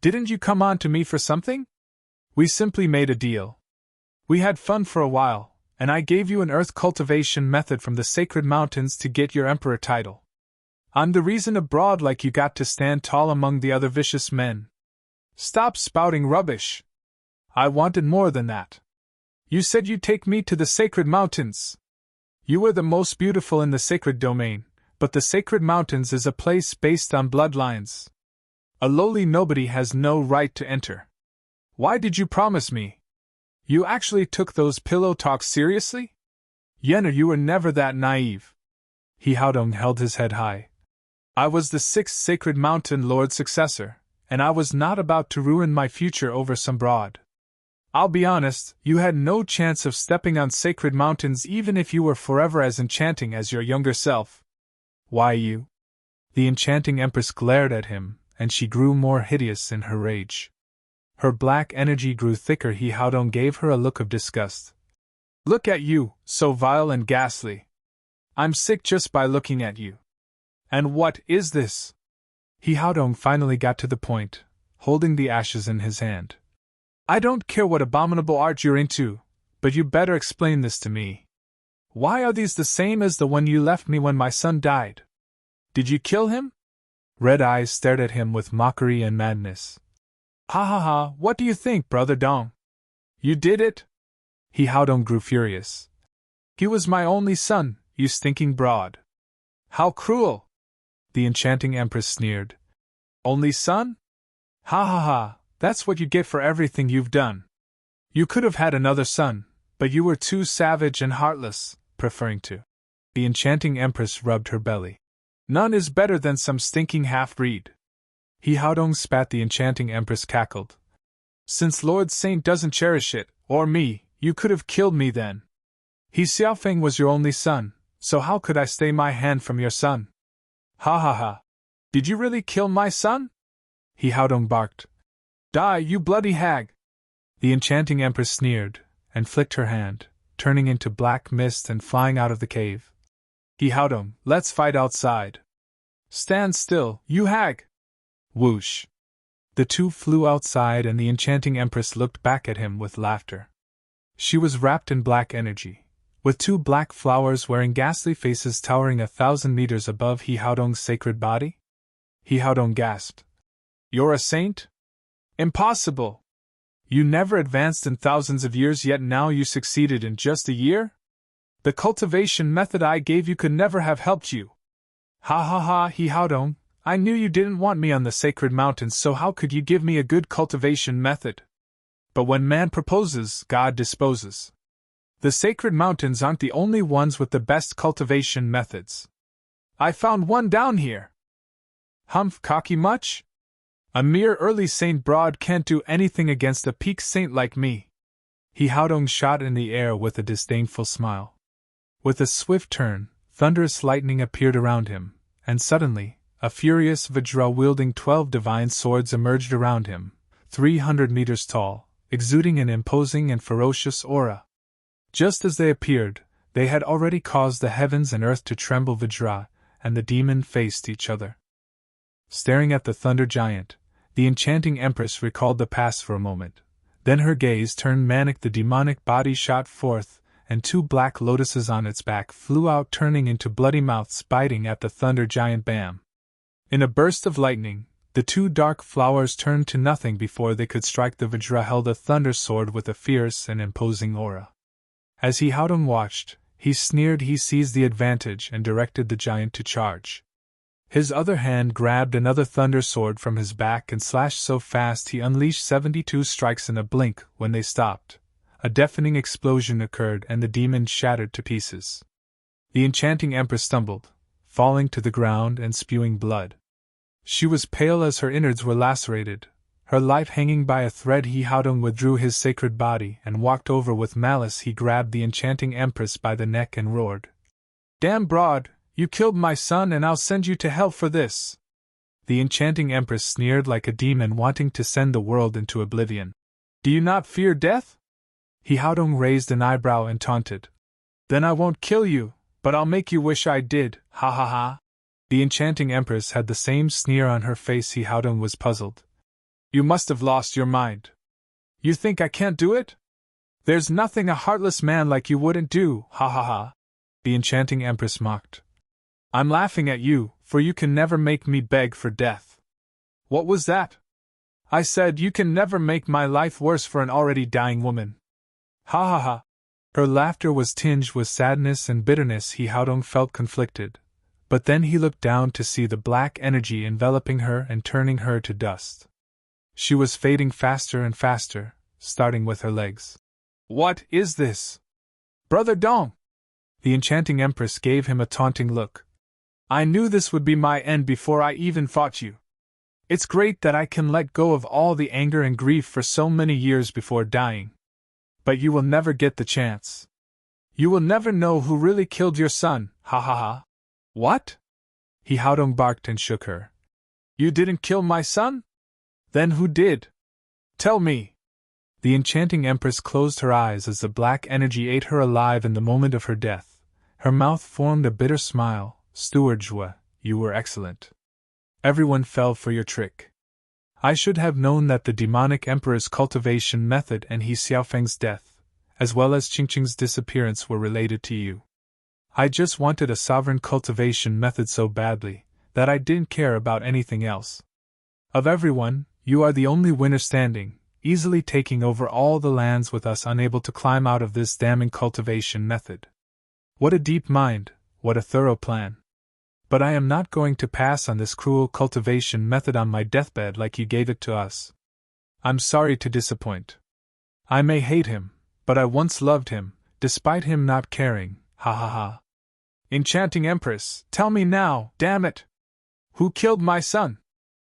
Didn't you come on to me for something? We simply made a deal. We had fun for a while, and I gave you an earth cultivation method from the sacred mountains to get your emperor title. I'm the reason abroad like you got to stand tall among the other vicious men. Stop spouting rubbish. I wanted more than that. You said you'd take me to the sacred mountains. You were the most beautiful in the sacred domain, but the sacred mountains is a place based on bloodlines. A lowly nobody has no right to enter. Why did you promise me? You actually took those pillow talks seriously? Yenna, you were never that naive. He Haodong held his head high. I was the 6th sacred mountain lord's successor, and I was not about to ruin my future over some broad. I'll be honest, you had no chance of stepping on sacred mountains even if you were forever as enchanting as your younger self. Why you? The enchanting empress glared at him, and she grew more hideous in her rage. Her black energy grew thicker. He Haodong gave her a look of disgust. Look at you, so vile and ghastly. I'm sick just by looking at you. And what is this? He Haodong finally got to the point, holding the ashes in his hand. I don't care what abominable art you're into, but you better explain this to me. Why are these the same as the one you left me when my son died? Did you kill him? Red eyes stared at him with mockery and madness. Ha ha ha, what do you think, Brother Dong? You did it? He Haodong grew furious. He was my only son, you stinking broad. How cruel! The enchanting empress sneered. Only son? Ha ha ha, that's what you get for everything you've done. You could have had another son, but you were too savage and heartless, preferring to. The enchanting empress rubbed her belly. None is better than some stinking half-breed. He Haodong spat. The enchanting empress cackled. Since Lord Saint doesn't cherish it, or me, you could have killed me then. He Xiaofeng was your only son, so how could I stay my hand from your son? Ha ha ha. Did you really kill my son? He Haodong barked. Die, you bloody hag! The enchanting empress sneered, and flicked her hand, turning into black mist and flying out of the cave. He Haodong, let's fight outside. Stand still, you hag! Whoosh! The two flew outside and the enchanting empress looked back at him with laughter. She was wrapped in black energy, with two black flowers wearing ghastly faces towering 1,000 meters above He Haodong's sacred body. He Haodong gasped. You're a saint? Impossible! You never advanced in thousands of years, yet now you succeeded in just a year? The cultivation method I gave you could never have helped you. Ha ha ha, He Haodong, I knew you didn't want me on the sacred mountains, so how could you give me a good cultivation method? But when man proposes, God disposes. The sacred mountains aren't the only ones with the best cultivation methods. I found one down here. Humph, cocky much? A mere early saint broad can't do anything against a peak saint like me. He Haodong shot in the air with a disdainful smile. With a swift turn, thunderous lightning appeared around him, and suddenly, a furious Vajra wielding 12 divine swords emerged around him, 300 meters tall, exuding an imposing and ferocious aura. Just as they appeared, they had already caused the heavens and earth to tremble. Vajra and the demon faced each other. Staring at the thunder giant, the enchanting empress recalled the past for a moment. Then her gaze turned manic. The demonic body shot forth, and 2 black lotuses on its back flew out, turning into bloody mouths biting at the thunder giant. Bam! In a burst of lightning, the 2 dark flowers turned to nothing before they could strike. The Vajra held a thunder sword with a fierce and imposing aura. As He Haodong watched, he sneered. He seized the advantage and directed the giant to charge. His other hand grabbed another thunder sword from his back and slashed so fast he unleashed 72 strikes in a blink. When they stopped, a deafening explosion occurred and the demon shattered to pieces. The enchanting empress stumbled, falling to the ground and spewing blood. She was pale as her innards were lacerated, her life hanging by a thread. He Haodong withdrew his sacred body and walked over with malice. He grabbed the enchanting empress by the neck and roared. Damn broad! You killed my son and I'll send you to hell for this! The enchanting empress sneered like a demon wanting to send the world into oblivion. Do you not fear death? He Haodong raised an eyebrow and taunted. Then I won't kill you, but I'll make you wish I did, ha ha ha. The enchanting empress had the same sneer on her face. He Haodong was puzzled. You must have lost your mind. You think I can't do it? There's nothing a heartless man like you wouldn't do, ha ha ha. The enchanting empress mocked. I'm laughing at you, for you can never make me beg for death. What was that? I said you can never make my life worse for an already dying woman. Ha ha ha. Her laughter was tinged with sadness and bitterness. He Haodong felt conflicted, but then he looked down to see the black energy enveloping her and turning her to dust. She was fading faster and faster, starting with her legs. What is this? Brother Dong! The enchanting empress gave him a taunting look. I knew this would be my end before I even fought you. It's great that I can let go of all the anger and grief for so many years before dying. But you will never get the chance. You will never know who really killed your son, ha ha ha. What? He Haodong barked and shook her. You didn't kill my son? Then who did? Tell me. The enchanting empress closed her eyes as the black energy ate her alive in the moment of her death. Her mouth formed a bitter smile. Steward, you were excellent. Everyone fell for your trick. I should have known that the demonic emperor's cultivation method and He Xiaofeng's death, as well as Qingqing's disappearance, were related to you. I just wanted a sovereign cultivation method so badly that I didn't care about anything else. Of everyone, you are the only winner standing, easily taking over all the lands with us unable to climb out of this damning cultivation method. What a deep mind, what a thorough plan. But I am not going to pass on this cruel cultivation method on my deathbed like you gave it to us. I'm sorry to disappoint. I may hate him, but I once loved him, despite him not caring, ha ha ha. Enchanting Empress, tell me now, damn it! Who killed my son?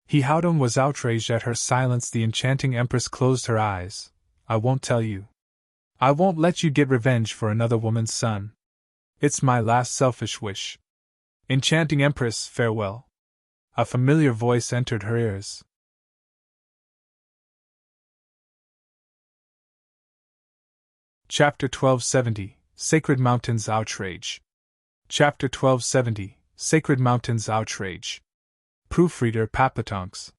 He Haodong was outraged at her silence. The enchanting Empress closed her eyes. I won't tell you. I won't let you get revenge for another woman's son. It's my last selfish wish. Enchanting Empress, farewell. A familiar voice entered her ears. Chapter 1270, Sacred Mountains Outrage. Chapter 1270, Sacred Mountains Outrage. Proofreader Papatonks.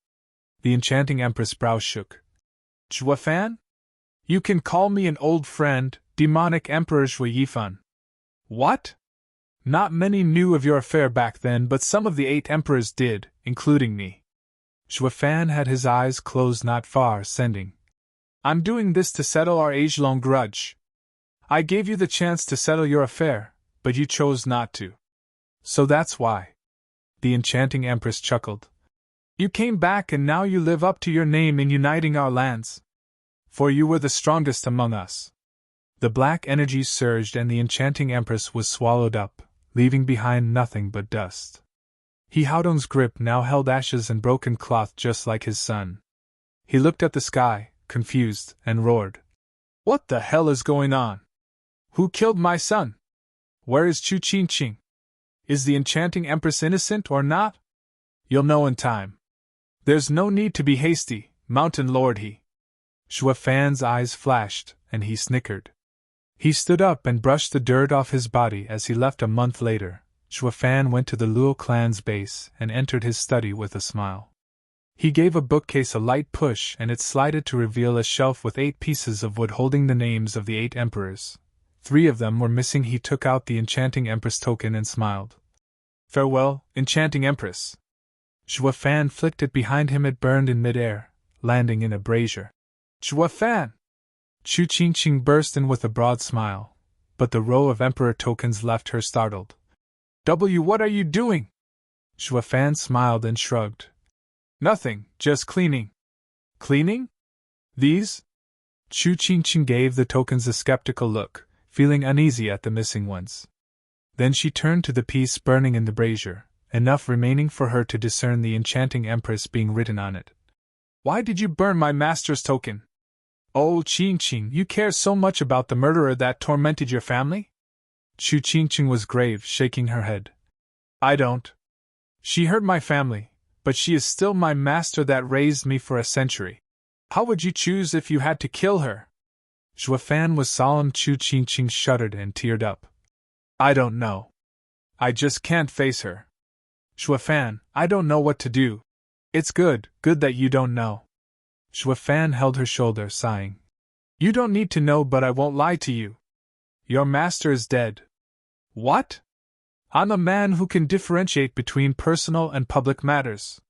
The enchanting Empress' brow shook. Zhuofan? You can call me an old friend, demonic Emperor Zhui Yifan. What? Not many knew of your affair back then, but some of the 8 emperors did, including me. Zhuofan had his eyes closed, not far sending. I'm doing this to settle our age-long grudge. I gave you the chance to settle your affair, but you chose not to. So that's why. The enchanting Empress chuckled. You came back and now you live up to your name in uniting our lands. For you were the strongest among us. The black energies surged and the enchanting Empress was swallowed up, leaving behind nothing but dust. He Haodong's grip now held ashes and broken cloth just like his son. He looked at the sky, confused, and roared. What the hell is going on? Who killed my son? Where is Chu Qingqing? Is the enchanting Empress innocent or not? You'll know in time. There's no need to be hasty, Mountain Lord. Zhuofan's eyes flashed, and he snickered. He stood up and brushed the dirt off his body as he left a month later. Zhuofan went to the Luo clan's base and entered his study with a smile. He gave a bookcase a light push and it slided to reveal a shelf with 8 pieces of wood holding the names of the 8 emperors. 3 of them were missing. He took out the enchanting Empress token and smiled. Farewell, enchanting Empress. Zhuofan flicked it behind him. It burned in midair, landing in a brazier. Zhuofan! Chu Qingqing burst in with a broad smile, but the row of emperor tokens left her startled. What are you doing? Zhuofan smiled and shrugged. Nothing, just cleaning. Cleaning? These? Chu Qingqing gave the tokens a skeptical look, feeling uneasy at the missing ones. Then she turned to the piece burning in the brazier, enough remaining for her to discern the enchanting Empress being written on it. Why did you burn my master's token? Oh, Qingqing, you care so much about the murderer that tormented your family? Chu Qingqing was grave, shaking her head. I don't. She hurt my family, but she is still my master that raised me for a century. How would you choose if you had to kill her? Zhuofan was solemn. Chu Qingqing shuddered and teared up. I don't know. I just can't face her. Zhuofan, I don't know what to do. It's good that you don't know. Zhuofan held her shoulder, sighing. You don't need to know, but I won't lie to you. Your master is dead. What? I'm a man who can differentiate between personal and public matters.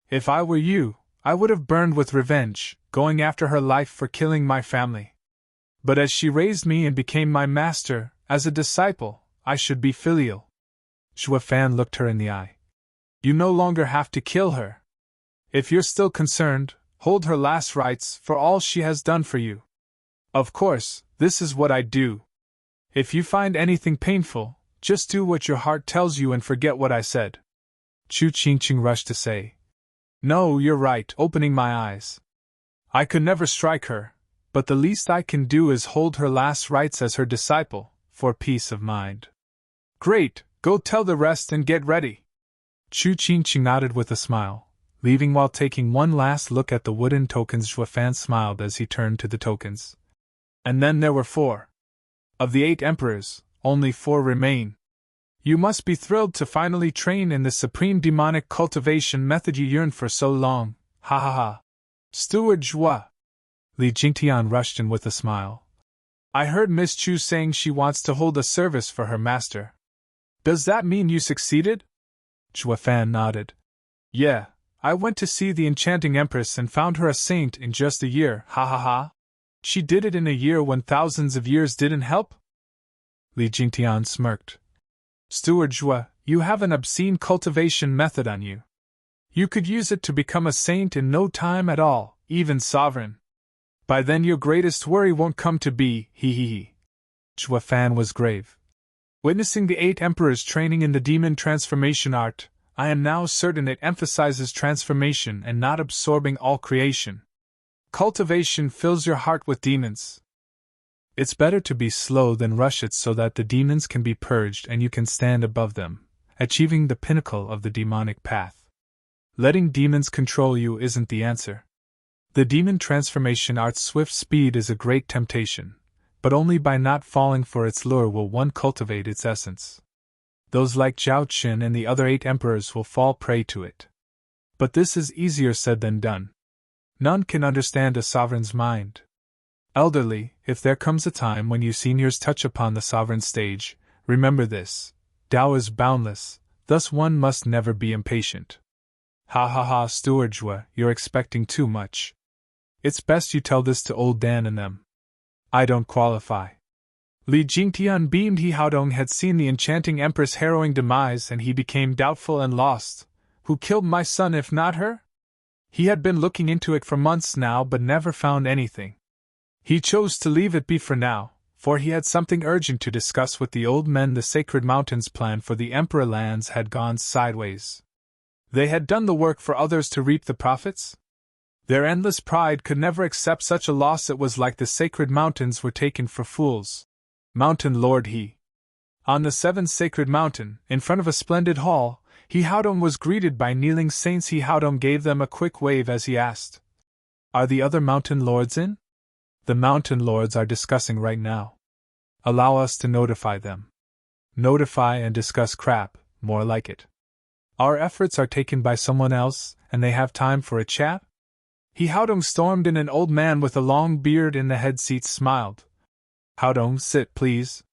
If I were you, I would have burned with revenge, going after her life for killing my family. But as she raised me and became my master, as a disciple, I should be filial. Zhuofan looked her in the eye. You no longer have to kill her. If you're still concerned, hold her last rites for all she has done for you. Of course, this is what I do. If you find anything painful, just do what your heart tells you and forget what I said. Chu Qingqing rushed to say. No, you're right, opening my eyes. I could never strike her, but the least I can do is hold her last rites as her disciple, for peace of mind. Great, go tell the rest and get ready. Chu Qingqing nodded with a smile, leaving while taking one last look at the wooden tokens. Zhuofan smiled as he turned to the tokens. And then there were 4. Of the 8 emperors, only 4 remain. You must be thrilled to finally train in the supreme demonic cultivation method you yearned for so long, ha ha ha. Steward Zhua. Li Jingtian rushed in with a smile. I heard Miss Chu saying she wants to hold a service for her master. Does that mean you succeeded? Zhuofan nodded. Yeah, I went to see the enchanting empress and found her a saint in just a year, ha ha ha. She did it in a year when thousands of years didn't help? Li Jingtian smirked. Steward Zhua, you have an obscene cultivation method on you. You could use it to become a saint in no time at all, even sovereign. By then your greatest worry won't come to be, hee hee hee. Zhuofan was grave. Witnessing the 8 emperors training in the demon transformation art, I am now certain it emphasizes transformation and not absorbing all creation. Cultivation fills your heart with demons. It's better to be slow than rush it so that the demons can be purged and you can stand above them, achieving the pinnacle of the demonic path. Letting demons control you isn't the answer. The demon transformation art's swift speed is a great temptation, but only by not falling for its lure will one cultivate its essence. Those like Zhao Qin and the other 8 emperors will fall prey to it. But this is easier said than done. None can understand a sovereign's mind. Elderly, if there comes a time when you seniors touch upon the sovereign stage, remember this: Tao is boundless, thus one must never be impatient. Ha ha ha, Steward Zhua, you're expecting too much. It's best you tell this to old Dan and them. I don't qualify. Li Jingtian beamed. He Haodong had seen the enchanting empress' harrowing demise and he became doubtful and lost. Who killed my son if not her? He had been looking into it for months now but never found anything. He chose to leave it be for now, for he had something urgent to discuss with the old men. The Sacred Mountains plan for the Emperor lands had gone sideways. They had done the work for others to reap the profits? Their endless pride could never accept such a loss. It was like the Sacred Mountains were taken for fools. Mountain Lord He. On the 7th Sacred Mountain, in front of a splendid hall, He Haodong was greeted by kneeling saints. He Haodong gave them a quick wave as he asked, Are the other Mountain Lords in? The Mountain Lords are discussing right now. Allow us to notify them. Notify and discuss crap, more like it. Our efforts are taken by someone else, and they have time for a chat? He Haodong stormed in. An old man with a long beard in the head seat smiled. Haodong, sit please.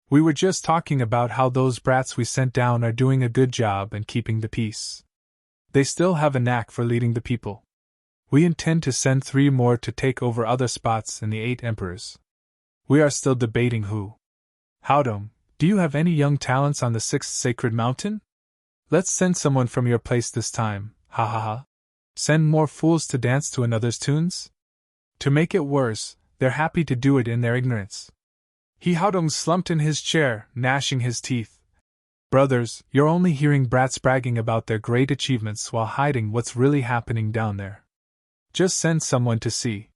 We were just talking about how those brats we sent down are doing a good job and keeping the peace. They still have a knack for leading the people. We intend to send 3 more to take over other spots in the 8 emperors. We are still debating who. Haodong, do you have any young talents on the 6th Sacred Mountain? Let's send someone from your place this time, ha ha ha. Send more fools to dance to another's tunes? To make it worse, they're happy to do it in their ignorance. He Haodong slumped in his chair, gnashing his teeth. Brothers, you're only hearing brats bragging about their great achievements while hiding what's really happening down there. Just send someone to see.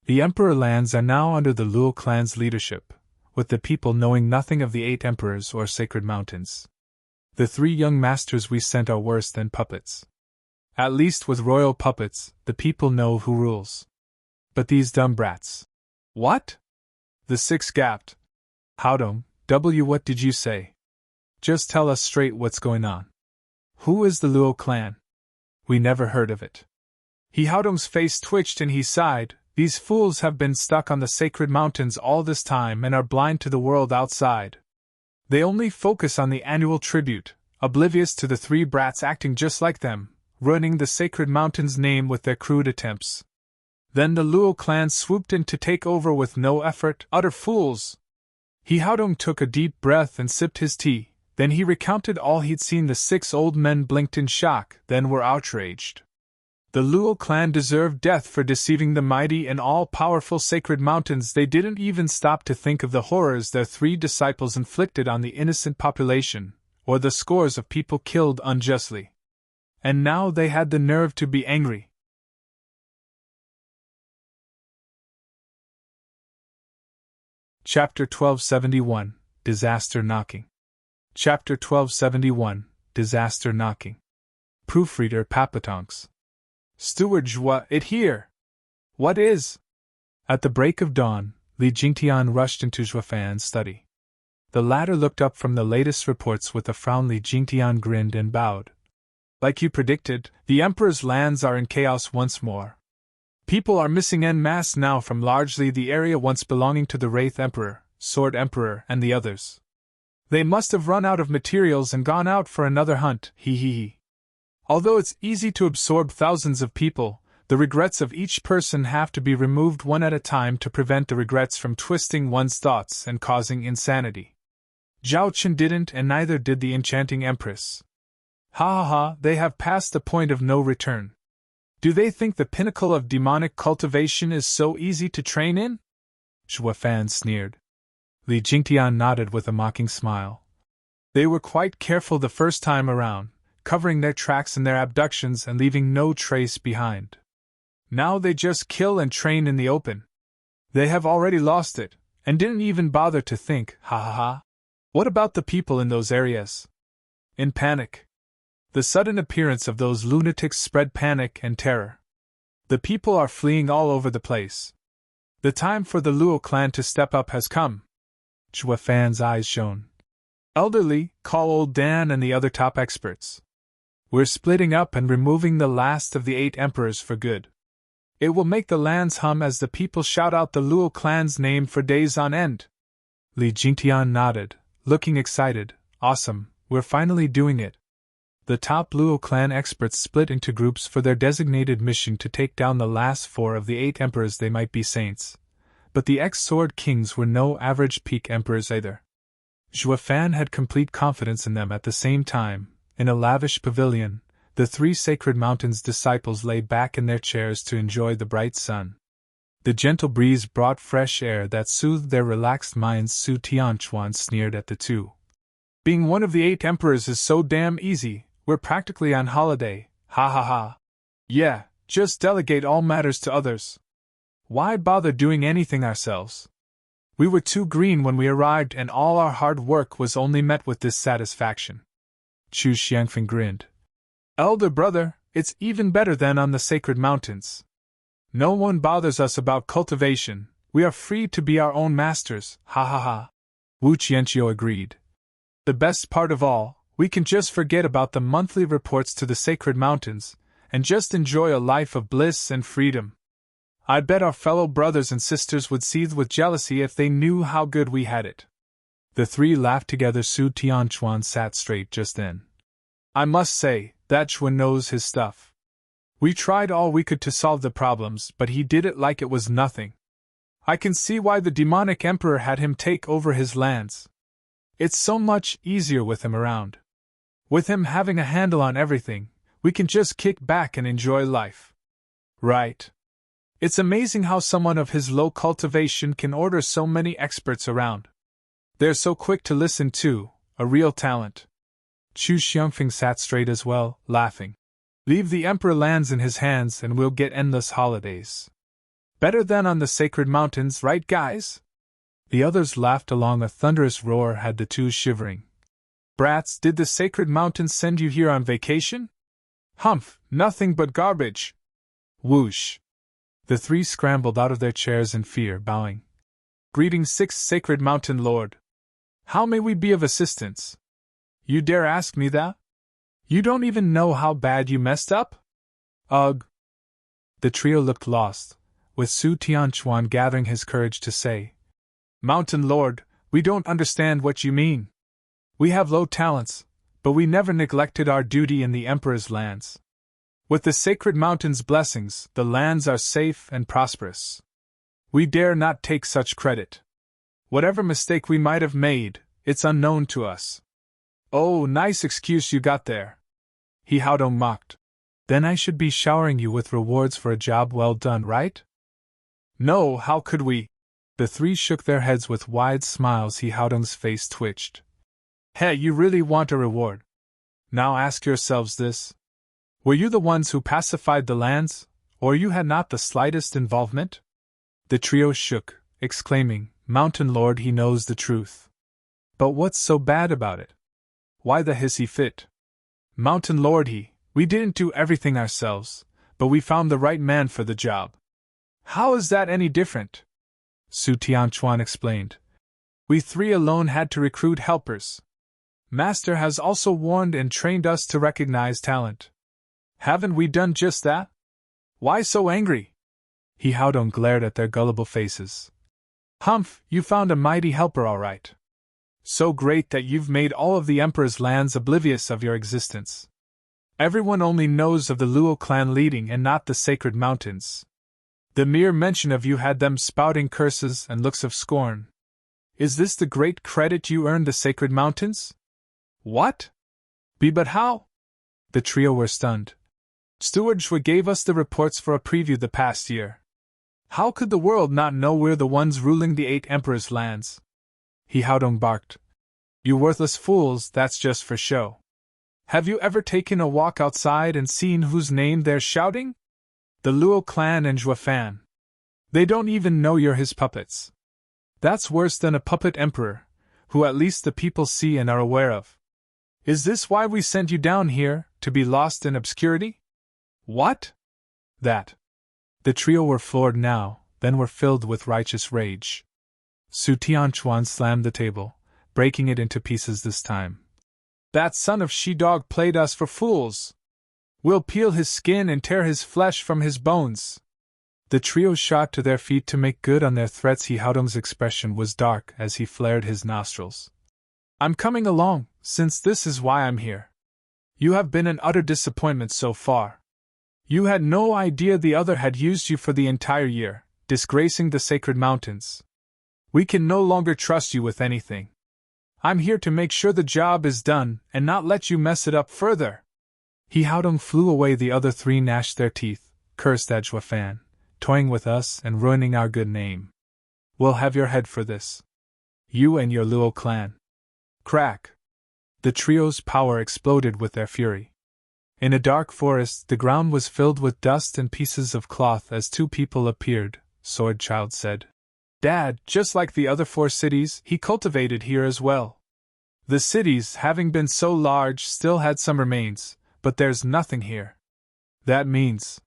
The Emperor lands are now under the Luo clan's leadership, with the people knowing nothing of the 8 emperors or Sacred Mountains. The 3 young masters we sent are worse than puppets. At least with royal puppets, the people know who rules. But these dumb brats. What? The six gasped. Howdom, what did you say? Just tell us straight what's going on. Who is the Luo clan? We never heard of it. Howdom's face twitched and he sighed. These fools have been stuck on the sacred mountains all this time and are blind to the world outside. They only focus on the annual tribute, oblivious to the three brats acting just like them, ruining the sacred mountain's name with their crude attempts. Then the Luo clan swooped in to take over with no effort. Utter fools! Howdom took a deep breath and sipped his tea. Then he recounted all he'd seen. The six old men blinked in shock, then were outraged. The Luo clan deserved death for deceiving the mighty and all-powerful sacred mountains. They didn't even stop to think of the horrors their three disciples inflicted on the innocent population, or the scores of people killed unjustly. And now they had the nerve to be angry. Chapter 1271, Disaster Knocking. Chapter 1271, Disaster Knocking. Proofreader Papatonks. Steward, it here? What is? At the break of dawn, Li Jingtian rushed into Zhuafan's study. The latter looked up from the latest reports with a frown. Li Jingtian grinned and bowed. Like you predicted, the Emperor's lands are in chaos once more. People are missing en masse now from largely the area once belonging to the Wraith Emperor, Sword Emperor, and the others. They must have run out of materials and gone out for another hunt, Although it's easy to absorb thousands of people, the regrets of each person have to be removed one at a time to prevent the regrets from twisting one's thoughts and causing insanity. Zhao Chen didn't, and neither did the enchanting Empress. They have passed the point of no return. Do they think the pinnacle of demonic cultivation is so easy to train in? Zhuafan sneered. Li Jingtian nodded with a mocking smile. They were quite careful the first time around, covering their tracks and their abductions and leaving no trace behind. Now they just kill and train in the open. They have already lost it, and didn't even bother to think, What about the people in those areas? In panic. The sudden appearance of those lunatics spread panic and terror. The people are fleeing all over the place. The time for the Luo clan to step up has come. Zhuafan's eyes shone. Elderly, call old Dan and the other top experts. We're splitting up and removing the last of the 8 emperors for good. It will make the lands hum as the people shout out the Luo clan's name for days on end. Li Jingtian nodded, looking excited. Awesome, we're finally doing it. The top Luo clan experts split into groups for their designated mission to take down the last 4 of the 8 emperors. They might be saints, but the ex-sword kings were no average peak emperors either. Zhuafan had complete confidence in them. At the same time, in a lavish pavilion, the 3 Sacred Mountains disciples lay back in their chairs to enjoy the bright sun. The gentle breeze brought fresh air that soothed their relaxed minds. Su Tianchuan sneered at the two. Being one of the 8 emperors is so damn easy, we're practically on holiday, Yeah, just delegate all matters to others. Why bother doing anything ourselves? We were too green when we arrived and all our hard work was only met with dissatisfaction. Chu Xiangfeng grinned. Elder brother, it's even better than on the Sacred Mountains. No one bothers us about cultivation, we are free to be our own masters, Wu Qianqiu agreed. The best part of all, we can just forget about the monthly reports to the Sacred Mountains, and just enjoy a life of bliss and freedom. I bet our fellow brothers and sisters would seethe with jealousy if they knew how good we had it. The 3 laughed together. Su Tianchuan sat straight just then. I must say, that Chuan knows his stuff. We tried all we could to solve the problems, but he did it like it was nothing. I can see why the demonic emperor had him take over his lands. It's so much easier with him around. With him having a handle on everything, we can just kick back and enjoy life. Right. It's amazing how someone of his low cultivation can order so many experts around. They're so quick to listen too, a real talent. Chu Xiangfeng sat straight as well, laughing. Leave the emperor lands in his hands and we'll get endless holidays. Better than on the Sacred Mountains, right guys? The others laughed along. A thunderous roar had the two shivering. Brats, did the Sacred Mountains send you here on vacation? Humph, nothing but garbage. Whoosh. The three scrambled out of their chairs in fear, bowing. Greetings, Sixth Sacred Mountain Lord. How may we be of assistance? You dare ask me that? You don't even know how bad you messed up? Ugh. The trio looked lost, with Su Tianchuan gathering his courage to say, Mountain Lord, we don't understand what you mean. We have low talents, but we never neglected our duty in the Emperor's lands. With the sacred mountain's blessings, the lands are safe and prosperous. We dare not take such credit. Whatever mistake we might have made, it's unknown to us. Oh, nice excuse you got there. He Haodong mocked. Then I should be showering you with rewards for a job well done, right? No, how could we? The three shook their heads with wide smiles. He Haodong's face twitched. Hey, you really want a reward? Now ask yourselves this. Were you the ones who pacified the lands, or you had not the slightest involvement? The trio shook, exclaiming, Mountain Lord, he knows the truth. But what's so bad about it? Why the hissy fit? Mountain Lord, we didn't do everything ourselves, but we found the right man for the job. How is that any different? Su Tianchuan explained. We three alone had to recruit helpers. Master has also warned and trained us to recognize talent. Haven't we done just that? Why so angry? He Haodong glared at their gullible faces. Humph, you found a mighty helper all right. So great that you've made all of the Emperor's lands oblivious of your existence. Everyone only knows of the Luo clan leading and not the sacred mountains. The mere mention of you had them spouting curses and looks of scorn. Is this the great credit you earned the sacred mountains? What? But how? The trio were stunned. Steward gave us the reports for a preview the past year. How could the world not know we're the ones ruling the 8 Emperor's lands? He Haodong barked. You worthless fools, that's just for show. Have you ever taken a walk outside and seen whose name they're shouting? The Luo clan and Zhuafan. They don't even know you're his puppets. That's worse than a puppet emperor, who at least the people see and are aware of. Is this why we sent you down here, to be lost in obscurity? What? That. The trio were floored now, then were filled with righteous rage. Su Tianchuan slammed the table, breaking it into pieces this time. That son of she-dog played us for fools. We'll peel his skin and tear his flesh from his bones. The trio shot to their feet to make good on their threats. He Haodong's expression was dark as he flared his nostrils. I'm coming along, since this is why I'm here. You have been an utter disappointment so far. You had no idea the other had used you for the entire year, disgracing the sacred mountains. We can no longer trust you with anything. I'm here to make sure the job is done and not let you mess it up further. He Haodong flew away. The other three gnashed their teeth, cursed at Zhuafan, toying with us and ruining our good name. We'll have your head for this. You and your Luo clan. Crack! The trio's power exploded with their fury. In a dark forest, the ground was filled with dust and pieces of cloth as 2 people appeared. Sword Child said, Dad, just like the other 4 cities, he cultivated here as well. The cities, having been so large, still had some remains, but there's nothing here. That means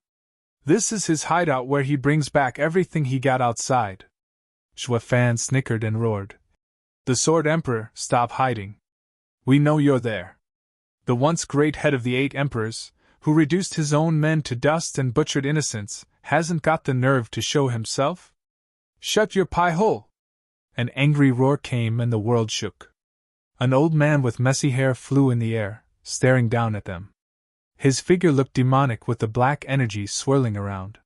this is his hideout where he brings back everything he got outside. Zhuafan snickered and roared. The Sword Emperor, stop hiding. We know you're there. The once great head of the 8 emperors, who reduced his own men to dust and butchered innocents, hasn't got the nerve to show himself? Shut your pie hole! An angry roar came and the world shook. An old man with messy hair flew in the air, staring down at them. His figure looked demonic with the black energy swirling around.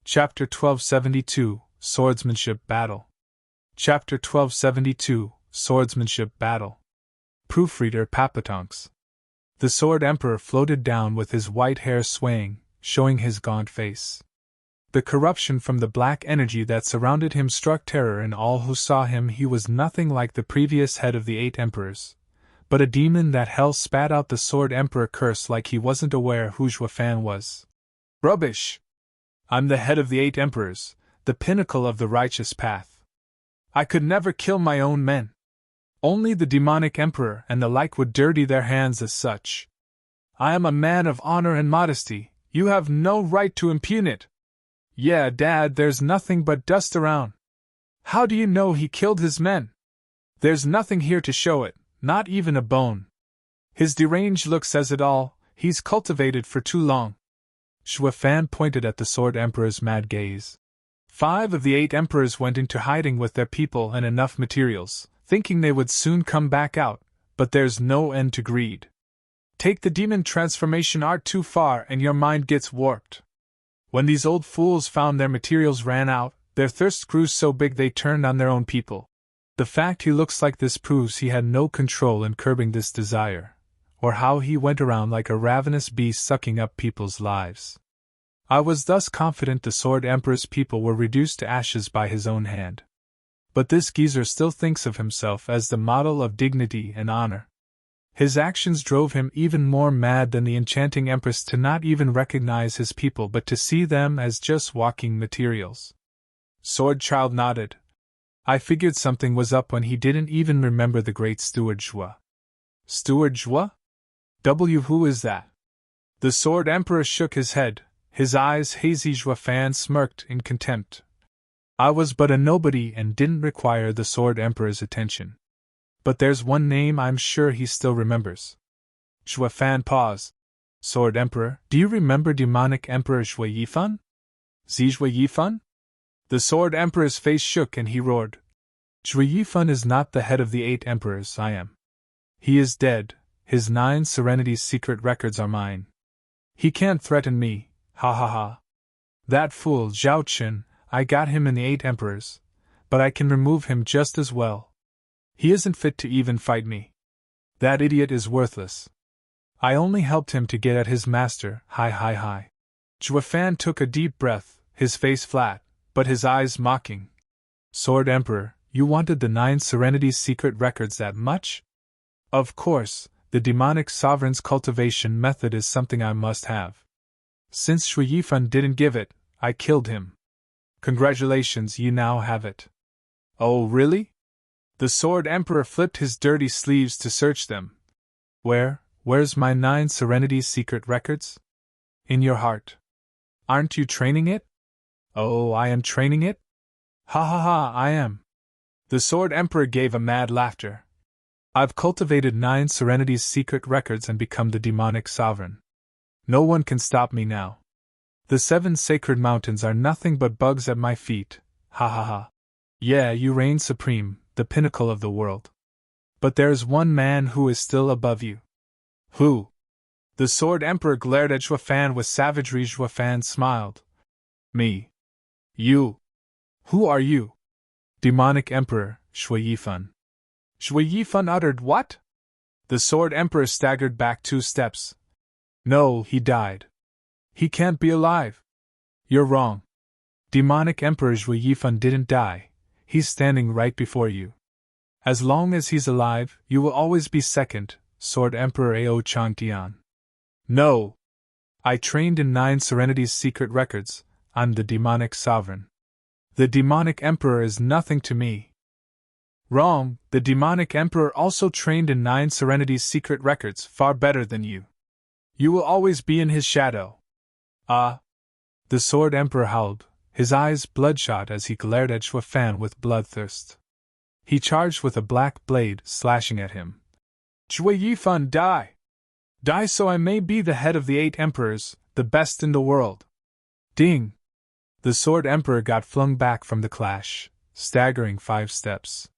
Chapter 1272, Swordsmanship Battle. Chapter 1272, Swordsmanship Battle. Proofreader Papatonks. The Sword Emperor floated down with his white hair swaying, showing his gaunt face. The corruption from the black energy that surrounded him struck terror in all who saw him. He was nothing like the previous head of the 8 emperors, but a demon that hell spat out the Sword Emperor curse like he wasn't aware who Zhuafan was. Rubbish! I'm the head of the 8 emperors, the pinnacle of the righteous path. I could never kill my own men. Only the demonic emperor and the like would dirty their hands as such. I am a man of honor and modesty. You have no right to impugn it. Yeah, Dad, there's nothing but dust around. How do you know he killed his men? There's nothing here to show it, not even a bone. His deranged look says it all, he's cultivated for too long. Xue Fan pointed at the Sword Emperor's mad gaze. 5 of the 8 emperors went into hiding with their people and enough materials, thinking they would soon come back out, but there's no end to greed. Take the demon transformation art too far and your mind gets warped. When these old fools found their materials ran out, their thirst grew so big they turned on their own people. The fact he looks like this proves he had no control in curbing this desire, or how he went around like a ravenous beast sucking up people's lives. I was thus confident the Sword Emperor's people were reduced to ashes by his own hand. But this geezer still thinks of himself as the model of dignity and honor. His actions drove him even more mad than the enchanting Empress to not even recognize his people but to see them as just walking materials. Sword Child nodded. I figured something was up when he didn't even remember the great Steward Zhua. Steward Zhua? Who is that? The Sword Emperor shook his head, his eyes hazy. Zhua Fan smirked in contempt. I was but a nobody and didn't require the Sword Emperor's attention. But there's one name I'm sure he still remembers. Zhua Fan paused. Sword Emperor, do you remember demonic Emperor Zhua Yifan? Zhua Yifan? The Sword Emperor's face shook and he roared. Zhua Yifan is not the head of the 8 emperors, I am. He is dead, his 9 Serenity's secret records are mine. He can't threaten me, ha ha ha. That fool Zhao Qin, I got him in the 8 emperors, but I can remove him just as well. He isn't fit to even fight me. That idiot is worthless. I only helped him to get at his master, hi. Zhua Fan took a deep breath, his face flat, but his eyes mocking. Sword Emperor, you wanted the 9 Serenity's secret records that much? Of course, the demonic sovereign's cultivation method is something I must have. Since Zhua Yifan didn't give it, I killed him. Congratulations, you now have it. Oh, really? The Sword Emperor flipped his dirty sleeves to search them. Where's my 9 Serenity's secret records? In your heart. Aren't you training it? Oh, I am training it? Ha, I am. The Sword Emperor gave a mad laughter. I've cultivated 9 Serenity's secret records and become the demonic sovereign. No one can stop me now. The 7 sacred mountains are nothing but bugs at my feet, ha. Yeah, you reign supreme, the pinnacle of the world. But there's one man who is still above you. Who? The Sword Emperor glared at Zhua Fan with savagery. Zhua Fan smiled. Me. You. Who are you? Demonic Emperor, Zhua Yifan. Zhua Yifan uttered what? The Sword Emperor staggered back 2 steps. No, he died. He can't be alive. You're wrong. Demonic Emperor Zhua Yifan didn't die. He's standing right before you. As long as he's alive, you will always be second, Sword Emperor Ao Changtian. No. I trained in 9 Serenity's secret records. I'm the demonic sovereign. The demonic emperor is nothing to me. Wrong, the demonic emperor also trained in 9 Serenity's secret records, far better than you. You will always be in his shadow. Ah! The Sword Emperor howled, his eyes bloodshot as he glared at Zhua Fan with bloodthirst. He charged with a black blade, slashing at him. Zhua Yifan, die! Die so I may be the head of the 8 emperors, the best in the world. Ding! The Sword Emperor got flung back from the clash, staggering 5 steps.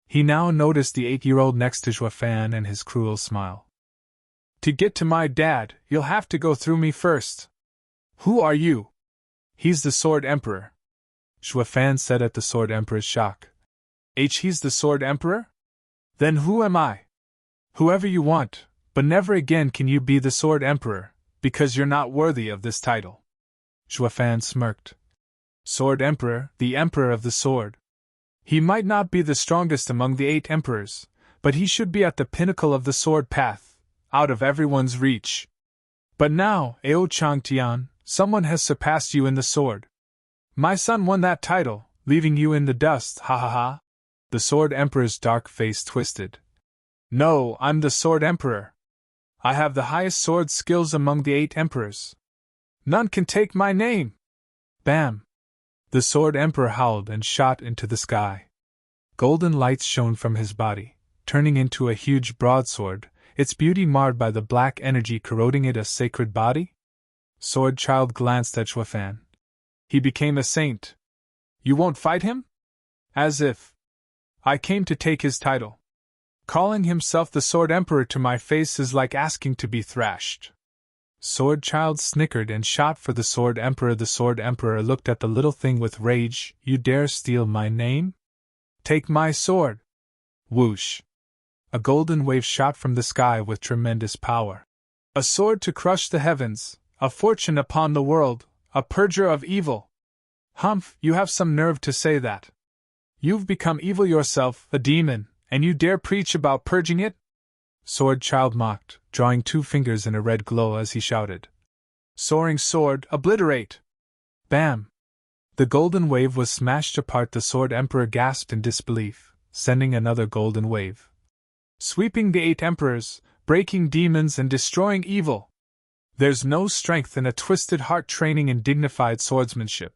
He now noticed the 8-year-old next to Zhua Fan and his cruel smile. To get to my dad, you'll have to go through me first. Who are you? He's the Sword Emperor. Zhua Fan said at the Sword Emperor's shock. He's the Sword Emperor? Then who am I? Whoever you want, but never again can you be the Sword Emperor, because you're not worthy of this title. Zhua Fan smirked. Sword Emperor, the Emperor of the Sword. He might not be the strongest among the 8 emperors, but he should be at the pinnacle of the sword path, out of everyone's reach. But now, Ao Changtian, someone has surpassed you in the sword. My son won that title, leaving you in the dust, ha. The Sword Emperor's dark face twisted. No, I'm the Sword Emperor. I have the highest sword skills among the 8 emperors. None can take my name! Bam! The Sword Emperor howled and shot into the sky. Golden lights shone from his body, turning into a huge broadsword, its beauty marred by the black energy corroding it, a sacred body? Sword Child glanced at Shuafan. He became a saint. You won't fight him? As if I came to take his title. Calling himself the Sword Emperor to my face is like asking to be thrashed. Sword Child snickered and shot for the Sword Emperor. The Sword Emperor looked at the little thing with rage. You dare steal my name? Take my sword! Whoosh! A golden wave shot from the sky with tremendous power. A sword to crush the heavens, a fortune upon the world, a purger of evil. Humph, you have some nerve to say that. You've become evil yourself, a demon, and you dare preach about purging it? Sword Child mocked, drawing 2 fingers in a red glow as he shouted. Soaring sword, obliterate! Bam! The golden wave was smashed apart. The Sword Emperor gasped in disbelief, sending another golden wave. Sweeping the 8 emperors, breaking demons and destroying evil. There's no strength in a twisted heart training in dignified swordsmanship.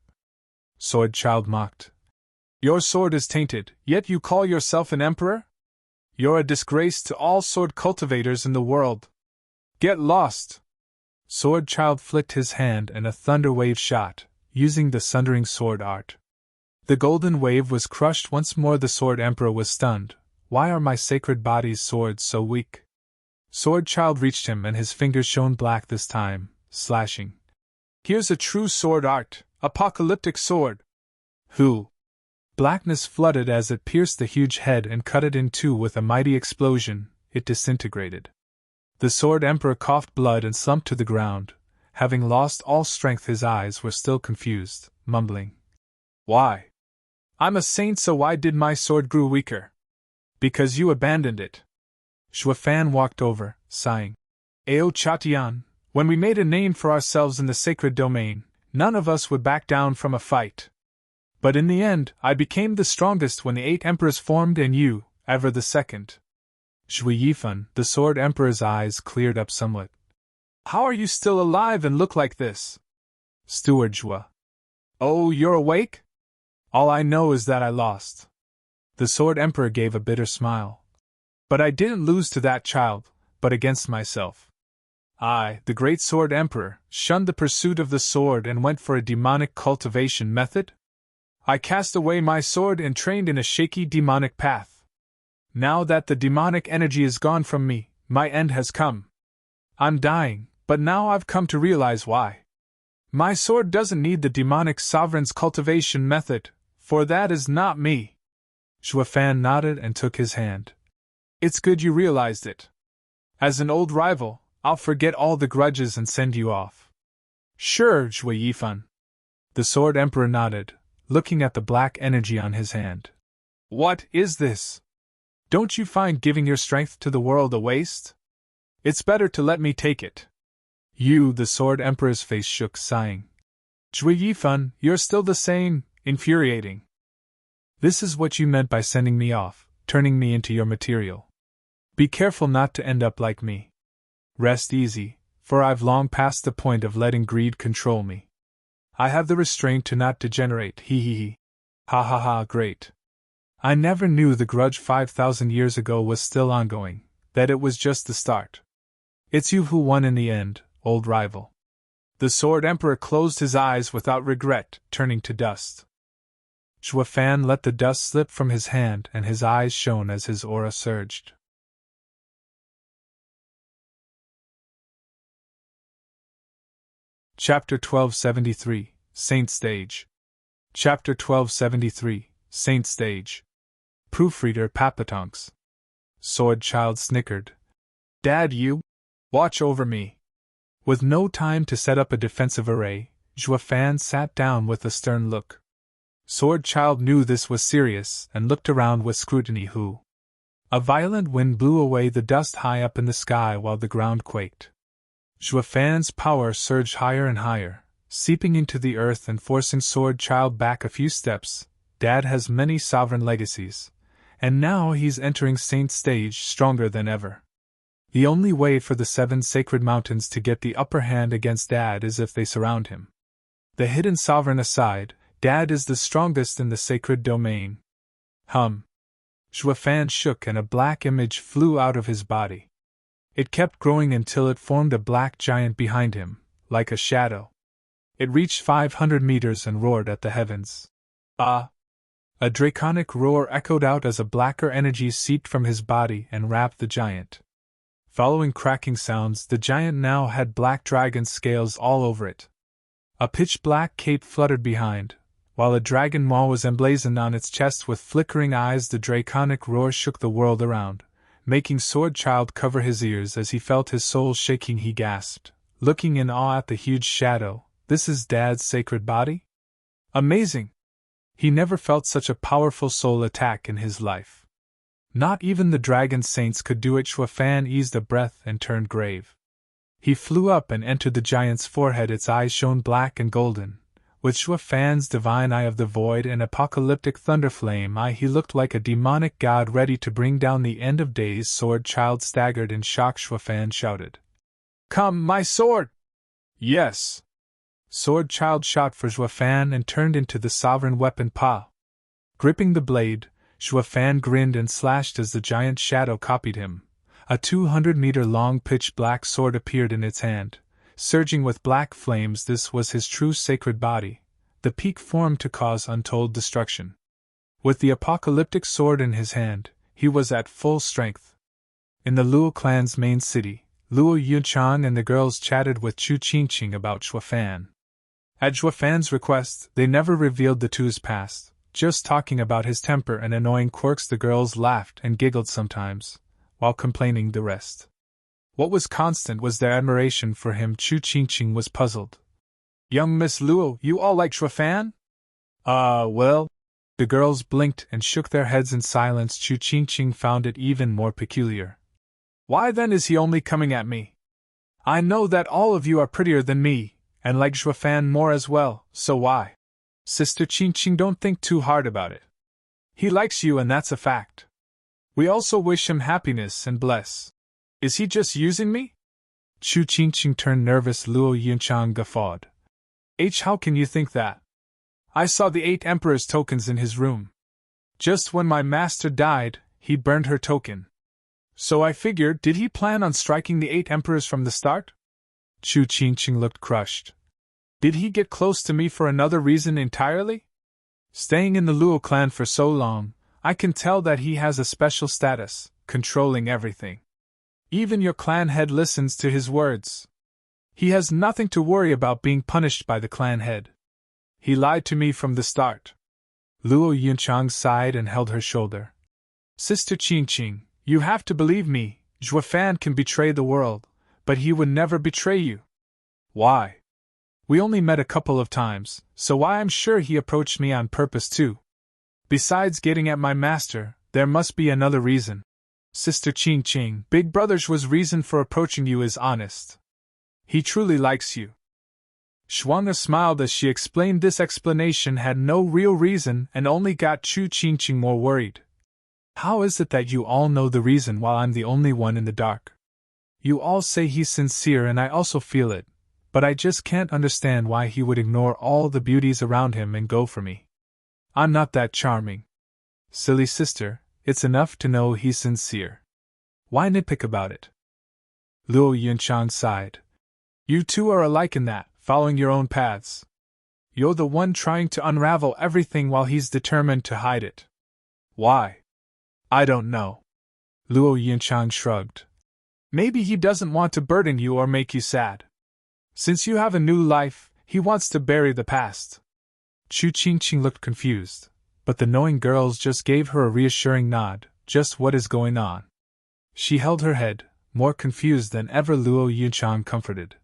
Sword Child mocked. Your sword is tainted, yet you call yourself an emperor? You're a disgrace to all sword cultivators in the world. Get lost! Sword Child flicked his hand and a thunder wave shot, using the sundering sword art. The golden wave was crushed once more. The Sword Emperor was stunned. Why are my sacred body's swords so weak? Sword Child reached him and his fingers shone black this time, slashing. Here's a true sword art, apocalyptic sword. Who? Blackness flooded as it pierced the huge head and cut it in 2 with a mighty explosion. It disintegrated. The Sword Emperor coughed blood and slumped to the ground. Having lost all strength, his eyes were still confused, mumbling. Why? I'm a saint, so why did my sword grow weaker? Because you abandoned it. Shuafan walked over, sighing. Ao Chatian, when we made a name for ourselves in the sacred domain, none of us would back down from a fight. But in the end, I became the strongest when the 8 emperors formed and you, ever the second. Zhui Yifan, the Sword Emperor's eyes cleared up somewhat. How are you still alive and look like this? Steward Zhua. Oh, you're awake? All I know is that I lost. The Sword Emperor gave a bitter smile. But I didn't lose to that child, but against myself. I, the great Sword Emperor, shunned the pursuit of the sword and went for a demonic cultivation method? I cast away my sword and trained in a shaky demonic path. Now that the demonic energy is gone from me, my end has come. I'm dying, but now I've come to realize why. My sword doesn't need the demonic sovereign's cultivation method, for that is not me. Shuafan nodded and took his hand. It's good you realized it. As an old rival, I'll forget all the grudges and send you off. Sure, Zhui Yifan. The Sword Emperor nodded, looking at the black energy on his hand. What is this? Don't you find giving your strength to the world a waste? It's better to let me take it. You, the Sword Emperor's face shook, sighing. Zhui Yifan, you're still the same, infuriating. This is what you meant by sending me off, turning me into your material. Be careful not to end up like me. Rest easy, for I've long passed the point of letting greed control me. I have the restraint to not degenerate, he he he. Ha ha ha, great. I never knew the grudge 5,000 years ago was still ongoing, that it was just the start. It's you who won in the end, old rival. The Sword Emperor closed his eyes without regret, turning to dust. Shuafan let the dust slip from his hand and his eyes shone as his aura surged. Chapter 1273, Saint Stage. Chapter 1273, Saint Stage. Proofreader Papatonks. Sword Child snickered. Dad, you watch over me. With no time to set up a defensive array, Shuafan sat down with a stern look. Sword Child knew this was serious and looked around with scrutiny. A violent wind blew away the dust high up in the sky while the ground quaked. Shuafan's power surged higher and higher, seeping into the earth and forcing Sword Child back a few steps. Dad has many sovereign legacies, and now he's entering Saint Stage stronger than ever. The only way for the 7 sacred mountains to get the upper hand against Dad is if they surround him. The hidden sovereign aside, Dad is the strongest in the sacred domain. Xuefan shook and a black image flew out of his body. It kept growing until it formed a black giant behind him, like a shadow. It reached 500 meters and roared at the heavens. Ah! A draconic roar echoed out as a blacker energy seeped from his body and wrapped the giant. Following cracking sounds, the giant now had black dragon scales all over it. A pitch-black cape fluttered behind, while a dragon maw was emblazoned on its chest with flickering eyes. The draconic roar shook the world around, making Swordchild cover his ears as he felt his soul shaking. He gasped, looking in awe at the huge shadow. This is Dad's sacred body? Amazing! He never felt such a powerful soul attack in his life. Not even the dragon saints could do it. Xuefan eased a breath and turned grave. He flew up and entered the giant's forehead. Its eyes shone black and golden. With Xuefan's divine eye of the void and apocalyptic thunderflame eye, he looked like a demonic god ready to bring down the end of days. Swordchild staggered in shock. Xuefan shouted, "Come, my sword!" "Yes!" Swordchild shot for Xuefan and turned into the sovereign weapon Pa. Gripping the blade, Xuefan grinned and slashed as the giant shadow copied him. A 200-meter-long pitch-black sword appeared in its hand, surging with black flames. This was his true sacred body, the peak formed to cause untold destruction. With the apocalyptic sword in his hand, he was at full strength. In the Luo clan's main city, Luo Yunchang and the girls chatted with Chu Qingqing about Xuefan. At Xuefan's request, they never revealed the two's past, just talking about his temper and annoying quirks. The girls laughed and giggled sometimes, while complaining the rest. What was constant was their admiration for him. Chu Qingqing was puzzled. "Young Miss Luo, you all like Xuefan?" Well." The girls blinked and shook their heads in silence. Chu Qingqing found it even more peculiar. "Why then is he only coming at me? I know that all of you are prettier than me, and like Xuefan more as well, so why?" "Sister Qingqing, don't think too hard about it. He likes you and that's a fact. We also wish him happiness and bless. Is he just using me?" Chu Qingqing turned nervous. Luo Yunchang guffawed. How can you think that? I saw the 8 Emperor's tokens in his room. Just when my master died, he burned her token. So I figured, did he plan on striking the 8 Emperors from the start?" Chu Qingqing looked crushed. "Did he get close to me for another reason entirely? Staying in the Luo clan for so long, I can tell that he has a special status, controlling everything. Even your clan head listens to his words. He has nothing to worry about being punished by the clan head. He lied to me from the start." Luo Yunchang sighed and held her shoulder. "Sister Qingqing, you have to believe me. Xuefan can betray the world, but he would never betray you." "Why?" "We only met a couple of times, so why I'm sure he approached me on purpose too. Besides getting at my master, there must be another reason. Sister Qingqing, Big Brother's reason for approaching you is honest. He truly likes you." Xuanga smiled as she explained. This explanation had no real reason and only got Chu Qingqing more worried. "How is it that you all know the reason while I'm the only one in the dark? You all say he's sincere and I also feel it, but I just can't understand why he would ignore all the beauties around him and go for me. I'm not that charming." "Silly sister, it's enough to know he's sincere. Why nitpick about it?" Luo Yunchang sighed. "You two are alike in that, following your own paths. You're the one trying to unravel everything while he's determined to hide it. Why? I don't know." Luo Yunchang shrugged. "Maybe he doesn't want to burden you or make you sad. Since you have a new life, he wants to bury the past." Chu Qingqing looked confused, but the knowing girls just gave her a reassuring nod. "Just what is going on?" She held her head, more confused than ever. Luo Yunchang comforted.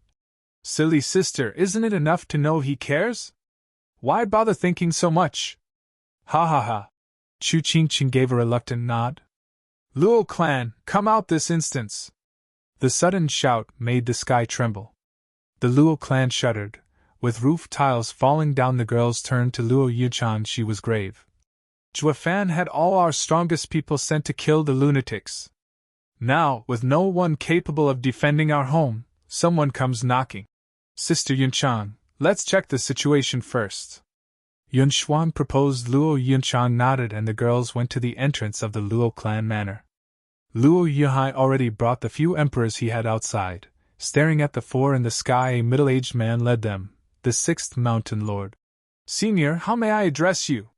"Silly sister, isn't it enough to know he cares? Why bother thinking so much?" "Ha ha ha." Chu Qingqing gave a reluctant nod. "Luo clan, come out this instant." The sudden shout made the sky tremble. The Luo clan shuddered, with roof tiles falling down. The girls turned to Luo Yunchang. She was grave. "Xuefan had all our strongest people sent to kill the lunatics. Now, with no one capable of defending our home, someone comes knocking. Sister Yunchang, let's check the situation first. Yunshuan proposed. Luo Yunchang nodded and the girls went to the entrance of the Luo clan manor. Luo Yuhai already brought the few emperors he had outside. Staring at the four in the sky, a middle-aged man led them, the sixth mountain lord. Senior, how may I address you?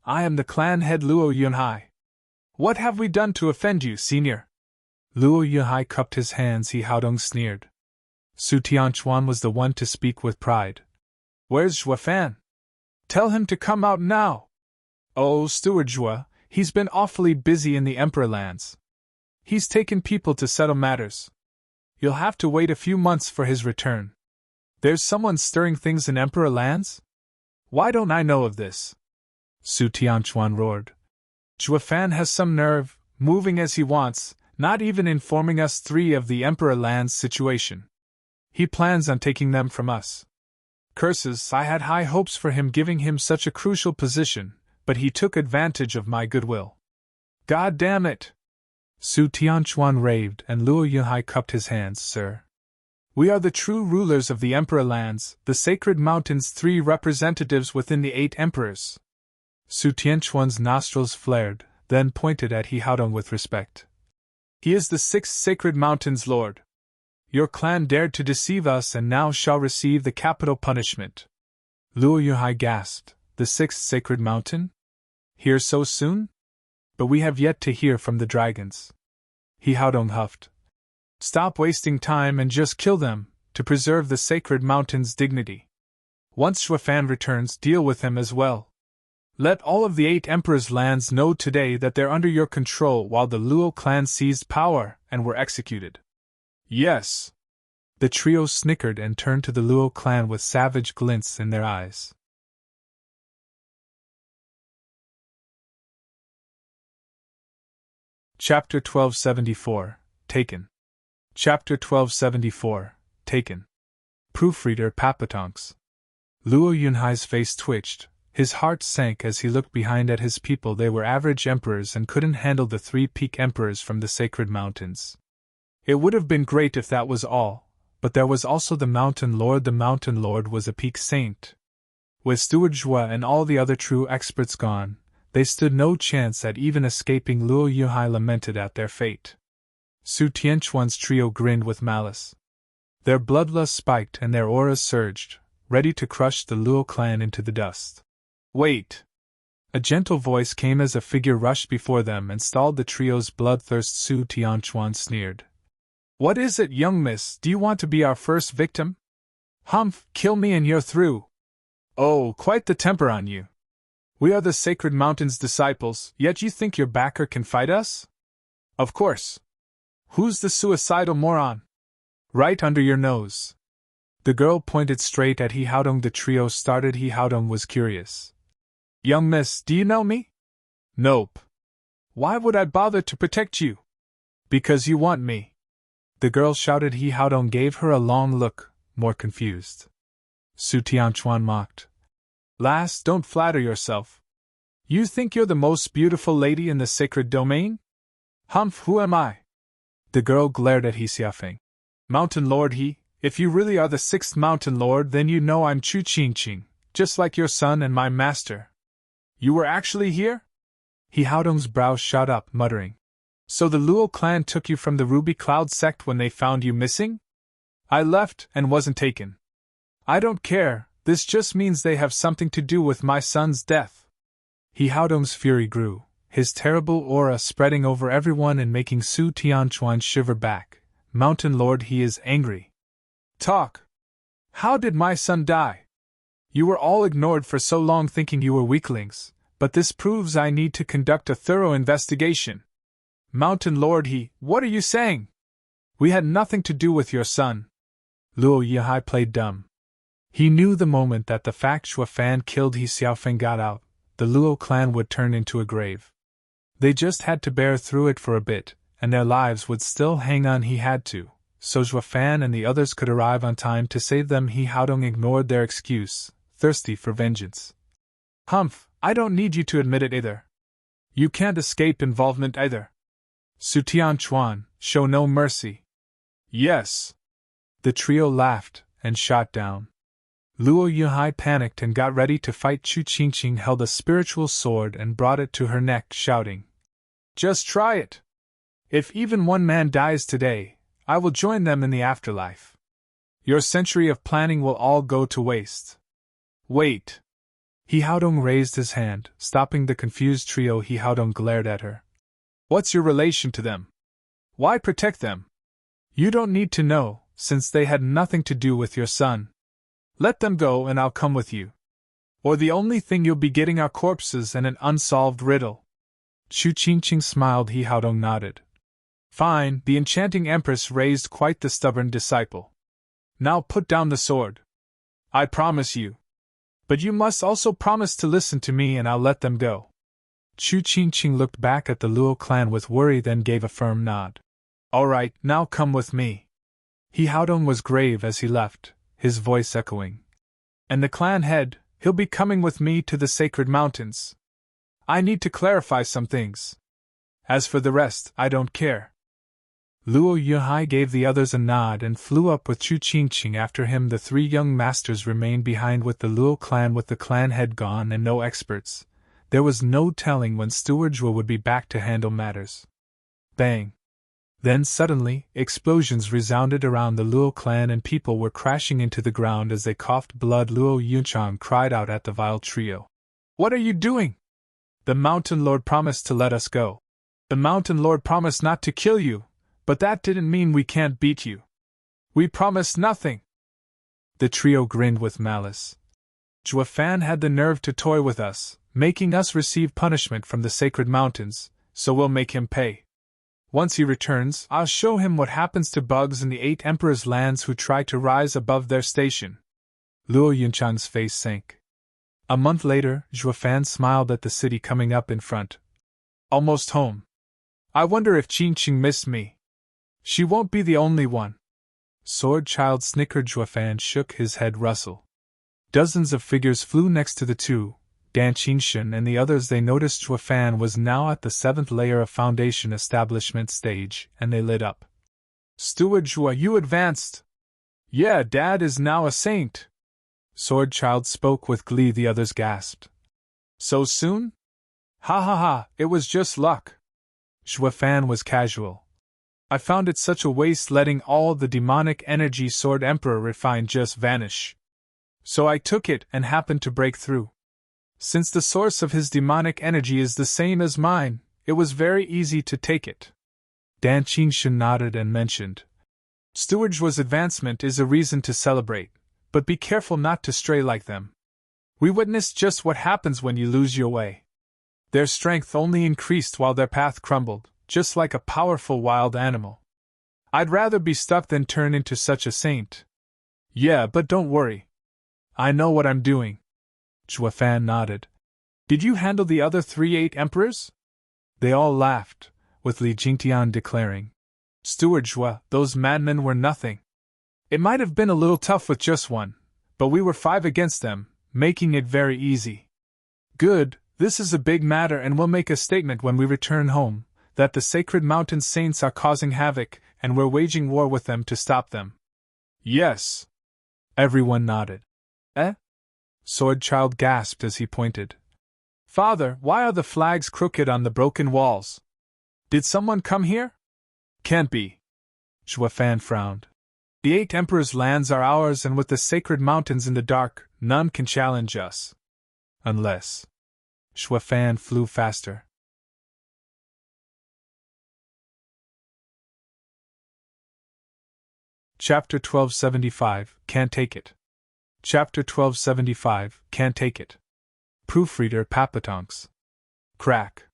I am the clan head Luo Yunhai. What have we done to offend you, senior? Luo Yunhai cupped his hands. He Haodong sneered. Su Tianchuan was the one to speak with pride. Where's Zhuafan? Tell him to come out now. Oh, Steward Zhua, he's been awfully busy in the Emperor lands. He's taken people to settle matters. You'll have to wait a few months for his return. There's someone stirring things in Emperor lands? Why don't I know of this? Su Tianchuan roared. Zhuafan has some nerve, moving as he wants, not even informing us three of the Emperor land's situation. He plans on taking them from us. Curses, I had high hopes for him giving him such a crucial position, but he took advantage of my goodwill. God damn it! Su Tianchuan raved and Luo Yunhai cupped his hands. Sir, we are the true rulers of the Emperor lands, the sacred mountains, three representatives within the 8 emperors. Su Tianchuan's nostrils flared, then pointed at He Haodong with respect. He is the 6th sacred mountain's lord. Your clan dared to deceive us and now shall receive the capital punishment. Luo Yunhai gasped. The 6th sacred mountain? Here so soon? But we have yet to hear from the dragons. He Haodong huffed. Stop wasting time and just kill them, to preserve the sacred mountain's dignity. Once Zhuafan returns, deal with him as well. Let all of the 8 emperors' lands know today that they're under your control while the Luo clan seized power and were executed. Yes. The trio snickered and turned to the Luo clan with savage glints in their eyes. Chapter 1274, Taken. Chapter 1274, Taken. Proofreader Papatonks. Luo Yunhai's face twitched. His heart sank as he looked behind at his people. They were average emperors and couldn't handle the 3 peak emperors from the sacred mountains. It would have been great if that was all, but there was also the Mountain Lord. The Mountain Lord was a peak saint. With Steward Zhua and all the other true experts gone, they stood no chance at even escaping. Luo Yunhai lamented at their fate. Su Tianchuan's trio grinned with malice. Their bloodlust spiked and their auras surged, ready to crush the Luo clan into the dust. Wait! A gentle voice came as a figure rushed before them and stalled the trio's bloodthirst. Su Tianchuan sneered. What is it, young miss? Do you want to be our first victim? Humph, kill me and you're through. Oh, quite the temper on you. We are the Sacred Mountain's disciples, yet you think your backer can fight us? Of course. Who's the suicidal moron? Right under your nose. The girl pointed straight at He Haodong. The trio started. He Haodong was curious. Young miss, do you know me? Nope. Why would I bother to protect you? Because you want me. The girl shouted. He Haodong gave her a long look, more confused. Su Tianchuan mocked. Lass, don't flatter yourself. You think you're the most beautiful lady in the sacred domain? Humph, who am I? The girl glared at He Xiaofeng. Mountain Lord He, if you really are the 6th Mountain Lord, then you know I'm Chu Qingqing, just like your son and my master. You were actually here? He Haodong's brow shot up, muttering. So the Luo clan took you from the Ruby Cloud sect when they found you missing? I left and wasn't taken. I don't care, this just means they have something to do with my son's death. He Haodong's fury grew, his terrible aura spreading over everyone and making Su Tianchuan shiver back. Mountain Lord, he is angry. Talk. How did my son die? You were all ignored for so long thinking you were weaklings, but this proves I need to conduct a thorough investigation. Mountain Lord He, what are you saying? We had nothing to do with your son. Luo Yunhai played dumb. He knew the moment that the fact Zhuafan killed He Xiaofeng got out, the Luo clan would turn into a grave. They just had to bear through it for a bit, and their lives would still hang on. He had to, so Zhuafan and the others could arrive on time to save them. He Haodong ignored their excuse, thirsty for vengeance. Humph, I don't need you to admit it either. You can't escape involvement either. Su Tianchuan, show no mercy. Yes. The trio laughed and shot down. Luo Yuhai panicked and got ready to fight. Chu Qingqing held a spiritual sword and brought it to her neck, shouting, "Just try it! If even one man dies today, I will join them in the afterlife. Your century of planning will all go to waste." Wait! He Haodong raised his hand, stopping the confused trio. He Haodong glared at her. What's your relation to them? Why protect them? You don't need to know, since they had nothing to do with your son. Let them go and I'll come with you. Or the only thing you'll be getting are corpses and an unsolved riddle. Chu Qingqing smiled. He Haodong nodded. Fine, the enchanting empress raised quite the stubborn disciple. Now put down the sword. I promise you. But you must also promise to listen to me and I'll let them go. Chu Qingqing looked back at the Luo clan with worry, then gave a firm nod. All right, now come with me. He Haodong was grave as he left, his voice echoing. And the clan head, he'll be coming with me to the sacred mountains. I need to clarify some things. As for the rest, I don't care. Luo Yuhai gave the others a nod and flew up with Chu Qingqing after him. The three young masters remained behind with the Luo clan. With the clan head gone and no experts, there was no telling when Steward would be back to handle matters. Bang! Then suddenly, explosions resounded around the Luo clan and people were crashing into the ground as they coughed blood. Luo Yunchang cried out at the vile trio. What are you doing? The Mountain Lord promised to let us go. The Mountain Lord promised not to kill you, but that didn't mean we can't beat you. We promised nothing. The trio grinned with malice. Zhuo Fan had the nerve to toy with us, making us receive punishment from the sacred mountains, so we'll make him pay. Once he returns, I'll show him what happens to bugs in the 8 Emperors' lands who try to rise above their station. Luo Yunchang's face sank. A month later, Zhuo Fan smiled at the city coming up in front. Almost home. I wonder if Qingqing missed me. She won't be the only one. Sword Child snickered. Zhuo Fan shook his head. Rustle. Dozens of figures flew next to the two, Dan Qingshan and the others. They noticed Zhuo Fan was now at the 7th layer of foundation establishment stage, and they lit up. Steward Zhuo, you advanced! Yeah, Dad is now a saint! Sword Child spoke with glee. The others gasped. So soon? Ha ha ha, it was just luck. Zhuo Fan was casual. I found it such a waste letting all the demonic energy Sword Emperor refined just vanish. So I took it and happened to break through. Since the source of his demonic energy is the same as mine, it was very easy to take it. Dan Qingshan nodded and mentioned. Steward's advancement is a reason to celebrate, but be careful not to stray like them. We witnessed just what happens when you lose your way. Their strength only increased while their path crumbled, just like a powerful wild animal. I'd rather be stuck than turn into such a saint. Yeah, but don't worry. I know what I'm doing. Zhuo Fan nodded. Did you handle the other 8 emperors? They all laughed, with Li Jingtian declaring. Steward Zhuo, those madmen were nothing. It might have been a little tough with just one, but we were 5 against them, making it very easy. Good, this is a big matter and we'll make a statement when we return home, that the sacred mountain saints are causing havoc, and we're waging war with them to stop them. Yes. Everyone nodded. Eh? Sword Child gasped as he pointed. Father, why are the flags crooked on the broken walls? Did someone come here? Can't be. Zhuo Fan frowned. The 8 Emperors' lands are ours, and with the sacred mountains in the dark, none can challenge us. Unless. Zhuo Fan flew faster. Chapter 1275, Can't Take It. Chapter 1275, Can't Take It. Proofreader Papatonks. Crack.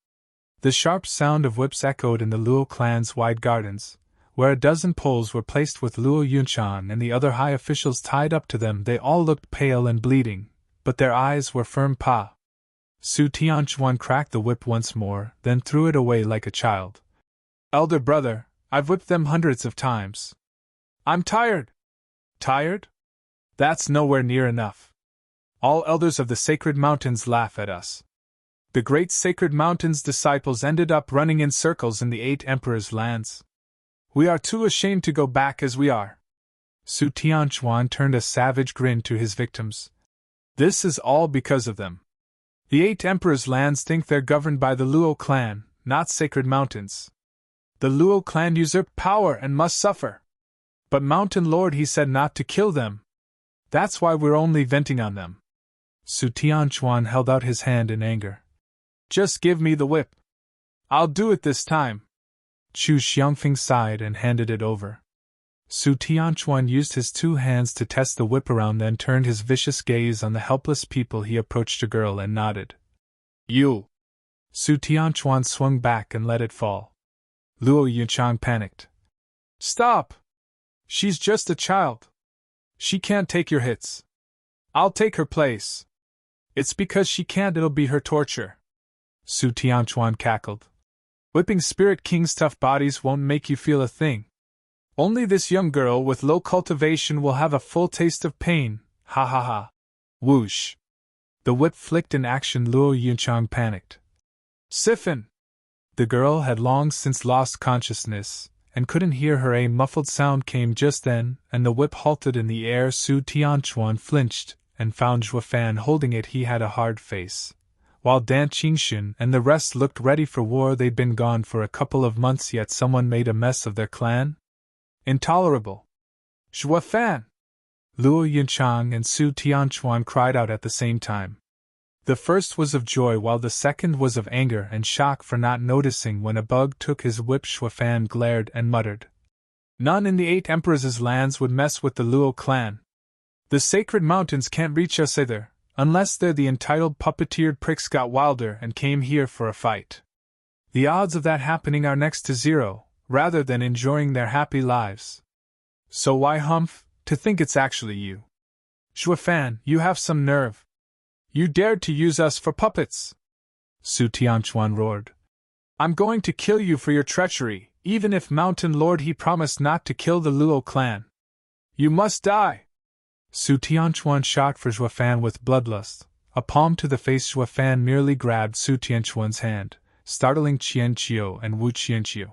The sharp sound of whips echoed in the Luo clan's wide gardens, where a dozen poles were placed with Luo Yunchan and the other high officials tied up to them. They all looked pale and bleeding, but their eyes were firm. Pa. Su Tianchuan cracked the whip once more, then threw it away like a child. Elder brother, I've whipped them hundreds of times. I'm tired. Tired? That's nowhere near enough. All elders of the sacred mountains laugh at us. The great sacred mountain's disciples ended up running in circles in the 8 emperors' lands. We are too ashamed to go back as we are. Su Tianchuan turned a savage grin to his victims. This is all because of them. The 8 emperors' lands think they're governed by the Luo clan, not sacred mountains. The Luo clan usurped power and must suffer. But Mountain Lord, he said not to kill them. That's why we're only venting on them. Su Tianchuan held out his hand in anger. Just give me the whip. I'll do it this time. Chu Xiangfeng sighed and handed it over. Su Tianchuan used his 2 hands to test the whip around, then turned his vicious gaze on the helpless people. He approached a girl and nodded. You! Su Tianchuan swung back and let it fall. Luo Yuchang panicked. Stop! She's just a child. She can't take your hits. I'll take her place. It's because she can't, it'll be her torture. Su Tianchuan cackled. Whipping Spirit King's tough bodies won't make you feel a thing. Only this young girl with low cultivation will have a full taste of pain, ha ha ha. Whoosh. The whip flicked in action. Luo Yuchang panicked. Siphon! The girl had long since lost consciousness, and couldn't hear her. A muffled sound came just then, and the whip halted in the air. Su Tianchuan flinched, and found Zhuofan holding it. He had a hard face. While Dan Qingxun and the rest looked ready for war. They'd been gone for a couple of months, yet someone made a mess of their clan? Intolerable. Zhuofan! Luo Yunchang and Su Tianchuan cried out at the same time. The first was of joy, while the second was of anger and shock for not noticing when a bug took his whip. Zhuofan glared and muttered. None in the 8 emperors' lands would mess with the Luo clan. The sacred mountains can't reach us either, unless they're the entitled puppeteered pricks got wilder and came here for a fight. The odds of that happening are next to 0, rather than enjoying their happy lives. So why humph, to think it's actually you? Zhuofan, you have some nerve. You dared to use us for puppets! Su Tianchuan roared. I'm going to kill you for your treachery, even if Mountain Lord he promised not to kill the Luo clan. You must die! Su Tianchuan shot for Zhuofan with bloodlust. A palm to the face. Zhuofan merely grabbed Su Tianchuan's hand, startling Qianqiu and Wu Qianqiu.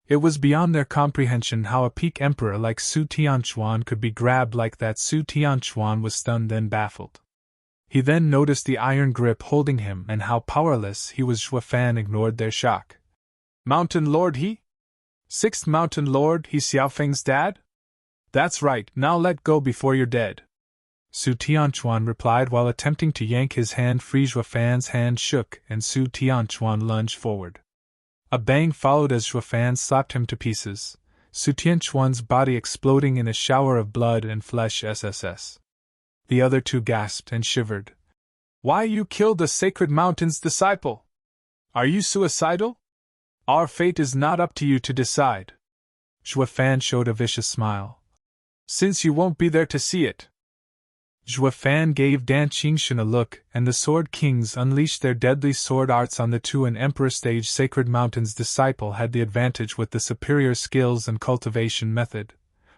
It was beyond their comprehension how a peak emperor like Su Tianchuan could be grabbed like that. Su Tianchuan was stunned, then baffled. He then noticed the iron grip holding him and how powerless he was. Zhuofan ignored their shock. Mountain Lord he? 6th Mountain Lord he, Xiaofeng's dad? That's right, now let go before you're dead. Su Tianchuan replied while attempting to yank his hand free. Zhuofan's hand shook and Su Tianchuan lunged forward. A bang followed as Zhuofan slapped him to pieces, Su Tianchuan's body exploding in a shower of blood and flesh. SSS. The other 2 gasped and shivered. Why, you killed the sacred mountain's disciple? Are you suicidal? Our fate is not up to you to decide. Zhuofan showed a vicious smile. Since you won't be there to see it. Zhuofan gave Dan Qingxun a look, and the Sword Kings unleashed their deadly sword arts on the 2 and Emperor stage. Sacred Mountain's disciple had the advantage with the superior skills and cultivation method,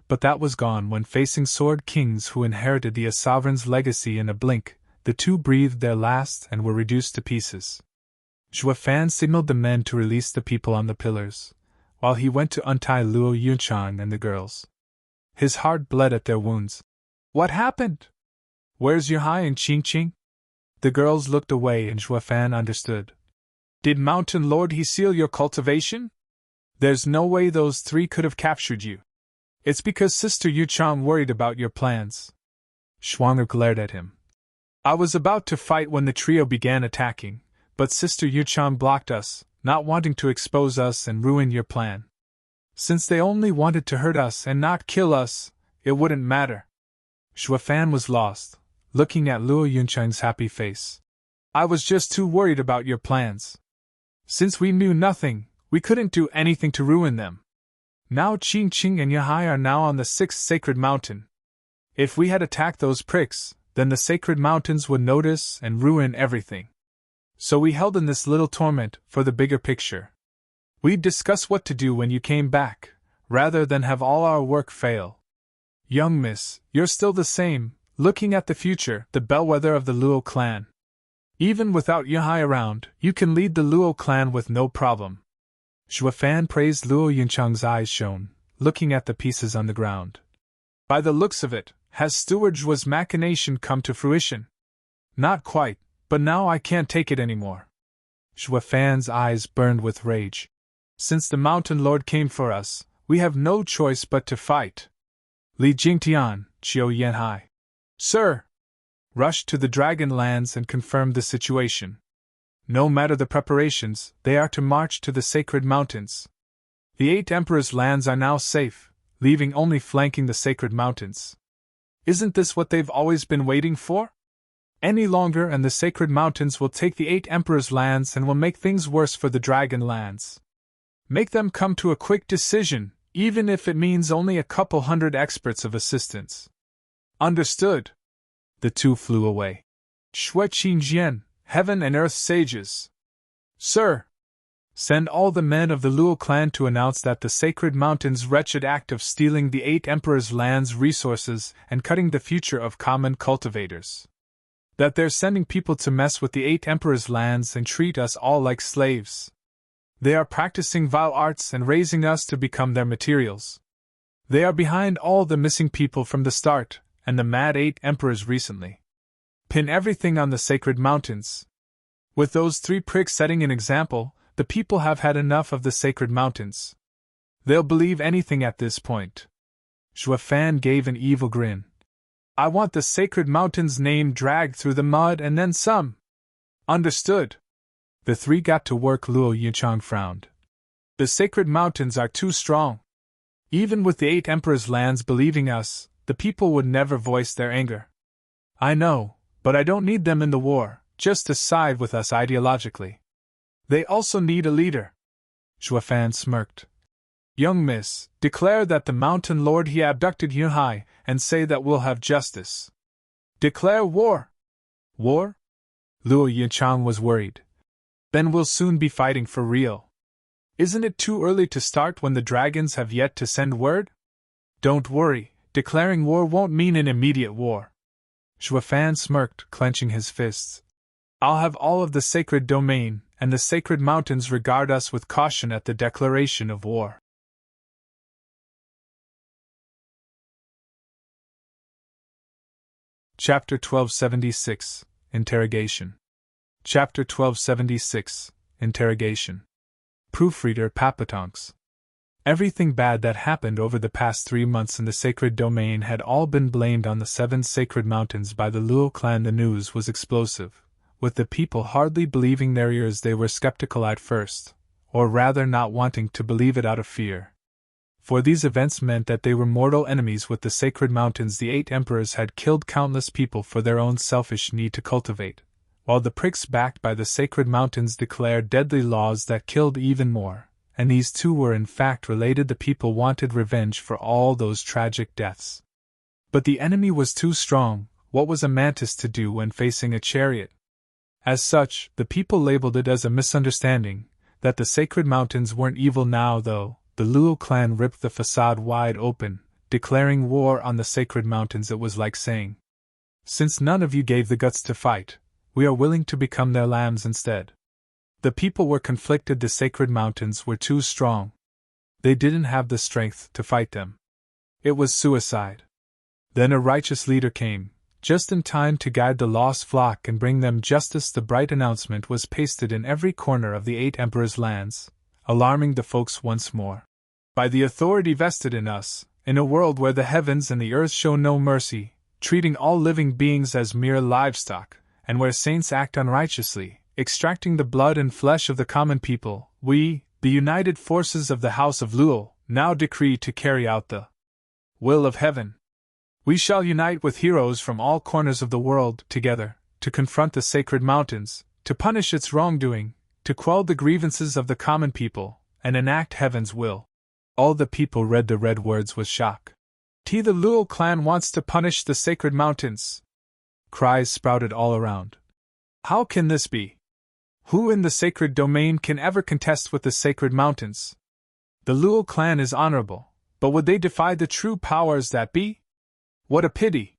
but that was gone when facing Sword Kings who inherited the sovereign's legacy. In a blink, the 2 breathed their last and were reduced to pieces. Zhuofan signaled the men to release the people on the pillars, while he went to untie Luo Yunchang and the girls. His heart bled at their wounds. What happened? Where's Yuhai and Qingqing? The girls looked away and Zhuofan understood. Did Mountain Lord he seal your cultivation? There's no way those 3 could have captured you. It's because Sister Yuchang worried about your plans. Schwanger glared at him. I was about to fight when the trio began attacking, but Sister Yuchang blocked us, not wanting to expose us and ruin your plan. Since they only wanted to hurt us and not kill us, it wouldn't matter. Zhuofan was lost, looking at Luo Yunchang's happy face. I was just too worried about your plans. Since we knew nothing, we couldn't do anything to ruin them. Now Qingqing and Yuhai are now on the 6th sacred mountain. If we had attacked those pricks, then the sacred mountains would notice and ruin everything. So we held in this little torment for the bigger picture. We'd discuss what to do when you came back, rather than have all our work fail. Young miss, you're still the same, looking at the future, the bellwether of the Luo clan. Even without Yunhai around, you can lead the Luo clan with no problem. Zhuefan praised Luo Yunchang's eyes shone, looking at the pieces on the ground. By the looks of it, has Steward's machination come to fruition? Not quite, but now I can't take it anymore. Zhuefan's eyes burned with rage. Since the Mountain Lord came for us, we have no choice but to fight. Li Jingtian, Qiu Yanhai. Sir! Rushed to the Dragon Lands and confirmed the situation. No matter the preparations, they are to march to the Sacred Mountains. The 8 Emperors' lands are now safe, leaving only flanking the Sacred Mountains. Isn't this what they've always been waiting for? Any longer and the Sacred Mountains will take the 8 Emperors' lands and will make things worse for the Dragon Lands. Make them come to a quick decision, even if it means only a couple hundred experts of assistance. Understood. The two flew away. Shui Qingjian, Heaven and Earth Sages. Sir! Send all the men of the Luo clan to announce that the Sacred Mountains' wretched act of stealing the 8 Emperors' lands' resources and cutting the future of common cultivators. That they're sending people to mess with the 8 Emperors' lands and treat us all like slaves. They are practicing vile arts and raising us to become their materials. They are behind all the missing people from the start, and the mad 8 Emperors recently. Pin everything on the Sacred Mountains. With those 3 pricks setting an example, the people have had enough of the Sacred Mountains. They'll believe anything at this point. Zhuefan gave an evil grin. I want the Sacred Mountains name dragged through the mud and then some. Understood. The 3 got to work. Luo Yunchang frowned. The Sacred Mountains are too strong. Even with the 8 Emperors' lands believing us, the people would never voice their anger. I know, but I don't need them in the war, just to side with us ideologically. They also need a leader. Zhuefan smirked. Young miss, declare that the Mountain Lord he abducted Yunhai, and say that we'll have justice. Declare war. War? Luo Yunchang was worried. Then we'll soon be fighting for real. Isn't it too early to start when the dragons have yet to send word? Don't worry, declaring war won't mean an immediate war. Zhuefan smirked, clenching his fists. I'll have all of the sacred domain, and the Sacred Mountains regard us with caution at the declaration of war. Chapter 1276, Interrogation. Chapter 1276, Interrogation. Proofreader Papatonks. Everything bad that happened over the past 3 months in the Sacred Domain had all been blamed on the 7 Sacred Mountains by the Luo clan. The news was explosive, with the people hardly believing their ears. They were skeptical at first, or rather not wanting to believe it out of fear. For these events meant that they were mortal enemies with the Sacred Mountains. The 8 Emperors had killed countless people for their own selfish need to cultivate, while the pricks backed by the Sacred Mountains declared deadly laws that killed even more, and these two were in fact related. The people wanted revenge for all those tragic deaths. But the enemy was too strong. What was a mantis to do when facing a chariot? As such, the people labeled it as a misunderstanding, that the Sacred Mountains weren't evil now. Though, the Luo clan ripped the facade wide open, declaring war on the Sacred Mountains. It was like saying, since none of you gave the guts to fight, we are willing to become their lambs instead. The people were conflicted. The Sacred Mountains were too strong. They didn't have the strength to fight them. It was suicide. Then a righteous leader came, just in time to guide the lost flock and bring them justice. The bright announcement was pasted in every corner of the 8 Emperors' lands, alarming the folks once more. By the authority vested in us, in a world where the heavens and the earth show no mercy, treating all living beings as mere livestock, and where saints act unrighteously, extracting the blood and flesh of the common people, we, the united forces of the House of Luo, now decree to carry out the will of heaven. We shall unite with heroes from all corners of the world together, to confront the Sacred Mountains, to punish its wrongdoing, to quell the grievances of the common people, and enact heaven's will. All the people read the red words with shock. The Luo clan wants to punish the Sacred Mountains. Cries sprouted all around. How can this be? Who in the Sacred Domain can ever contest with the Sacred Mountains? The Luo clan is honorable, but would they defy the true powers that be? What a pity!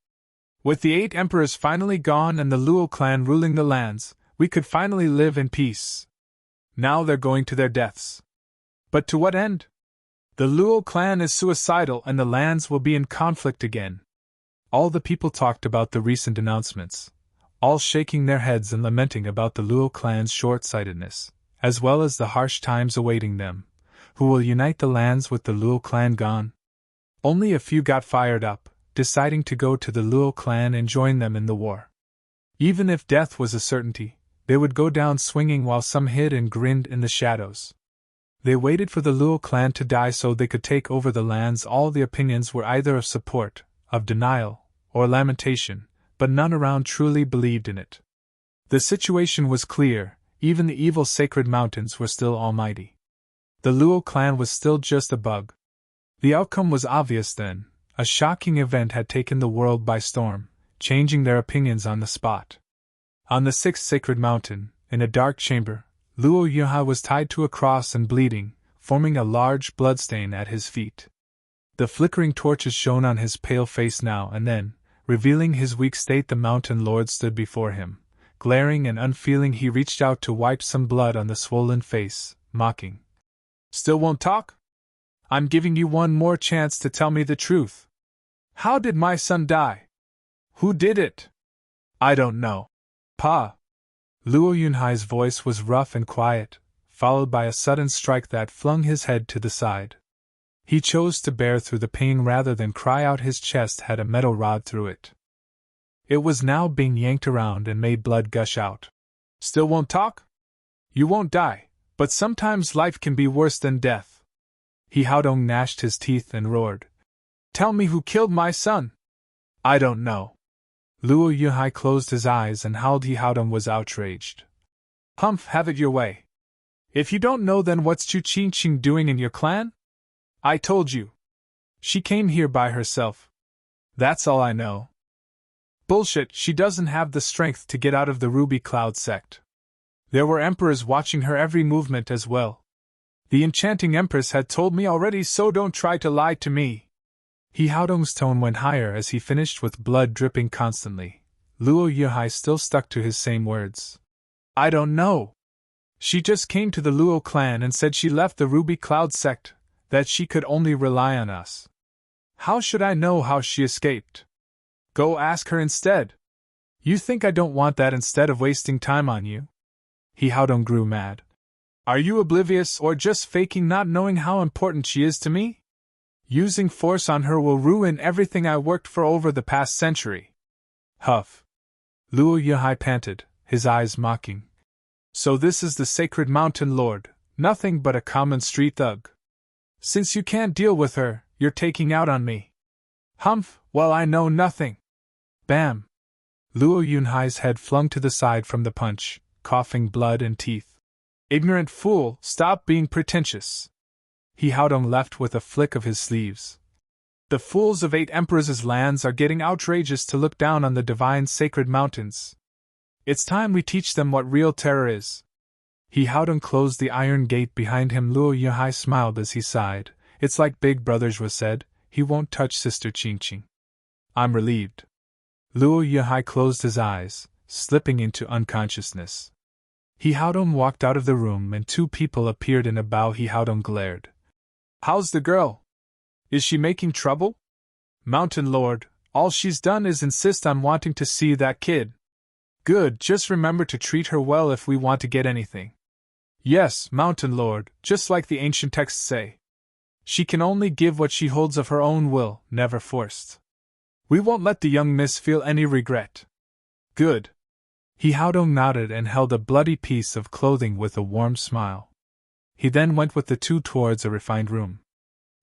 With the 8 Emperors finally gone and the Luo clan ruling the lands, we could finally live in peace. Now they're going to their deaths. But to what end? The Luo clan is suicidal and the lands will be in conflict again. All the people talked about the recent announcements, all shaking their heads and lamenting about the Luo clan's short-sightedness, as well as the harsh times awaiting them. Who will unite the lands with the Luo clan gone? Only a few got fired up, deciding to go to the Luo clan and join them in the war. Even if death was a certainty, they would go down swinging while some hid and grinned in the shadows. They waited for the Luo clan to die so they could take over the lands. All the opinions were either of support, of denial, or lamentation, but none around truly believed in it. The situation was clear, even the evil sacred mountains were still almighty. The Luo clan was still just a bug. The outcome was obvious then. A shocking event had taken the world by storm, changing their opinions on the spot. On the sixth sacred mountain, in a dark chamber, Luo Yuhai was tied to a cross and bleeding, forming a large bloodstain at his feet. The flickering torches shone on his pale face now and then, revealing his weak state. The mountain lord stood before him. Glaring and unfeeling, he reached out to wipe some blood on the swollen face, mocking. Still won't talk? I'm giving you one more chance to tell me the truth. How did my son die? Who did it? I don't know. Pa. Luo Yunhai's voice was rough and quiet, followed by a sudden strike that flung his head to the side. He chose to bear through the pain rather than cry out. His chest had a metal rod through it. It was now being yanked around and made blood gush out. Still won't talk? You won't die, but sometimes life can be worse than death. He Haodong gnashed his teeth and roared. Tell me who killed my son. I don't know. Luo Yuhai closed his eyes and howled. He Haodong was outraged. Humph, have it your way. If you don't know, then what's Chu Qingqing doing in your clan? I told you. She came here by herself. That's all I know. Bullshit, she doesn't have the strength to get out of the Ruby Cloud sect. There were emperors watching her every movement as well. The enchanting empress had told me already, so don't try to lie to me. He Haodong's tone went higher as he finished, with blood dripping constantly. Luo Yuhai still stuck to his same words. I don't know. She just came to the Luo clan and said she left the Ruby Cloud sect, that she could only rely on us. How should I know how she escaped? Go ask her instead. You think I don't want that instead of wasting time on you? He Haodong grew mad. Are you oblivious or just faking not knowing how important she is to me? Using force on her will ruin everything I worked for over the past century. Huff. Luo Yuhai panted, his eyes mocking. So this is the sacred mountain lord, nothing but a common street thug. Since you can't deal with her, you're taking out on me. Humph, well, I know nothing. Bam. Luo Yunhai's head flung to the side from the punch, coughing blood and teeth. Ignorant fool, stop being pretentious. He Haodong left with a flick of his sleeves. The fools of 8 emperors' lands are getting outrageous to look down on the divine sacred mountains. It's time we teach them what real terror is. He Haodong closed the iron gate behind him. Luo Yuhai smiled as he sighed. It's like Big Brothers was said, he won't touch Sister Qingqing. I'm relieved. Luo Yuhai closed his eyes, slipping into unconsciousness. He Haodong walked out of the room and 2 people appeared in a bow. He Haodong glared. How's the girl? Is she making trouble? Mountain Lord, all she's done is insist on wanting to see that kid. Good, just remember to treat her well if we want to get anything. Yes, Mountain Lord, just like the ancient texts say. She can only give what she holds of her own will, never forced. We won't let the young miss feel any regret. Good. He Haodong nodded and held a bloody piece of clothing with a warm smile. He then went with the 2 towards a refined room.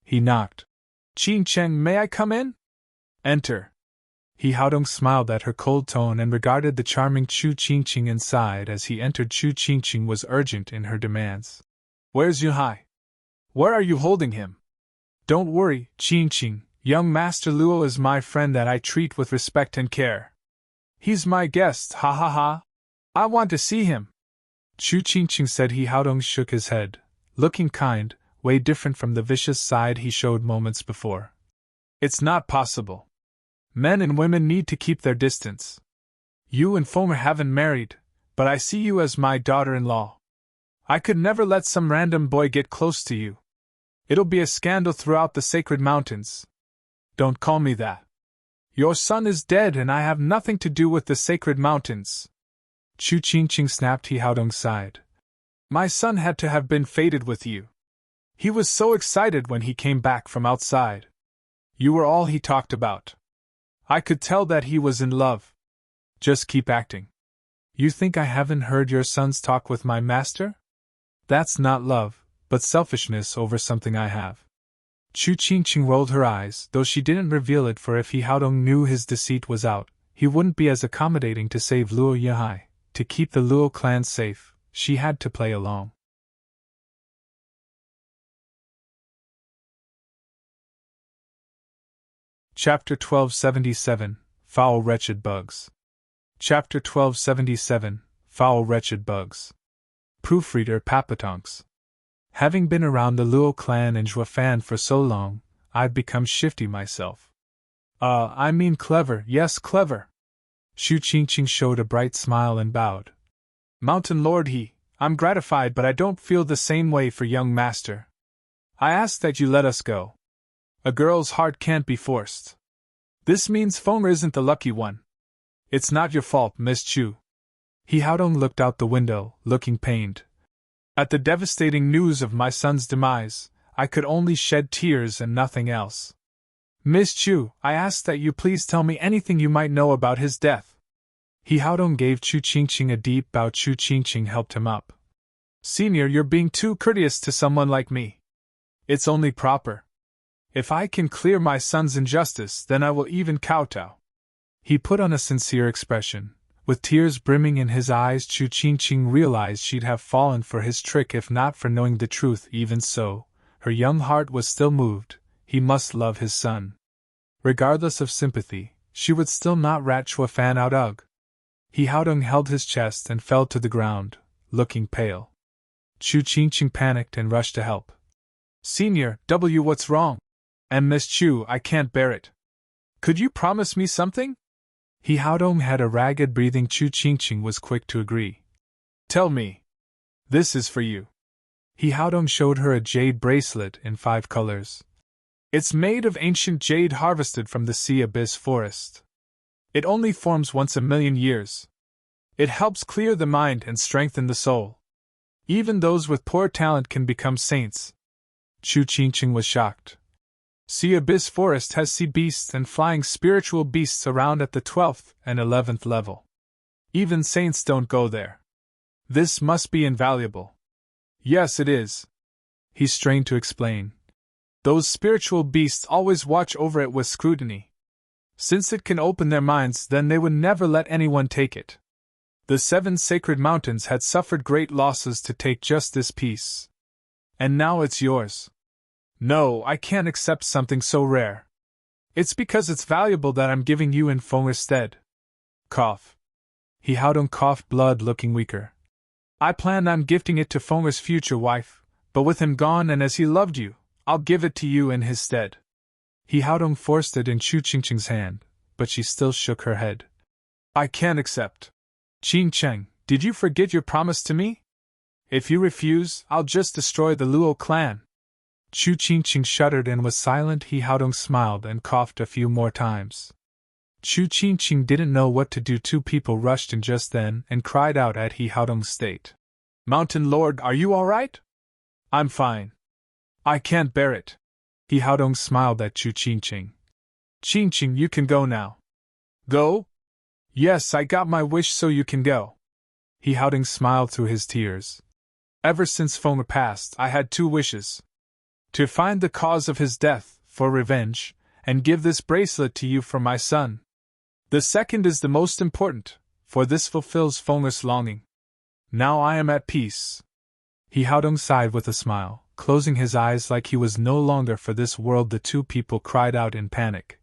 He knocked. Qing Cheng, may I come in? Enter. He Haodong smiled at her cold tone and regarded the charming Chu Qingqing inside. As he entered, Chu Qingqing was urgent in her demands. Where's Yuhai? Where are you holding him? Don't worry, Qingqing, young Master Luo is my friend that I treat with respect and care. He's my guest, ha ha ha. I want to see him. Chu Qingqing said. He Haodong shook his head, looking kind, way different from the vicious side he showed moments before. It's not possible. Men and women need to keep their distance. You and Fomer haven't married, but I see you as my daughter-in-law. I could never let some random boy get close to you. It'll be a scandal throughout the sacred mountains. Don't call me that. Your son is dead and I have nothing to do with the sacred mountains. Chu Qingqing snapped. He Haodong's side. My son had to have been fated with you. He was so excited when he came back from outside. You were all he talked about. I could tell that he was in love. Just keep acting. You think I haven't heard your sons talk with my master? That's not love, but selfishness over something I have. Chu Qingqing rolled her eyes, though she didn't reveal it, for if He Haodong knew his deceit was out, he wouldn't be as accommodating to save Luo Yihai. To keep the Luo clan safe, she had to play along. Chapter 1277, Foul Wretched Bugs. Chapter 1277, Foul Wretched Bugs. Proofreader Papatonks. Having been around the Luo clan and Zhuafan for so long, I've become shifty myself. I mean clever, yes clever. Chu Qingqing showed a bright smile and bowed. Mountain Lord I'm gratified, but I don't feel the same way for young master. I ask that you let us go. A girl's heart can't be forced. This means Fenger isn't the lucky one. It's not your fault, Miss Chu. He Haodong looked out the window, looking pained. At the devastating news of my son's demise, I could only shed tears and nothing else. Miss Chu, I ask that you please tell me anything you might know about his death. He Haodong gave Chu Qingqing a deep bow. Chu Qingqing helped him up. Senior, you're being too courteous to someone like me. It's only proper. If I can clear my son's injustice, then I will even kowtow. He put on a sincere expression. With tears brimming in his eyes, Chu Qingqing realized she'd have fallen for his trick if not for knowing the truth. Even so, her young heart was still moved. He must love his son. Regardless of sympathy, she would still not rat Zhuafan out. Ugh. He Haodong held his chest and fell to the ground, looking pale. Chu Qingqing panicked and rushed to help. Senior, what's wrong? And Miss Chu, I can't bear it. Could you promise me something? He Haodong had a ragged breathing. Chu Qingqing was quick to agree. Tell me. This is for you. He Haodong showed her a jade bracelet in 5 colors. It's made of ancient jade harvested from the sea abyss forest. It only forms once a million years. It helps clear the mind and strengthen the soul. Even those with poor talent can become saints. Chu Qingqing was shocked. Sea Abyss Forest has sea beasts and flying spiritual beasts around at the 12th and 11th level. Even saints don't go there. This must be invaluable. Yes, it is. He strained to explain. Those spiritual beasts always watch over it with scrutiny. Since it can open their minds, then they would never let anyone take it. The 7 sacred mountains had suffered great losses to take just this piece. And now it's yours. No, I can't accept something so rare. It's because it's valuable that I'm giving you in Fenger's stead. Cough. He Haodong coughed, blood looking weaker. I plan on gifting it to Fenger's future wife, but with him gone and as he loved you, I'll give it to you in his stead. He Haodong forced it in Chu Qingqing's hand, but she still shook her head. I can't accept. Qingqing, did you forget your promise to me? If you refuse, I'll just destroy the Luo clan. Chu Qingqing shuddered and was silent. He Haodong smiled and coughed a few more times. Chu Qingqing didn't know what to do. 2 people rushed in just then and cried out at He Haodong's state. Mountain Lord, are you all right? I'm fine. I can't bear it. He Haodong smiled at Chu Qingqing. Qingqing, you can go now. Go? Yes, I got my wish, so you can go. He Haodong smiled through his tears. Ever since Fenger passed, I had 2 wishes. To find the cause of his death, for revenge, and give this bracelet to you for my son. The second is the most important, for this fulfills Fenger's longing. Now I am at peace. He Haodong sighed with a smile, closing his eyes like he was no longer for this world. The 2 people cried out in panic.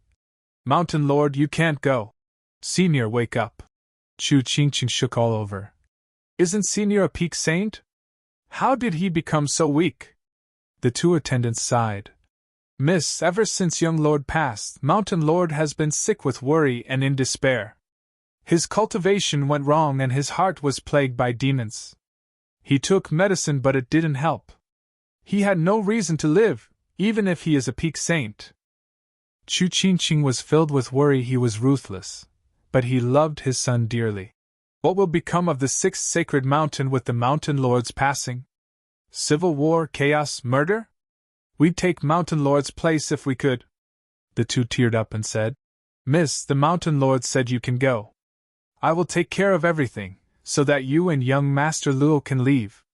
Mountain Lord, you can't go. Senior, wake up. Chu Qingqing shook all over. Isn't Senior a peak saint? How did he become so weak? The 2 attendants sighed. Miss, ever since young Lord passed, Mountain Lord has been sick with worry and in despair. His cultivation went wrong and his heart was plagued by demons. He took medicine but it didn't help. He had no reason to live, even if he is a peak saint. Chu Qingqing was filled with worry. He was ruthless, but he loved his son dearly. What will become of the sixth sacred mountain with the mountain lords passing? Civil war, chaos, murder? We'd take mountain lord's place if we could. The two teared up and said, Miss, the mountain lord said you can go. I will take care of everything, so that you and young Master Luo can leave.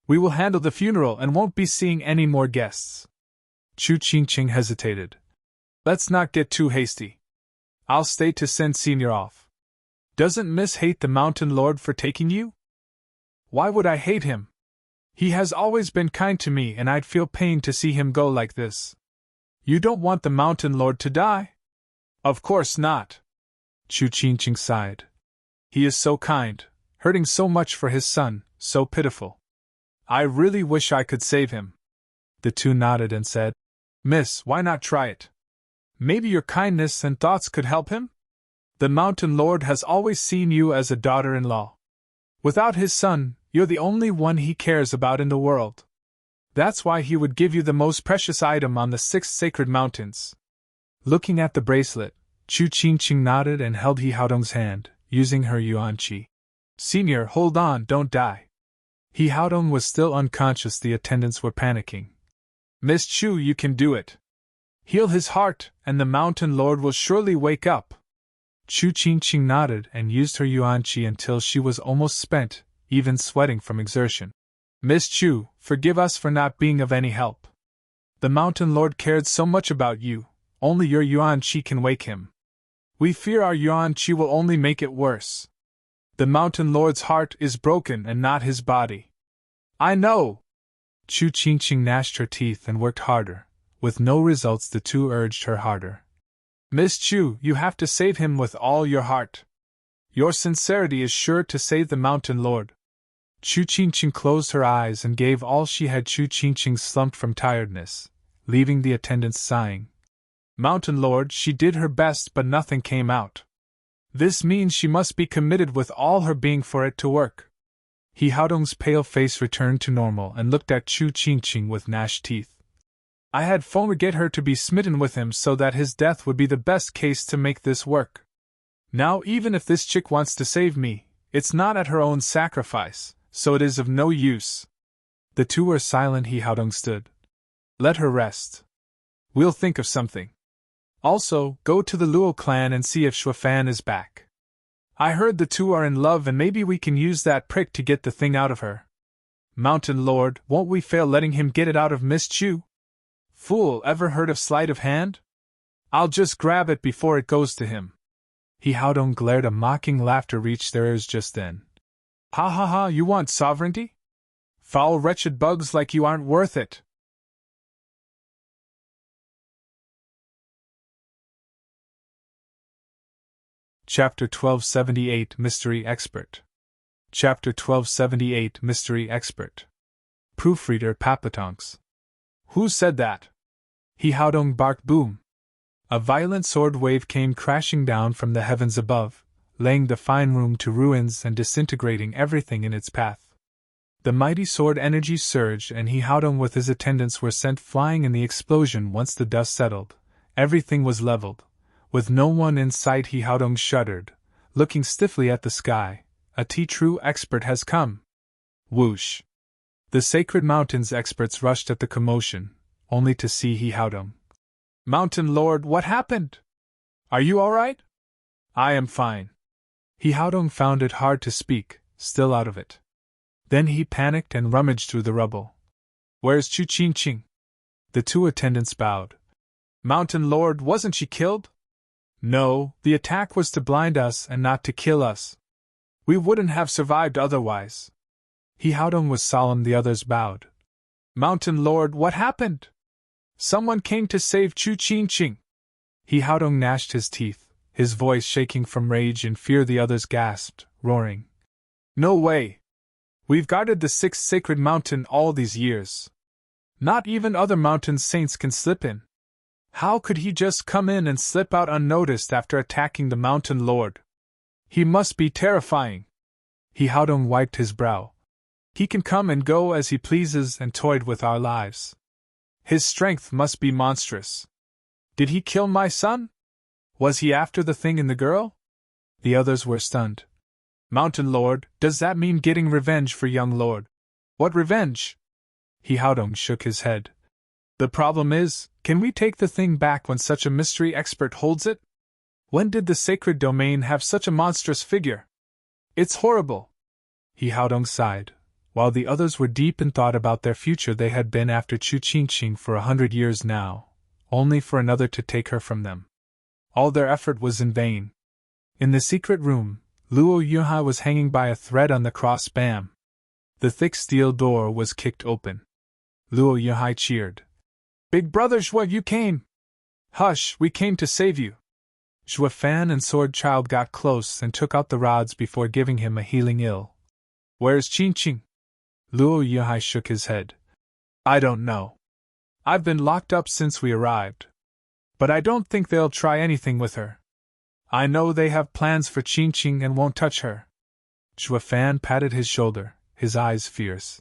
We will handle the funeral and won't be seeing any more guests. Chu Qingqing hesitated. Let's not get too hasty. I'll stay to send Senior off. Doesn't Miss hate the mountain lord for taking you? Why would I hate him? He has always been kind to me and I'd feel pain to see him go like this. You don't want the mountain lord to die? Of course not. Chu Qingqing sighed. He is so kind, hurting so much for his son, so pitiful. I really wish I could save him. The two nodded and said, Miss, why not try it? Maybe your kindness and thoughts could help him? The mountain lord has always seen you as a daughter-in-law. Without his son, you're the only one he cares about in the world. That's why he would give you the most precious item on the six sacred mountains. Looking at the bracelet, Chu Qingqing nodded and held He Haodong's hand, using her yuan qi. Senior, hold on, don't die. He Haodong was still unconscious. The attendants were panicking. Miss Chu, you can do it. Heal his heart, and the mountain lord will surely wake up. Chu Qingqing nodded and used her yuan qi until she was almost spent, even sweating from exertion. Miss Chu, forgive us for not being of any help. The mountain lord cared so much about you, only your yuan qi can wake him. We fear our yuan qi will only make it worse. The mountain lord's heart is broken and not his body. I know! Chu Qingqing gnashed her teeth and worked harder. With no results, the two urged her harder. Miss Chu, you have to save him with all your heart. Your sincerity is sure to save the mountain lord. Chu Qingqing closed her eyes and gave all she had. Chu Qingqing slumped from tiredness, leaving the attendants sighing. Mountain lord, she did her best but nothing came out. This means she must be committed with all her being for it to work. He Haodong's pale face returned to normal and looked at Chu Qingqing with gnashed teeth. I had phoned get her to be smitten with him so that his death would be the best case to make this work. Now even if this chick wants to save me, it's not at her own sacrifice, so it is of no use. The two were silent. He Haodong stood. Let her rest. We'll think of something. Also, go to the Luo clan and see if Shuafan is back. I heard the two are in love and maybe we can use that prick to get the thing out of her. Mountain Lord, won't we fail letting him get it out of Miss Chu? Fool, ever heard of sleight of hand? I'll just grab it before it goes to him. He Haodong glared. A mocking laughter reached their ears just then. Ha ha ha, you want sovereignty? Foul wretched bugs like you aren't worth it. Chapter 1278 Mystery Expert. Chapter 1278 Mystery Expert. Proofreader Papatonks. Who said that? He Haodong barked. Boom. A violent sword wave came crashing down from the heavens above, laying the fine room to ruins and disintegrating everything in its path. The mighty sword energy surged and He Haodong with his attendants were sent flying in the explosion. Once the dust settled, everything was leveled. With no one in sight, He Haodong shuddered, looking stiffly at the sky. A true expert has come. Whoosh. The Sacred Mountains experts rushed at the commotion, only to see He Haodong. Mountain Lord, what happened? Are you all right? I am fine. He Haodong found it hard to speak, still out of it. Then he panicked and rummaged through the rubble. Where's Chu Qingqing? The two attendants bowed. Mountain Lord, wasn't she killed? No, the attack was to blind us and not to kill us. We wouldn't have survived otherwise. He Haodong was solemn. The others bowed. Mountain Lord, what happened? Someone came to save Chu Qingqing. He Haodong gnashed his teeth, his voice shaking from rage and fear. The others gasped, roaring. No way! We've guarded the sixth sacred mountain all these years. Not even other mountain saints can slip in. How could he just come in and slip out unnoticed after attacking the mountain lord? He must be terrifying. He Haodong wiped his brow. He can come and go as he pleases and toyed with our lives. His strength must be monstrous. Did he kill my son? Was he after the thing in the girl? The others were stunned. Mountain Lord, does that mean getting revenge for young Lord? What revenge? He Haodong shook his head. The problem is, can we take the thing back when such a mystery expert holds it? When did the sacred domain have such a monstrous figure? It's horrible. He Haodong sighed. While the others were deep in thought about their future, they had been after Chu Qingqing for 100 years now, only for another to take her from them. All their effort was in vain. In the secret room, Luo Yuhai was hanging by a thread on the cross bam. The thick steel door was kicked open. Luo Yuhai cheered. Big brother Zhuo, you came! Hush, we came to save you. Zhuo Fan and Sword Child got close and took out the rods before giving him a healing ill. Where's Qingqing? Luo Yuhai shook his head. I don't know. I've been locked up since we arrived. But I don't think they'll try anything with her. I know they have plans for Qingqing and won't touch her. Zhuo Fan patted his shoulder, his eyes fierce.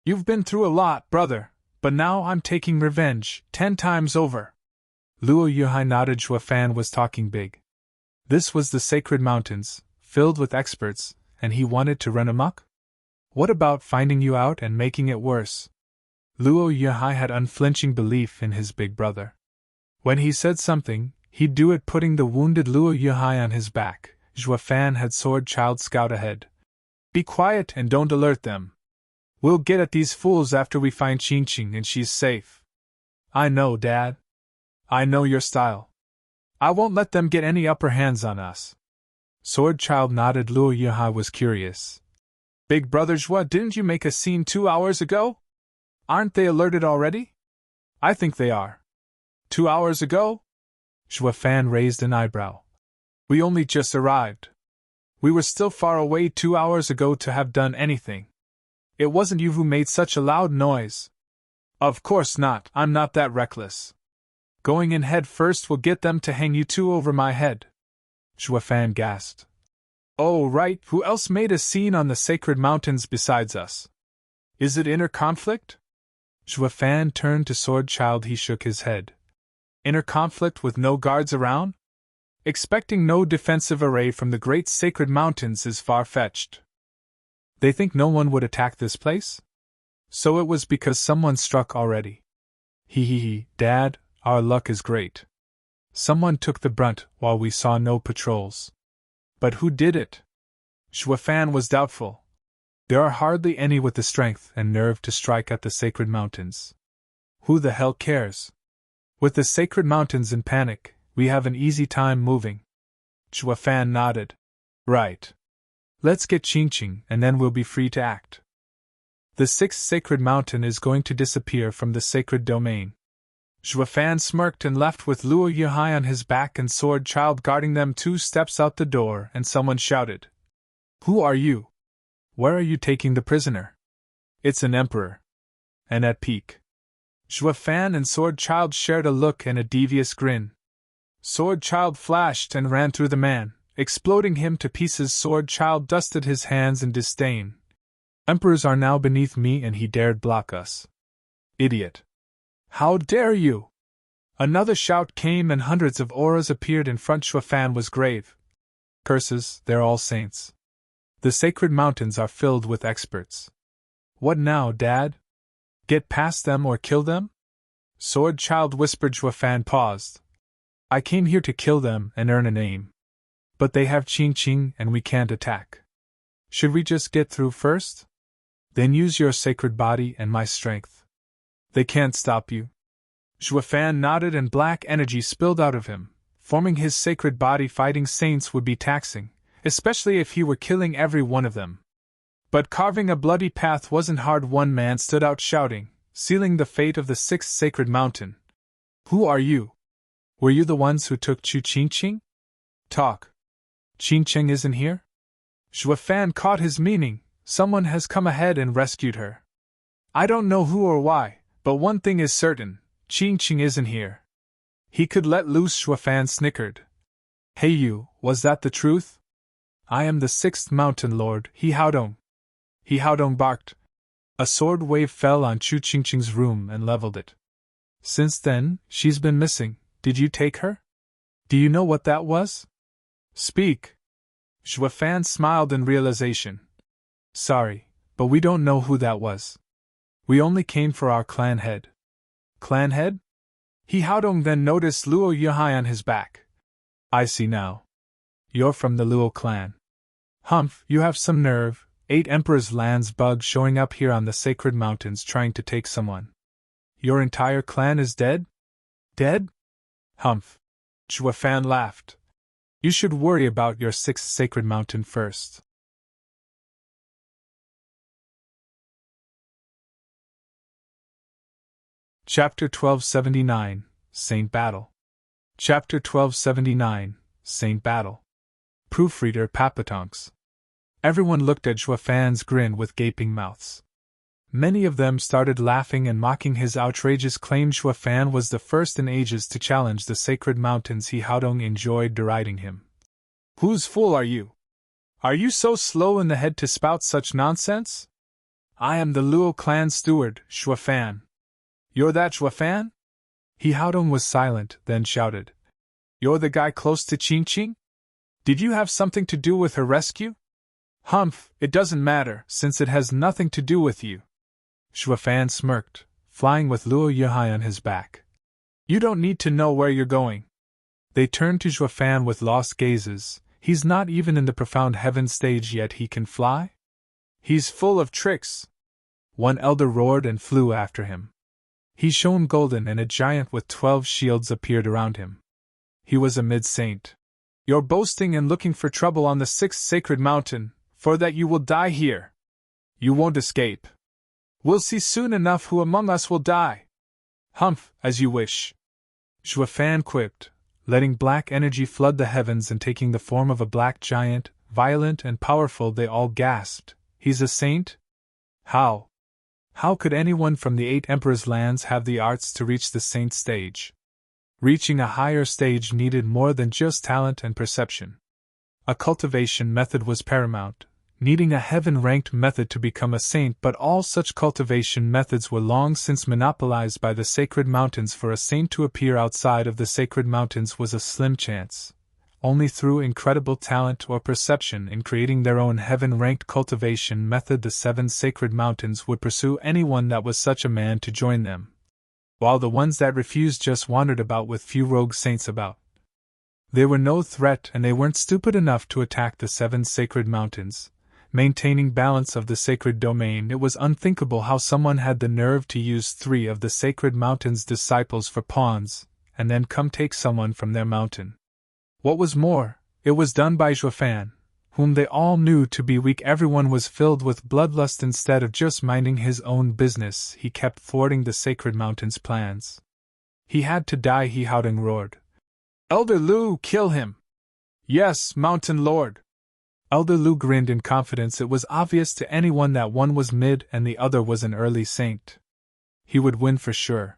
You've been through a lot, brother, but now I'm taking revenge, 10 times over. Luo Yuhai nodded. Zhuo Fan was talking big. This was the Sacred Mountains, filled with experts, and he wanted to run amok? What about finding you out and making it worse? Luo Yuhai had unflinching belief in his big brother. When he said something, he'd do it, putting the wounded Luo Yuhai on his back. Zhuo Fan had Sword Child scout ahead. Be quiet and don't alert them. We'll get at these fools after we find Qingqing and she's safe. I know, Dad. I know your style. I won't let them get any upper hands on us. Sword Child nodded. Luo Yuhai was curious. Big brother Zhuo, didn't you make a scene 2 hours ago? Aren't they alerted already? I think they are. 2 hours ago? Zhuo Fan raised an eyebrow. We only just arrived. We were still far away 2 hours ago to have done anything. It wasn't you who made such a loud noise. Of course not, I'm not that reckless. Going in head first will get them to hang you two over my head. Zhuo Fan gasped. Oh right, who else made a scene on the Sacred Mountains besides us? Is it inner conflict? Zhuo Fan turned to Sword Child. He shook his head. Inner conflict with no guards around? Expecting no defensive array from the great Sacred Mountains is far-fetched. They think no one would attack this place? So it was because someone struck already. Hee, Dad, our luck is great. Someone took the brunt while we saw no patrols. But who did it? Zhuo Fan was doubtful. There are hardly any with the strength and nerve to strike at the Sacred Mountains. Who the hell cares? With the Sacred Mountains in panic, we have an easy time moving. Zhuo Fan nodded. Right. Let's get Qingqing and then we'll be free to act. The 6th Sacred Mountain is going to disappear from the Sacred Domain. Zhuo Fan smirked and left with Luo Yuhai on his back and Sword Child guarding them 2 steps out the door, and someone shouted. Who are you? Where are you taking the prisoner? It's an emperor. And at peak. Zhuo Fan and Sword Child shared a look and a devious grin. Sword Child flashed and ran through the man, exploding him to pieces. Sword Child dusted his hands in disdain. Emperors are now beneath me and he dared block us. Idiot. How dare you? Another shout came and hundreds of auras appeared in front. Zhuo Fan was grave. Curses, they're all saints. The Sacred Mountains are filled with experts. What now, Dad? Get past them or kill them? Sword Child whispered. Zhuo Fan paused. I came here to kill them and earn a name. But they have Qingqing and we can't attack. Should we just get through first? Then use your sacred body and my strength. They can't stop you. Zhuo Fan nodded and black energy spilled out of him. Forming his sacred body, fighting saints would be taxing, especially if he were killing every one of them. But carving a bloody path wasn't hard. One man stood out shouting, sealing the fate of the 6th Sacred Mountain. Who are you? Were you the ones who took Chu Qingqing? Talk. Qingqing isn't here? Zhuo Fan caught his meaning. Someone has come ahead and rescued her. I don't know who or why. But one thing is certain, Qingqing isn't here. He could let loose. Zhuo Fan snickered. Hey you, was that the truth? I am the 6th Mountain Lord, He Haodong. He Haodong barked. A sword wave fell on Chu Qingqing's room and leveled it. Since then, she's been missing. Did you take her? Do you know what that was? Speak. Zhuo Fan smiled in realization. Sorry, but we don't know who that was. We only came for our clan head. Clan head? He Haodong then noticed Luo Yuhai on his back. I see now. You're from the Luo clan. Humph, you have some nerve. 8 Emperor's Lands bug showing up here on the Sacred Mountains trying to take someone. Your entire clan is dead? Dead? Humph. Zhuo Fan laughed. You should worry about your 6th Sacred Mountain first. Chapter 1279, Saint Battle. Chapter 1279, Saint Battle. Proofreader Papatonks. Everyone looked at Zhuo Fan's grin with gaping mouths. Many of them started laughing and mocking his outrageous claim. Zhuo Fan was the first in ages to challenge the Sacred Mountains. He Haodong enjoyed deriding him. Whose fool are you? Are you so slow in the head to spout such nonsense? I am the Luo clan steward, Zhuo Fan. You're that Zhuo Fan? He Haodong was silent, then shouted. You're the guy close to Qingqing? Did you have something to do with her rescue? Humph, it doesn't matter, since it has nothing to do with you. Zhuo Fan smirked, flying with Luo Yuhai on his back. You don't need to know where you're going. They turned to Zhuo Fan with lost gazes. He's not even in the profound heaven stage yet he can fly? He's full of tricks. One elder roared and flew after him. He shone golden and a giant with 12 shields appeared around him. He was a mid-saint. You're boasting and looking for trouble on the 6th Sacred Mountain, for that you will die here. You won't escape. We'll see soon enough who among us will die. Humph, as you wish. Zhuo Fan quipped, letting black energy flood the heavens and taking the form of a black giant, violent and powerful. They all gasped. He's a saint? How? How could anyone from the 8 Emperor's Lands have the arts to reach the saint stage? Reaching a higher stage needed more than just talent and perception. A cultivation method was paramount, needing a heaven-ranked method to become a saint, but all such cultivation methods were long since monopolized by the Sacred Mountains. For a saint to appear outside of the Sacred Mountains was a slim chance. Only through incredible talent or perception in creating their own heaven-ranked cultivation method the 7 Sacred Mountains would pursue anyone that was such a man to join them, while the ones that refused just wandered about with few rogue saints about. They were no threat and they weren't stupid enough to attack the 7 Sacred Mountains. Maintaining balance of the sacred domain, it was unthinkable how someone had the nerve to use 3 of the Sacred Mountain's disciples for pawns, and then come take someone from their mountain. What was more, it was done by Zhuo Fan, whom they all knew to be weak. Everyone was filled with bloodlust. Instead of just minding his own business, he kept thwarting the Sacred Mountain's plans. He had to die, He Haodong roared. Elder Lu, kill him! Yes, Mountain Lord! Elder Lu grinned in confidence. It was obvious to anyone that one was mid and the other was an early saint. He would win for sure.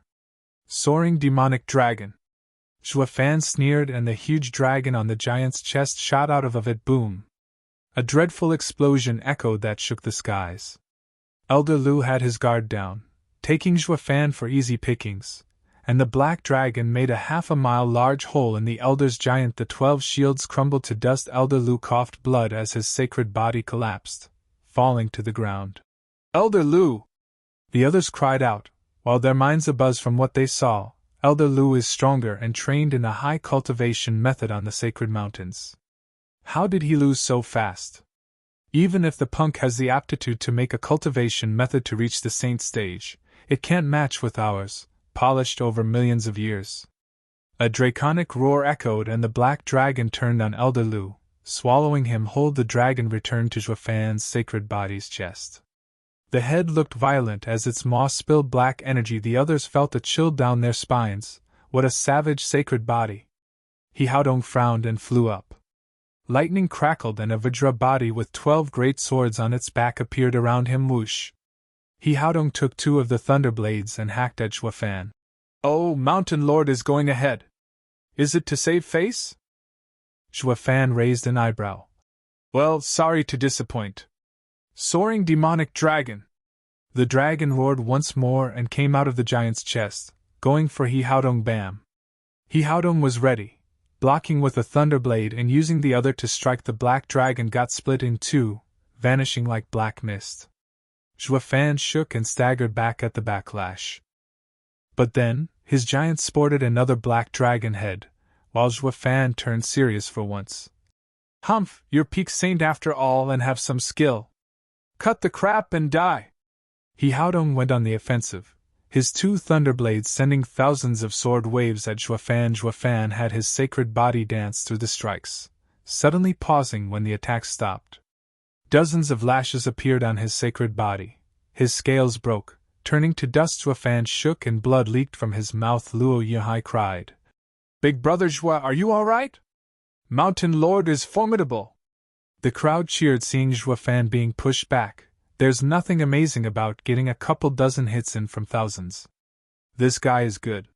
Soaring demonic dragon. Zhuo Fan sneered and the huge dragon on the giant's chest shot out of it. Boom! A dreadful explosion echoed that shook the skies. Elder Lu had his guard down, taking Zhuo Fan for easy pickings, and the black dragon made a half-a-mile large hole in the elder's giant. The 12 shields crumbled to dust. Elder Lu coughed blood as his sacred body collapsed, falling to the ground. Elder Lu! The others cried out, while their minds abuzz from what they saw. Elder Lu is stronger and trained in a high cultivation method on the Sacred Mountains. How did he lose so fast? Even if the punk has the aptitude to make a cultivation method to reach the saint stage, it can't match with ours, polished over millions of years. A draconic roar echoed and the black dragon turned on Elder Lu, swallowing him whole. The dragon returned to Zhuo Fan's sacred body's chest. The head looked violent as its maw spilled black energy. The others felt a chill down their spines. What a savage sacred body! He Haodong frowned and flew up. Lightning crackled and a Vajra body with 12 great swords on its back appeared around him. Whoosh! He Haodong took 2 of the thunder blades and hacked at Zhuo Fan. Oh, Mountain Lord is going ahead. Is it to save face? Zhuo Fan raised an eyebrow. Well, sorry to disappoint. Soaring demonic dragon! The dragon roared once more and came out of the giant's chest, going for Hihaodong Bam. Hihaodong was ready, blocking with a thunderblade and using the other to strike. The black dragon got split in two, vanishing like black mist. Zhuofan shook and staggered back at the backlash. But then, his giant sported another black dragon head, while Zhuofan turned serious for once. Humph, you're peak saint after all and have some skill. Cut the crap and die! Hihaodong went on the offensive, his two thunderblades sending thousands of sword waves at Zhuofan. Zhuofan had his sacred body dance through the strikes, suddenly pausing when the attack stopped. Dozens of lashes appeared on his sacred body. His scales broke, turning to dust. Zhuofan shook and blood leaked from his mouth. Luo Yihai cried, "Big brother Zhua, are you all right? Mountain Lord is formidable!" The crowd cheered, seeing Zhuofan being pushed back. There's nothing amazing about getting a couple dozen hits in from thousands. This guy is good.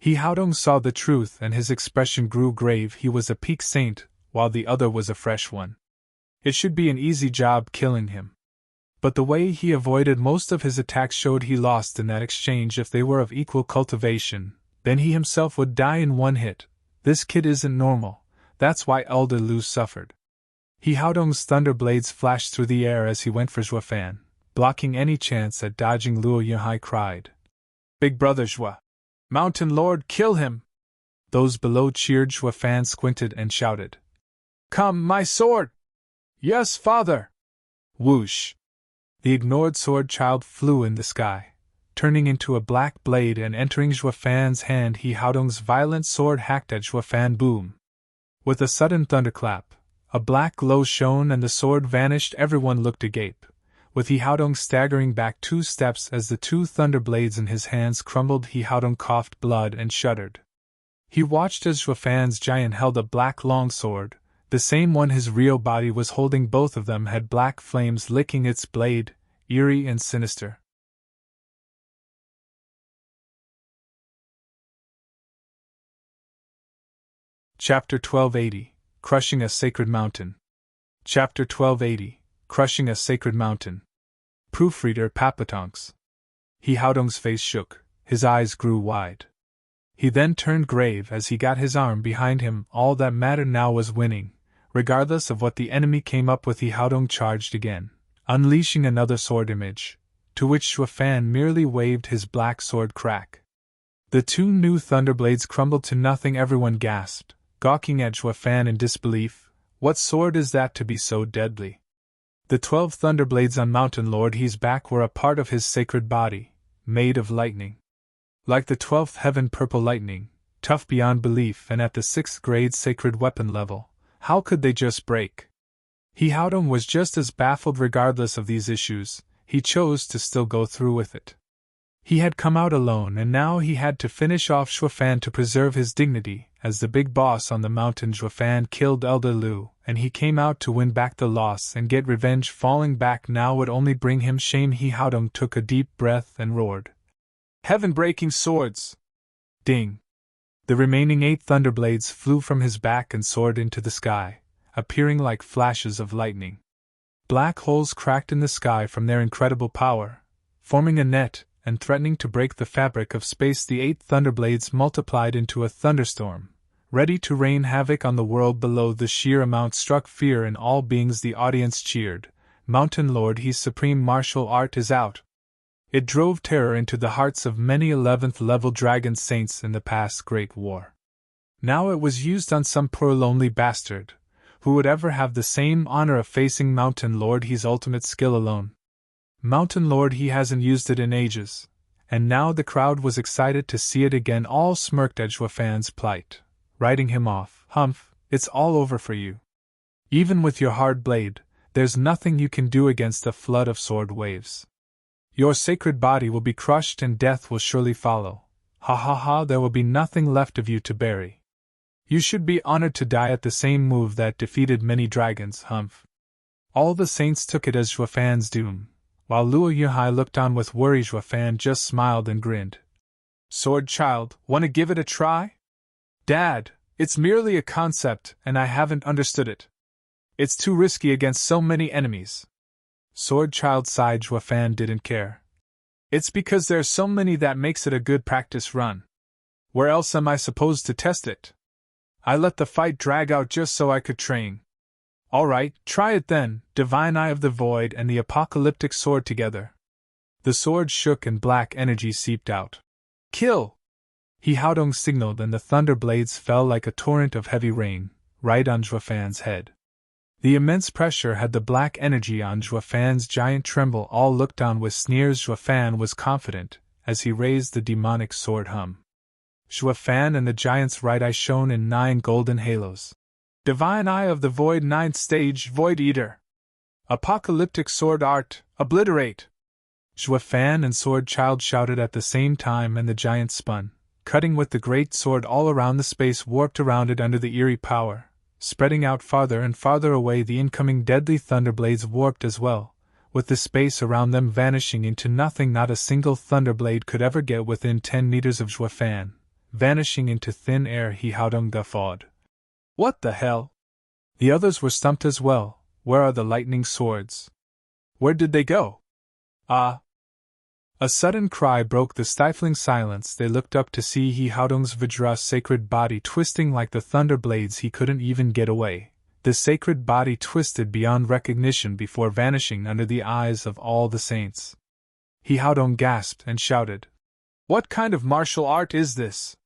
Hihaodong saw the truth and his expression grew grave. He was a peak saint, while the other was a fresh one. It should be an easy job killing him. But the way he avoided most of his attacks showed he lost in that exchange. If they were of equal cultivation, then he himself would die in one hit. This kid isn't normal. That's why Elder Lu suffered. Hihaodong's thunderblades flashed through the air as he went for Zhuofan, blocking any chance at dodging. Luo Yihai cried, "Big brother Zhua! Mountain Lord, kill him!" Those below cheered. Zhuofan squinted and shouted, "Come, my sword!" "Yes, father!" Whoosh! The ignored sword child flew in the sky, turning into a black blade and entering Zhuofan's hand. Hihaodong's violent sword hacked at Zhuofan. Boom! With a sudden thunderclap, a black glow shone and the sword vanished. Everyone looked agape, with Hihaodong staggering back 2 steps as the 2 thunderblades in his hands crumbled. Hihaodong coughed blood and shuddered. He watched as Zhuofan's giant held a black longsword. The same one his real body was holding. Both of them had black flames licking its blade, eerie and sinister. Chapter 1280, Crushing a Sacred Mountain. Chapter 1280, Crushing a Sacred Mountain. Proofreader Papatonks. Hihaodong's face shook, his eyes grew wide. He then turned grave as he got his arm behind him. All that mattered now was winning. Regardless of what the enemy came up with, Hihaodong charged again, unleashing another sword image, to which Zhuofan merely waved his black sword. Crack! The 2 new thunderblades crumbled to nothing. Everyone gasped, gawking at Zhuofan in disbelief. What sword is that to be so deadly? The 12 thunderblades on Mountain Lord He's back were a part of his sacred body, made of lightning. Like the 12th heaven purple lightning, tough beyond belief and at the 6th grade sacred weapon level. How could they just break? Hihaodong was just as baffled. Regardless of these issues, he chose to still go through with it. He had come out alone and now he had to finish off Zhuofan to preserve his dignity. As the big boss on the mountain, Zhuofan killed Elder Lu, and he came out to win back the loss and get revenge. Falling back now would only bring him shame. Hihaodong took a deep breath and roared, "Heaven-breaking swords!" Ding! The remaining 8 thunderblades flew from his back and soared into the sky, appearing like flashes of lightning. Black holes cracked in the sky from their incredible power, forming a net and threatening to break the fabric of space. The 8 thunderblades multiplied into a thunderstorm, ready to rain havoc on the world below. The sheer amount struck fear in all beings. The audience cheered, "Mountain Lord, his supreme martial art is out." It drove terror into the hearts of many 11th level dragon saints in the past great war. Now it was used on some poor lonely bastard. Who would ever have the same honor of facing Mountain Lord He's ultimate skill alone? Mountain Lord He hasn't used it in ages, and now the crowd was excited to see it again. All smirked at Zhuofan's plight, writing him off. "Humph, it's all over for you. Even with your hard blade, there's nothing you can do against a flood of sword waves. Your sacred body will be crushed and death will surely follow. Ha ha ha, there will be nothing left of you to bury. You should be honored to die at the same move that defeated many dragons." Humph! All the saints took it as Zhuofan's doom, while Luo Yihai looked on with worry. Zhuofan just smiled and grinned. "Sword child, wanna give it a try?" "Dad, it's merely a concept and I haven't understood it." It's too risky against so many enemies. Sword Child sighed. Juefan didn't care. It's because there's so many that makes it a good practice run. Where else am I supposed to test it? I let the fight drag out just so I could train. Alright, try it then, Divine Eye of the Void and the Apocalyptic Sword together. The sword shook and black energy seeped out. Kill! He Haodong signaled and the thunder blades fell like a torrent of heavy rain, right on Juefan's head. The immense pressure had the black energy on Juefan's giant tremble. All looked on with sneers. Juefan was confident, as he raised the demonic sword hum. Juefan and the giant's right eye shone in 9 golden halos. Divine Eye of the Void, 9th stage, Void Eater. Apocalyptic Sword Art, obliterate! Juefan and Sword Child shouted at the same time, and the giant spun, cutting with the great sword all around. The space warped around it under the eerie power, spreading out farther and farther away. The incoming deadly thunderblades warped as well, with the space around them vanishing into nothing. Not a single thunderblade could ever get within 10 meters of Juefan, vanishing into thin air. He Haodong guffawed. What the hell? The others were stumped as well. Where are the lightning swords? Where did they go? Ah! A sudden cry broke the stifling silence. They looked up to see He Haodong's Vajra sacred body twisting like the thunder blades. He couldn't even get away. The sacred body twisted beyond recognition before vanishing under the eyes of all the saints. He Haodong gasped and shouted. What kind of martial art is this?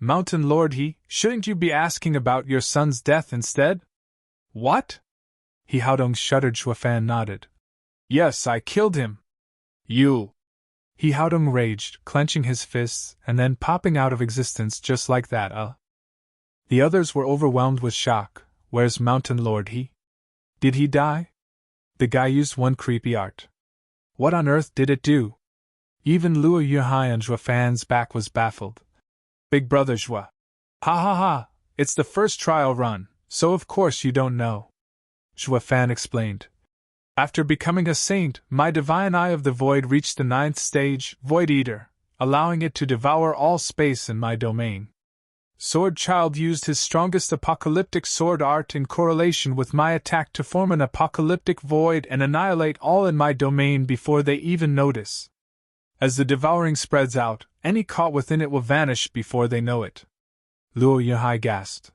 Mountain Lord shouldn't you be asking about your son's death instead? What? He Haodong shuddered. Juefan nodded. Yes, I killed him. You! He Haodong raged, clenching his fists, and then popping out of existence just like that. The others were overwhelmed with shock. Where's Mountain Lord Did he die? The guy used one creepy art. What on earth did it do? Even Luo Yuhai on Juefan's back was baffled. Big brother Jue. Ha ha ha, it's the first trial run, so of course you don't know. Juefan explained. After becoming a saint, my divine eye of the void reached the 9th stage, Void Eater, allowing it to devour all space in my domain. Sword Child used his strongest apocalyptic sword art in correlation with my attack to form an apocalyptic void and annihilate all in my domain before they even notice. As the devouring spreads out, any caught within it will vanish before they know it. Luo Yuhai gasped.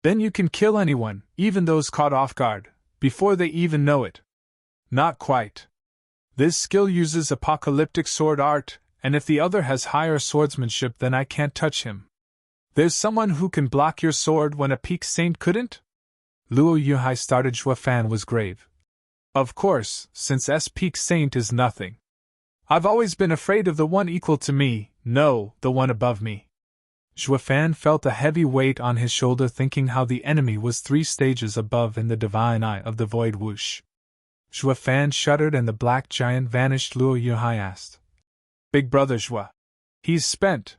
Then you can kill anyone, even those caught off guard, before they even know it. Not quite. This skill uses apocalyptic sword art, and if the other has higher swordsmanship, then I can't touch him. There's someone who can block your sword when a peak saint couldn't? Luo Yuhai started. Juefan was grave. Of course, since peak saint is nothing. I've always been afraid of the one equal to me, no, the one above me. Juefan felt a heavy weight on his shoulder, thinking how the enemy was 3 stages above in the divine eye of the void. Whoosh. Juefan shuddered and the black giant vanished. Luo Yuhai asked. Big brother Jue. He's spent.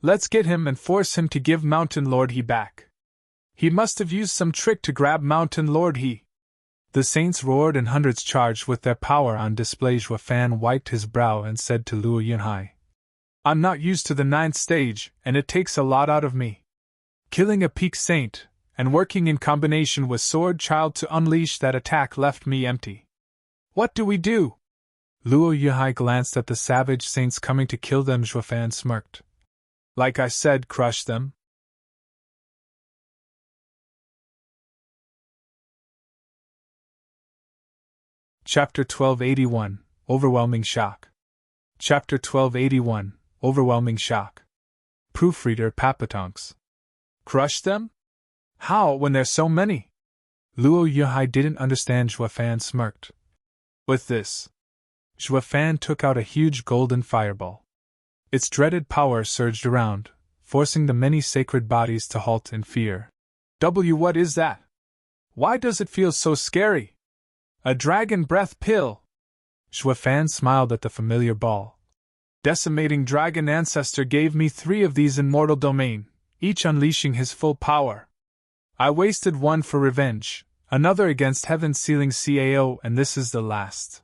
Let's get him and force him to give Mountain Lord back. He must have used some trick to grab Mountain Lord The saints roared and hundreds charged with their power on display. Juefan wiped his brow and said to Luo Yuhai. I'm not used to the 9th stage, and it takes a lot out of me. Killing a peak saint, and working in combination with Sword Child to unleash that attack left me empty. What do we do? Luo Yuhai glanced at the savage saints coming to kill them. Juefan smirked. Like I said, crush them. Chapter 1281, Overwhelming Shock. Chapter 1281, Overwhelming Shock. Proofreader Papatonks. Crush them? How, when there's so many? Luo Yuhai didn't understand. Juefan smirked. With this. Juefan took out a huge golden fireball. Its dreaded power surged around, forcing the many sacred bodies to halt in fear. What is that? Why does it feel so scary? A dragon breath pill! Juefan smiled at the familiar ball. Decimating dragon ancestor gave me 3 of these in mortal domain, each unleashing his full power. I wasted one for revenge, another against heaven's sealing CAO, and this is the last.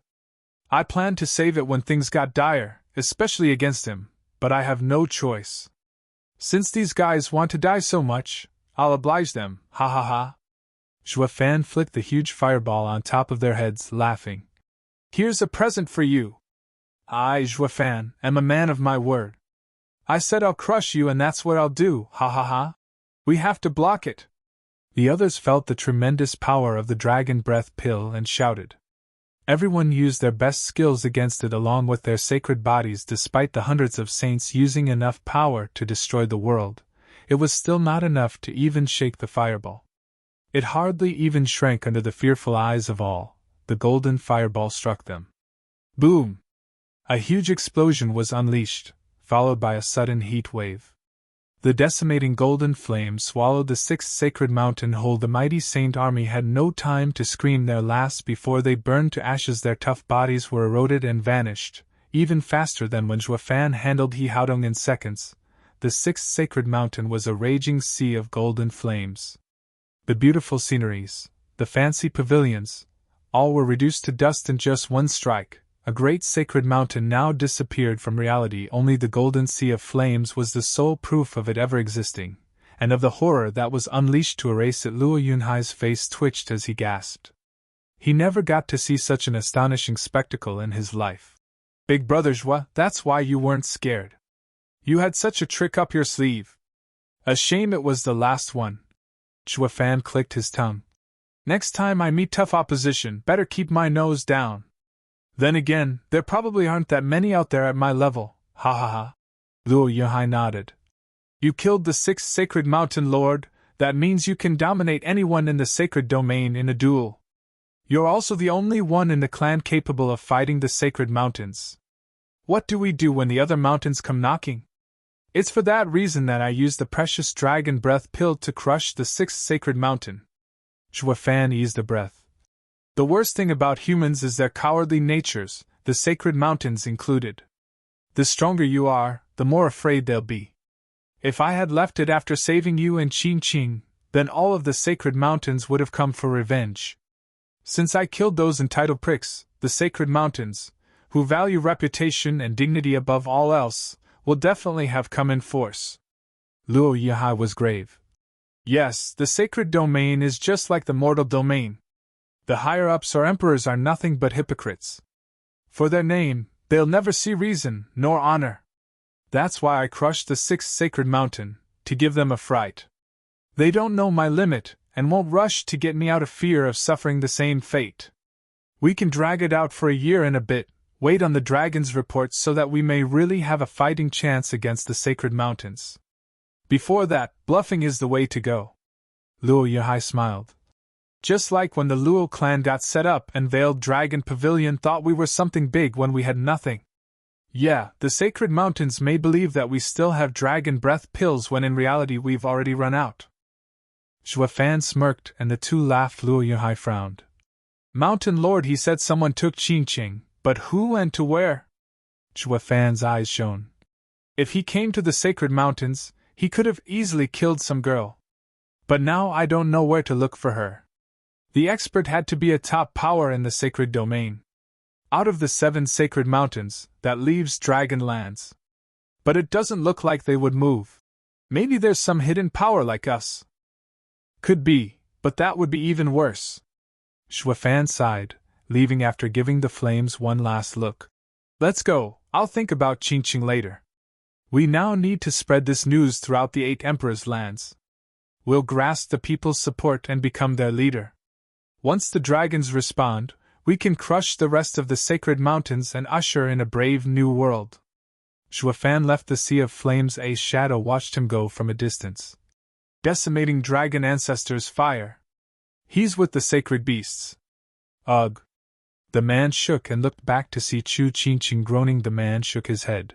I planned to save it when things got dire, especially against him, but I have no choice. Since these guys want to die so much, I'll oblige them, ha ha ha. Fan flicked the huge fireball on top of their heads, laughing. Here's a present for you. I, Fan, am a man of my word. I said I'll crush you and that's what I'll do, ha ha ha. We have to block it. The others felt the tremendous power of the dragon breath pill and shouted. Everyone used their best skills against it along with their sacred bodies. Despite the hundreds of saints using enough power to destroy the world, it was still not enough to even shake the fireball. It hardly even shrank under the fearful eyes of all. The golden fireball struck them. Boom! A huge explosion was unleashed, followed by a sudden heat wave. The decimating golden flame swallowed the sixth sacred mountain whole. The mighty saint army had no time to scream their last before they burned to ashes. Their tough bodies were eroded and vanished, even faster than when Fan handled He Haodong in seconds. The sixth sacred mountain was a raging sea of golden flames. The beautiful sceneries, the fancy pavilions, all were reduced to dust in just one strike. A great sacred mountain now disappeared from reality. Only the golden sea of flames was the sole proof of it ever existing, and of the horror that was unleashed to erase it. Luo Yunhai's face twitched as he gasped. He never got to see such an astonishing spectacle in his life. Big brother Zhua, that's why you weren't scared. You had such a trick up your sleeve. A shame it was the last one. Fan clicked his tongue. Next time I meet tough opposition, better keep my nose down. Then again, there probably aren't that many out there at my level, ha ha ha. Luo Yunhai nodded. You killed the sixth sacred mountain lord, that means you can dominate anyone in the sacred domain in a duel. You're also the only one in the clan capable of fighting the sacred mountains. What do we do when the other mountains come knocking? It's for that reason that I used the precious dragon breath pill to crush the sixth sacred mountain. Fan eased a breath. The worst thing about humans is their cowardly natures, the sacred mountains included. The stronger you are, the more afraid they'll be. If I had left it after saving you and Qing, then all of the sacred mountains would have come for revenge. Since I killed those entitled pricks, the sacred mountains, who value reputation and dignity above all else, will definitely have come in force. Luo Yunhai was grave. Yes, the sacred domain is just like the mortal domain. The higher-ups or emperors are nothing but hypocrites. For their name, they'll never see reason nor honor. That's why I crushed the sixth sacred mountain, to give them a fright. They don't know my limit, and won't rush to get me out of fear of suffering the same fate. We can drag it out for a year and a bit, wait on the dragon's reports so that we may really have a fighting chance against the sacred mountains. Before that, bluffing is the way to go. Luo Yunhai smiled. Just like when the Luo clan got set up and Veiled Dragon Pavilion thought we were something big when we had nothing. Yeah, the sacred mountains may believe that we still have dragon breath pills when in reality we've already run out. Fan smirked and the two laughed. Luo Yunhai frowned. Mountain Lord, he said someone took Qing, but who and to where? Fan's eyes shone. If he came to the sacred mountains, he could have easily killed some girl. But now I don't know where to look for her. The expert had to be a top power in the sacred domain. Out of the 7 sacred mountains, that leaves dragon lands. But it doesn't look like they would move. Maybe there's some hidden power like us. Could be, but that would be even worse. Fan sighed, leaving after giving the flames one last look. Let's go, I'll think about Qing later. We now need to spread this news throughout the 8 emperors' lands. We'll grasp the people's support and become their leader. Once the dragons respond, we can crush the rest of the sacred mountains and usher in a brave new world. Fan left the sea of flames. A shadow watched him go from a distance. Decimating dragon ancestors' fire. He's with the sacred beasts. Ugh. The man shook and looked back to see Chu Qing groaning. The man shook his head.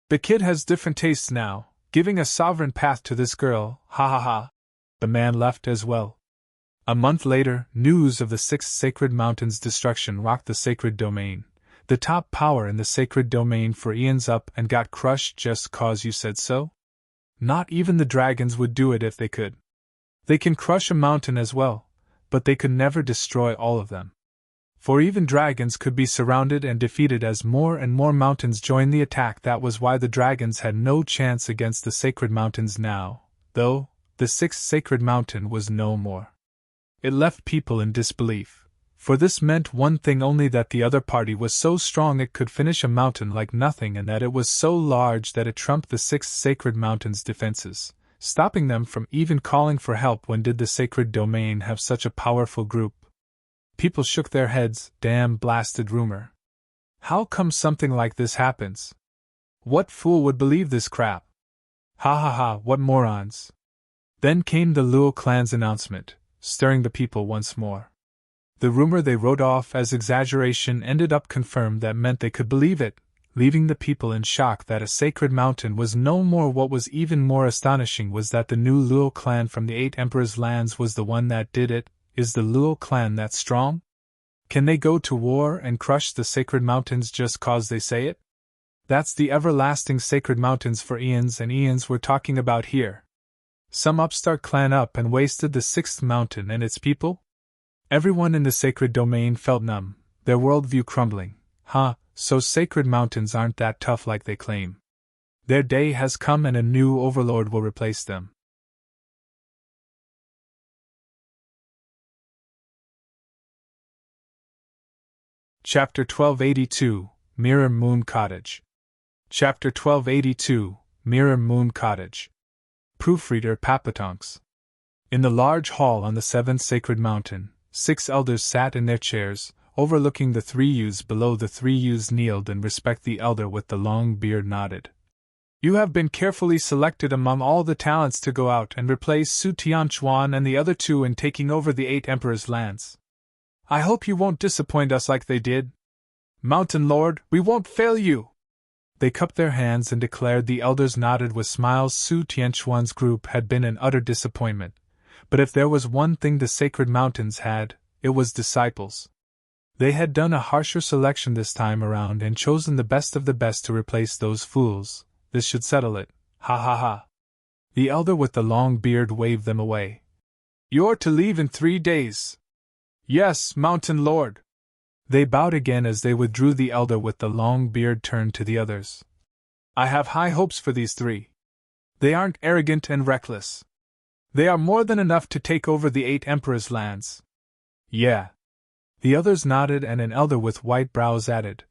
The kid has different tastes now, giving a sovereign path to this girl, ha ha ha. The man left as well. A month later, news of the 6th sacred mountain's destruction rocked the sacred domain. The top power in the sacred domain for eons up and got crushed just cause you said so? Not even the dragons would do it if they could. They can crush a mountain as well, but they could never destroy all of them. For even dragons could be surrounded and defeated as more and more mountains joined the attack. That was why the dragons had no chance against the sacred mountains now, though the 6th sacred mountain was no more. It left people in disbelief, for this meant one thing only, that the other party was so strong it could finish a mountain like nothing, and that it was so large that it trumped the sixth sacred mountain's defenses, stopping them from even calling for help. When did the sacred domain have such a powerful group? People shook their heads. Damn blasted rumor. How come something like this happens? What fool would believe this crap? Ha ha ha, what morons. Then came the Luo clan's announcement, stirring the people once more. The rumor they wrote off as exaggeration ended up confirmed. That meant they could believe it, leaving the people in shock that a sacred mountain was no more. What was even more astonishing was that the new Luo clan from the 8 Emperors' lands was the one that did it. Is the Luo clan that strong? Can they go to war and crush the sacred mountains just cause they say it? That's the everlasting sacred mountains for eons and eons we're talking about here. Some upstart clan up and wasted the 6th mountain and its people? Everyone in the sacred domain felt numb, their worldview crumbling. So sacred mountains aren't that tough like they claim. Their day has come and a new overlord will replace them. Chapter 1282, Mirror Moon Cottage. Chapter 1282, Mirror Moon Cottage. Proofreader Papatonks. In the large hall on the 7th sacred mountain, 6 elders sat in their chairs, overlooking the 3 youths below. The 3 youths kneeled in respect. The elder with the long beard nodded. You have been carefully selected among all the talents to go out and replace Su Tianchuan and the other 2 in taking over the 8 Emperors' lands. I hope you won't disappoint us like they did. Mountain Lord, we won't fail you. They cupped their hands and declared. The elders nodded with smiles. Su Tianchuan's group had been an utter disappointment, but if there was one thing the sacred mountains had, it was disciples. They had done a harsher selection this time around and chosen the best of the best to replace those fools. This should settle it. Ha ha ha. The elder with the long beard waved them away. You're to leave in 3 days. Yes, Mountain Lord. They bowed again as they withdrew. The elder with the long beard turned to the others. I have high hopes for these 3. They aren't arrogant and reckless. They are more than enough to take over the 8 Emperors' lands. Yeah. The others nodded and an elder with white brows added.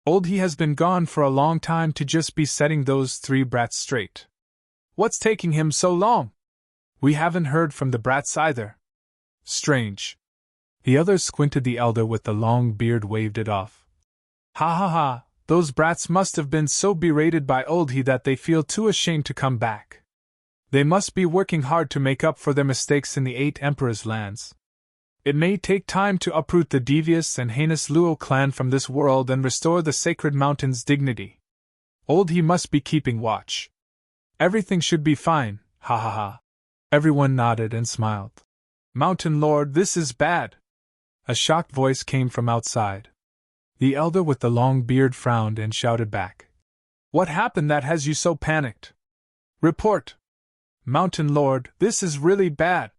Old he has been gone for a long time to just be setting those 3 brats straight. What's taking him so long? We haven't heard from the brats either. Strange. The others squinted. The elder with the long beard waved it off. Ha ha ha, those brats must have been so berated by old he that they feel too ashamed to come back. They must be working hard to make up for their mistakes in the 8 Emperors' lands. It may take time to uproot the devious and heinous Luo clan from this world and restore the sacred mountain's dignity. Old he must be keeping watch. Everything should be fine, ha ha ha. Everyone nodded and smiled. Mountain Lord, this is bad. A shocked voice came from outside. The elder with the long beard frowned and shouted back. What happened that has you so panicked? Report. Mountain Lord, this is really bad.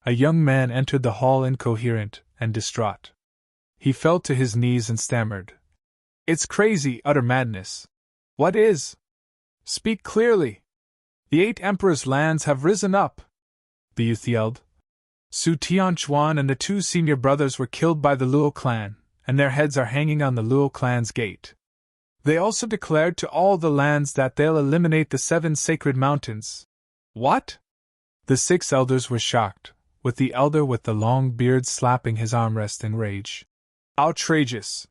A young man entered the hall incoherent and distraught. He fell to his knees and stammered. It's crazy, utter madness. What is? Speak clearly. The 8 Emperors' lands have risen up. The youth yelled. Su Tianchuan and the 2 senior brothers were killed by the Luo clan, and their heads are hanging on the Luo clan's gate. They also declared to all the lands that they'll eliminate the 7 sacred mountains. What? The 6 elders were shocked, with the elder with the long beard slapping his armrest in rage. Outrageous!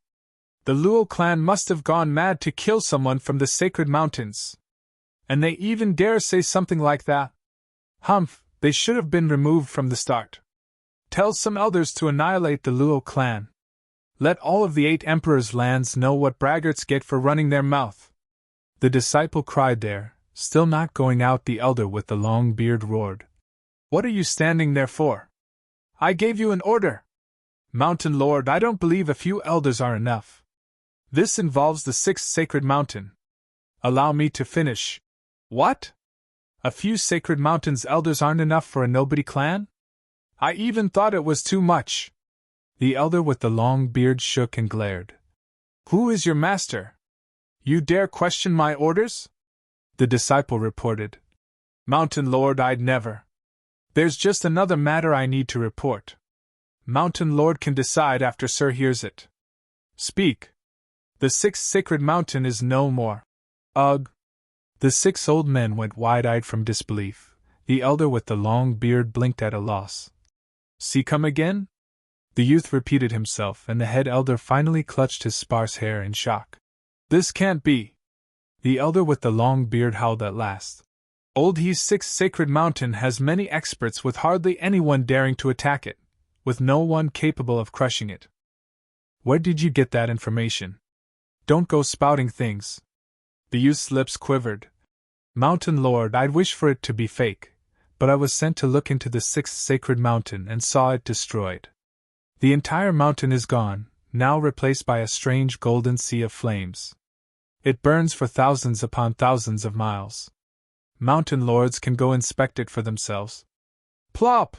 The Luo clan must have gone mad to kill someone from the sacred mountains. And they even dare say something like that? Humph! They should have been removed from the start. Tell some elders to annihilate the Luo clan. Let all of the 8 Emperors' lands know what braggarts get for running their mouth. The disciple cried there, still not going out. The elder with the long beard roared. What are you standing there for? I gave you an order. Mountain Lord, I don't believe a few elders are enough. This involves the 6th sacred mountain. Allow me to finish. What? A few sacred mountains elders aren't enough for a nobody clan? I even thought it was too much. The elder with the long beard shook and glared. Who is your master? You dare question my orders? The disciple reported. Mountain Lord, I'd never. There's just another matter I need to report. Mountain Lord can decide after Sir hears it. Speak. The sixth sacred mountain is no more. Ugh. The 6 old men went wide-eyed from disbelief. The elder with the long beard blinked at a loss. See come again? The youth repeated himself, and the head elder finally clutched his sparse hair in shock. This can't be. The elder with the long beard howled at last. Old He's sixth sacred mountain has many experts with hardly anyone daring to attack it, with no one capable of crushing it. Where did you get that information? Don't go spouting things. The youth's lips quivered. Mountain Lord, I'd wish for it to be fake, but I was sent to look into the sixth sacred mountain and saw it destroyed. The entire mountain is gone, now replaced by a strange golden sea of flames. It burns for thousands upon thousands of miles. Mountain Lords can go inspect it for themselves. Plop!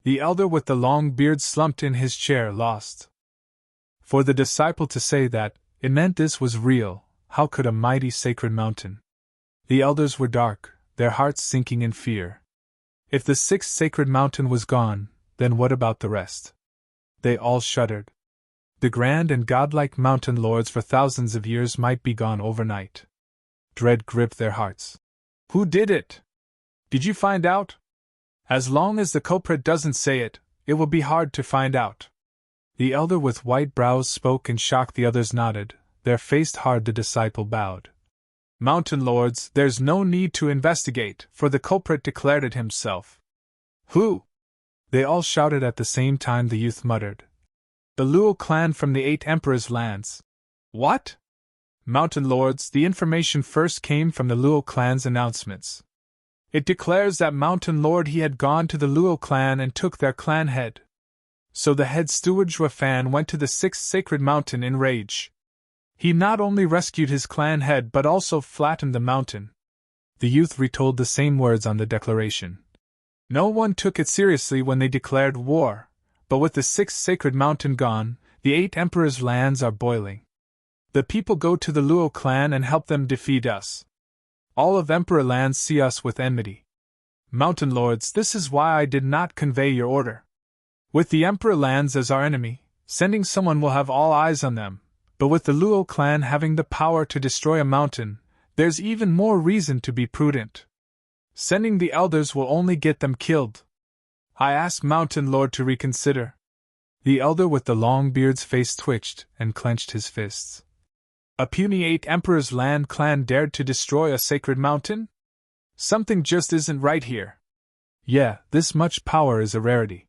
The elder with the long beard slumped in his chair, lost. For the disciple to say that, it meant this was real. How could a mighty sacred mountain? The elders were dark, their hearts sinking in fear. If the sixth sacred mountain was gone, then what about the rest? They all shuddered. The grand and godlike mountain lords for thousands of years might be gone overnight. Dread gripped their hearts. Who did it? Did you find out? As long as the culprit doesn't say it, it will be hard to find out. The elder with white brows spoke in shock, the others nodded, their faced hard. The disciple bowed. Mountain Lords, there's no need to investigate, for the culprit declared it himself. Who? They all shouted at the same time. The youth muttered. The Luo clan from the 8 Emperors' lands. What? Mountain Lords, the information first came from the Luo clan's announcements. It declares that Mountain Lord he had gone to the Luo clan and took their clan head. So the head steward Zhuafan went to the sixth sacred mountain in rage. He not only rescued his clan head but also flattened the mountain. The youth retold the same words on the declaration. No one took it seriously when they declared war, but with the sixth sacred mountain gone, the 8 Emperors' lands are boiling. The people go to the Luo clan and help them defeat us. All of Emperor lands see us with enmity. Mountain Lords, this is why I did not convey your order. With the Emperor lands as our enemy, sending someone will have all eyes on them. But with the Luo clan having the power to destroy a mountain, there's even more reason to be prudent. Sending the elders will only get them killed. I ask Mountain Lord to reconsider. The elder with the long beard's face twitched and clenched his fists. A puny 8 Emperors' land clan dared to destroy a sacred mountain? Something just isn't right here. Yeah, this much power is a rarity.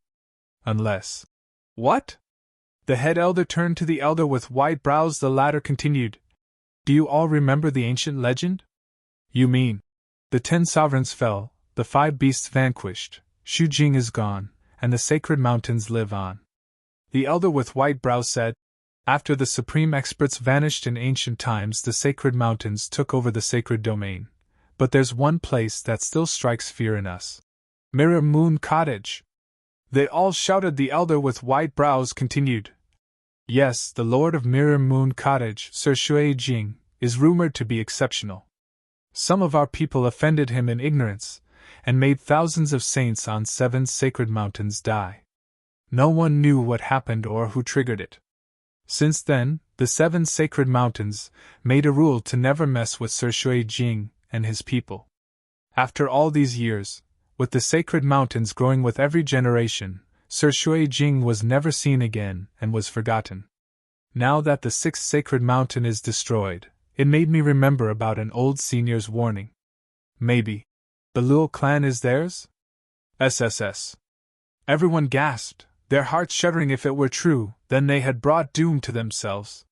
Unless... What? The head elder turned to the elder with white brows. The latter continued. Do you all remember the ancient legend? You mean, the 10 sovereigns fell, the 5 beasts vanquished, Shu Jing is gone, and the sacred mountains live on. The elder with white brows said, after the supreme experts vanished in ancient times, the sacred mountains took over the sacred domain. But there's one place that still strikes fear in us. Mirror Moon Cottage. They all shouted. The elder with white brows continued. Yes, the Lord of Mirror Moon Cottage, Sir Shui Jing, is rumored to be exceptional. Some of our people offended him in ignorance, and made thousands of saints on 7 sacred mountains die. No one knew what happened or who triggered it. Since then, the 7 sacred mountains made a rule to never mess with Sir Shui Jing and his people. After all these years, with the sacred mountains growing with every generation, Sir Shui Jing was never seen again and was forgotten. Now that the 6th sacred mountain is destroyed, it made me remember about an old senior's warning. Maybe the Luo clan is theirs? SSS. Everyone gasped, their hearts shuddering. If it were true, then they had brought doom to themselves.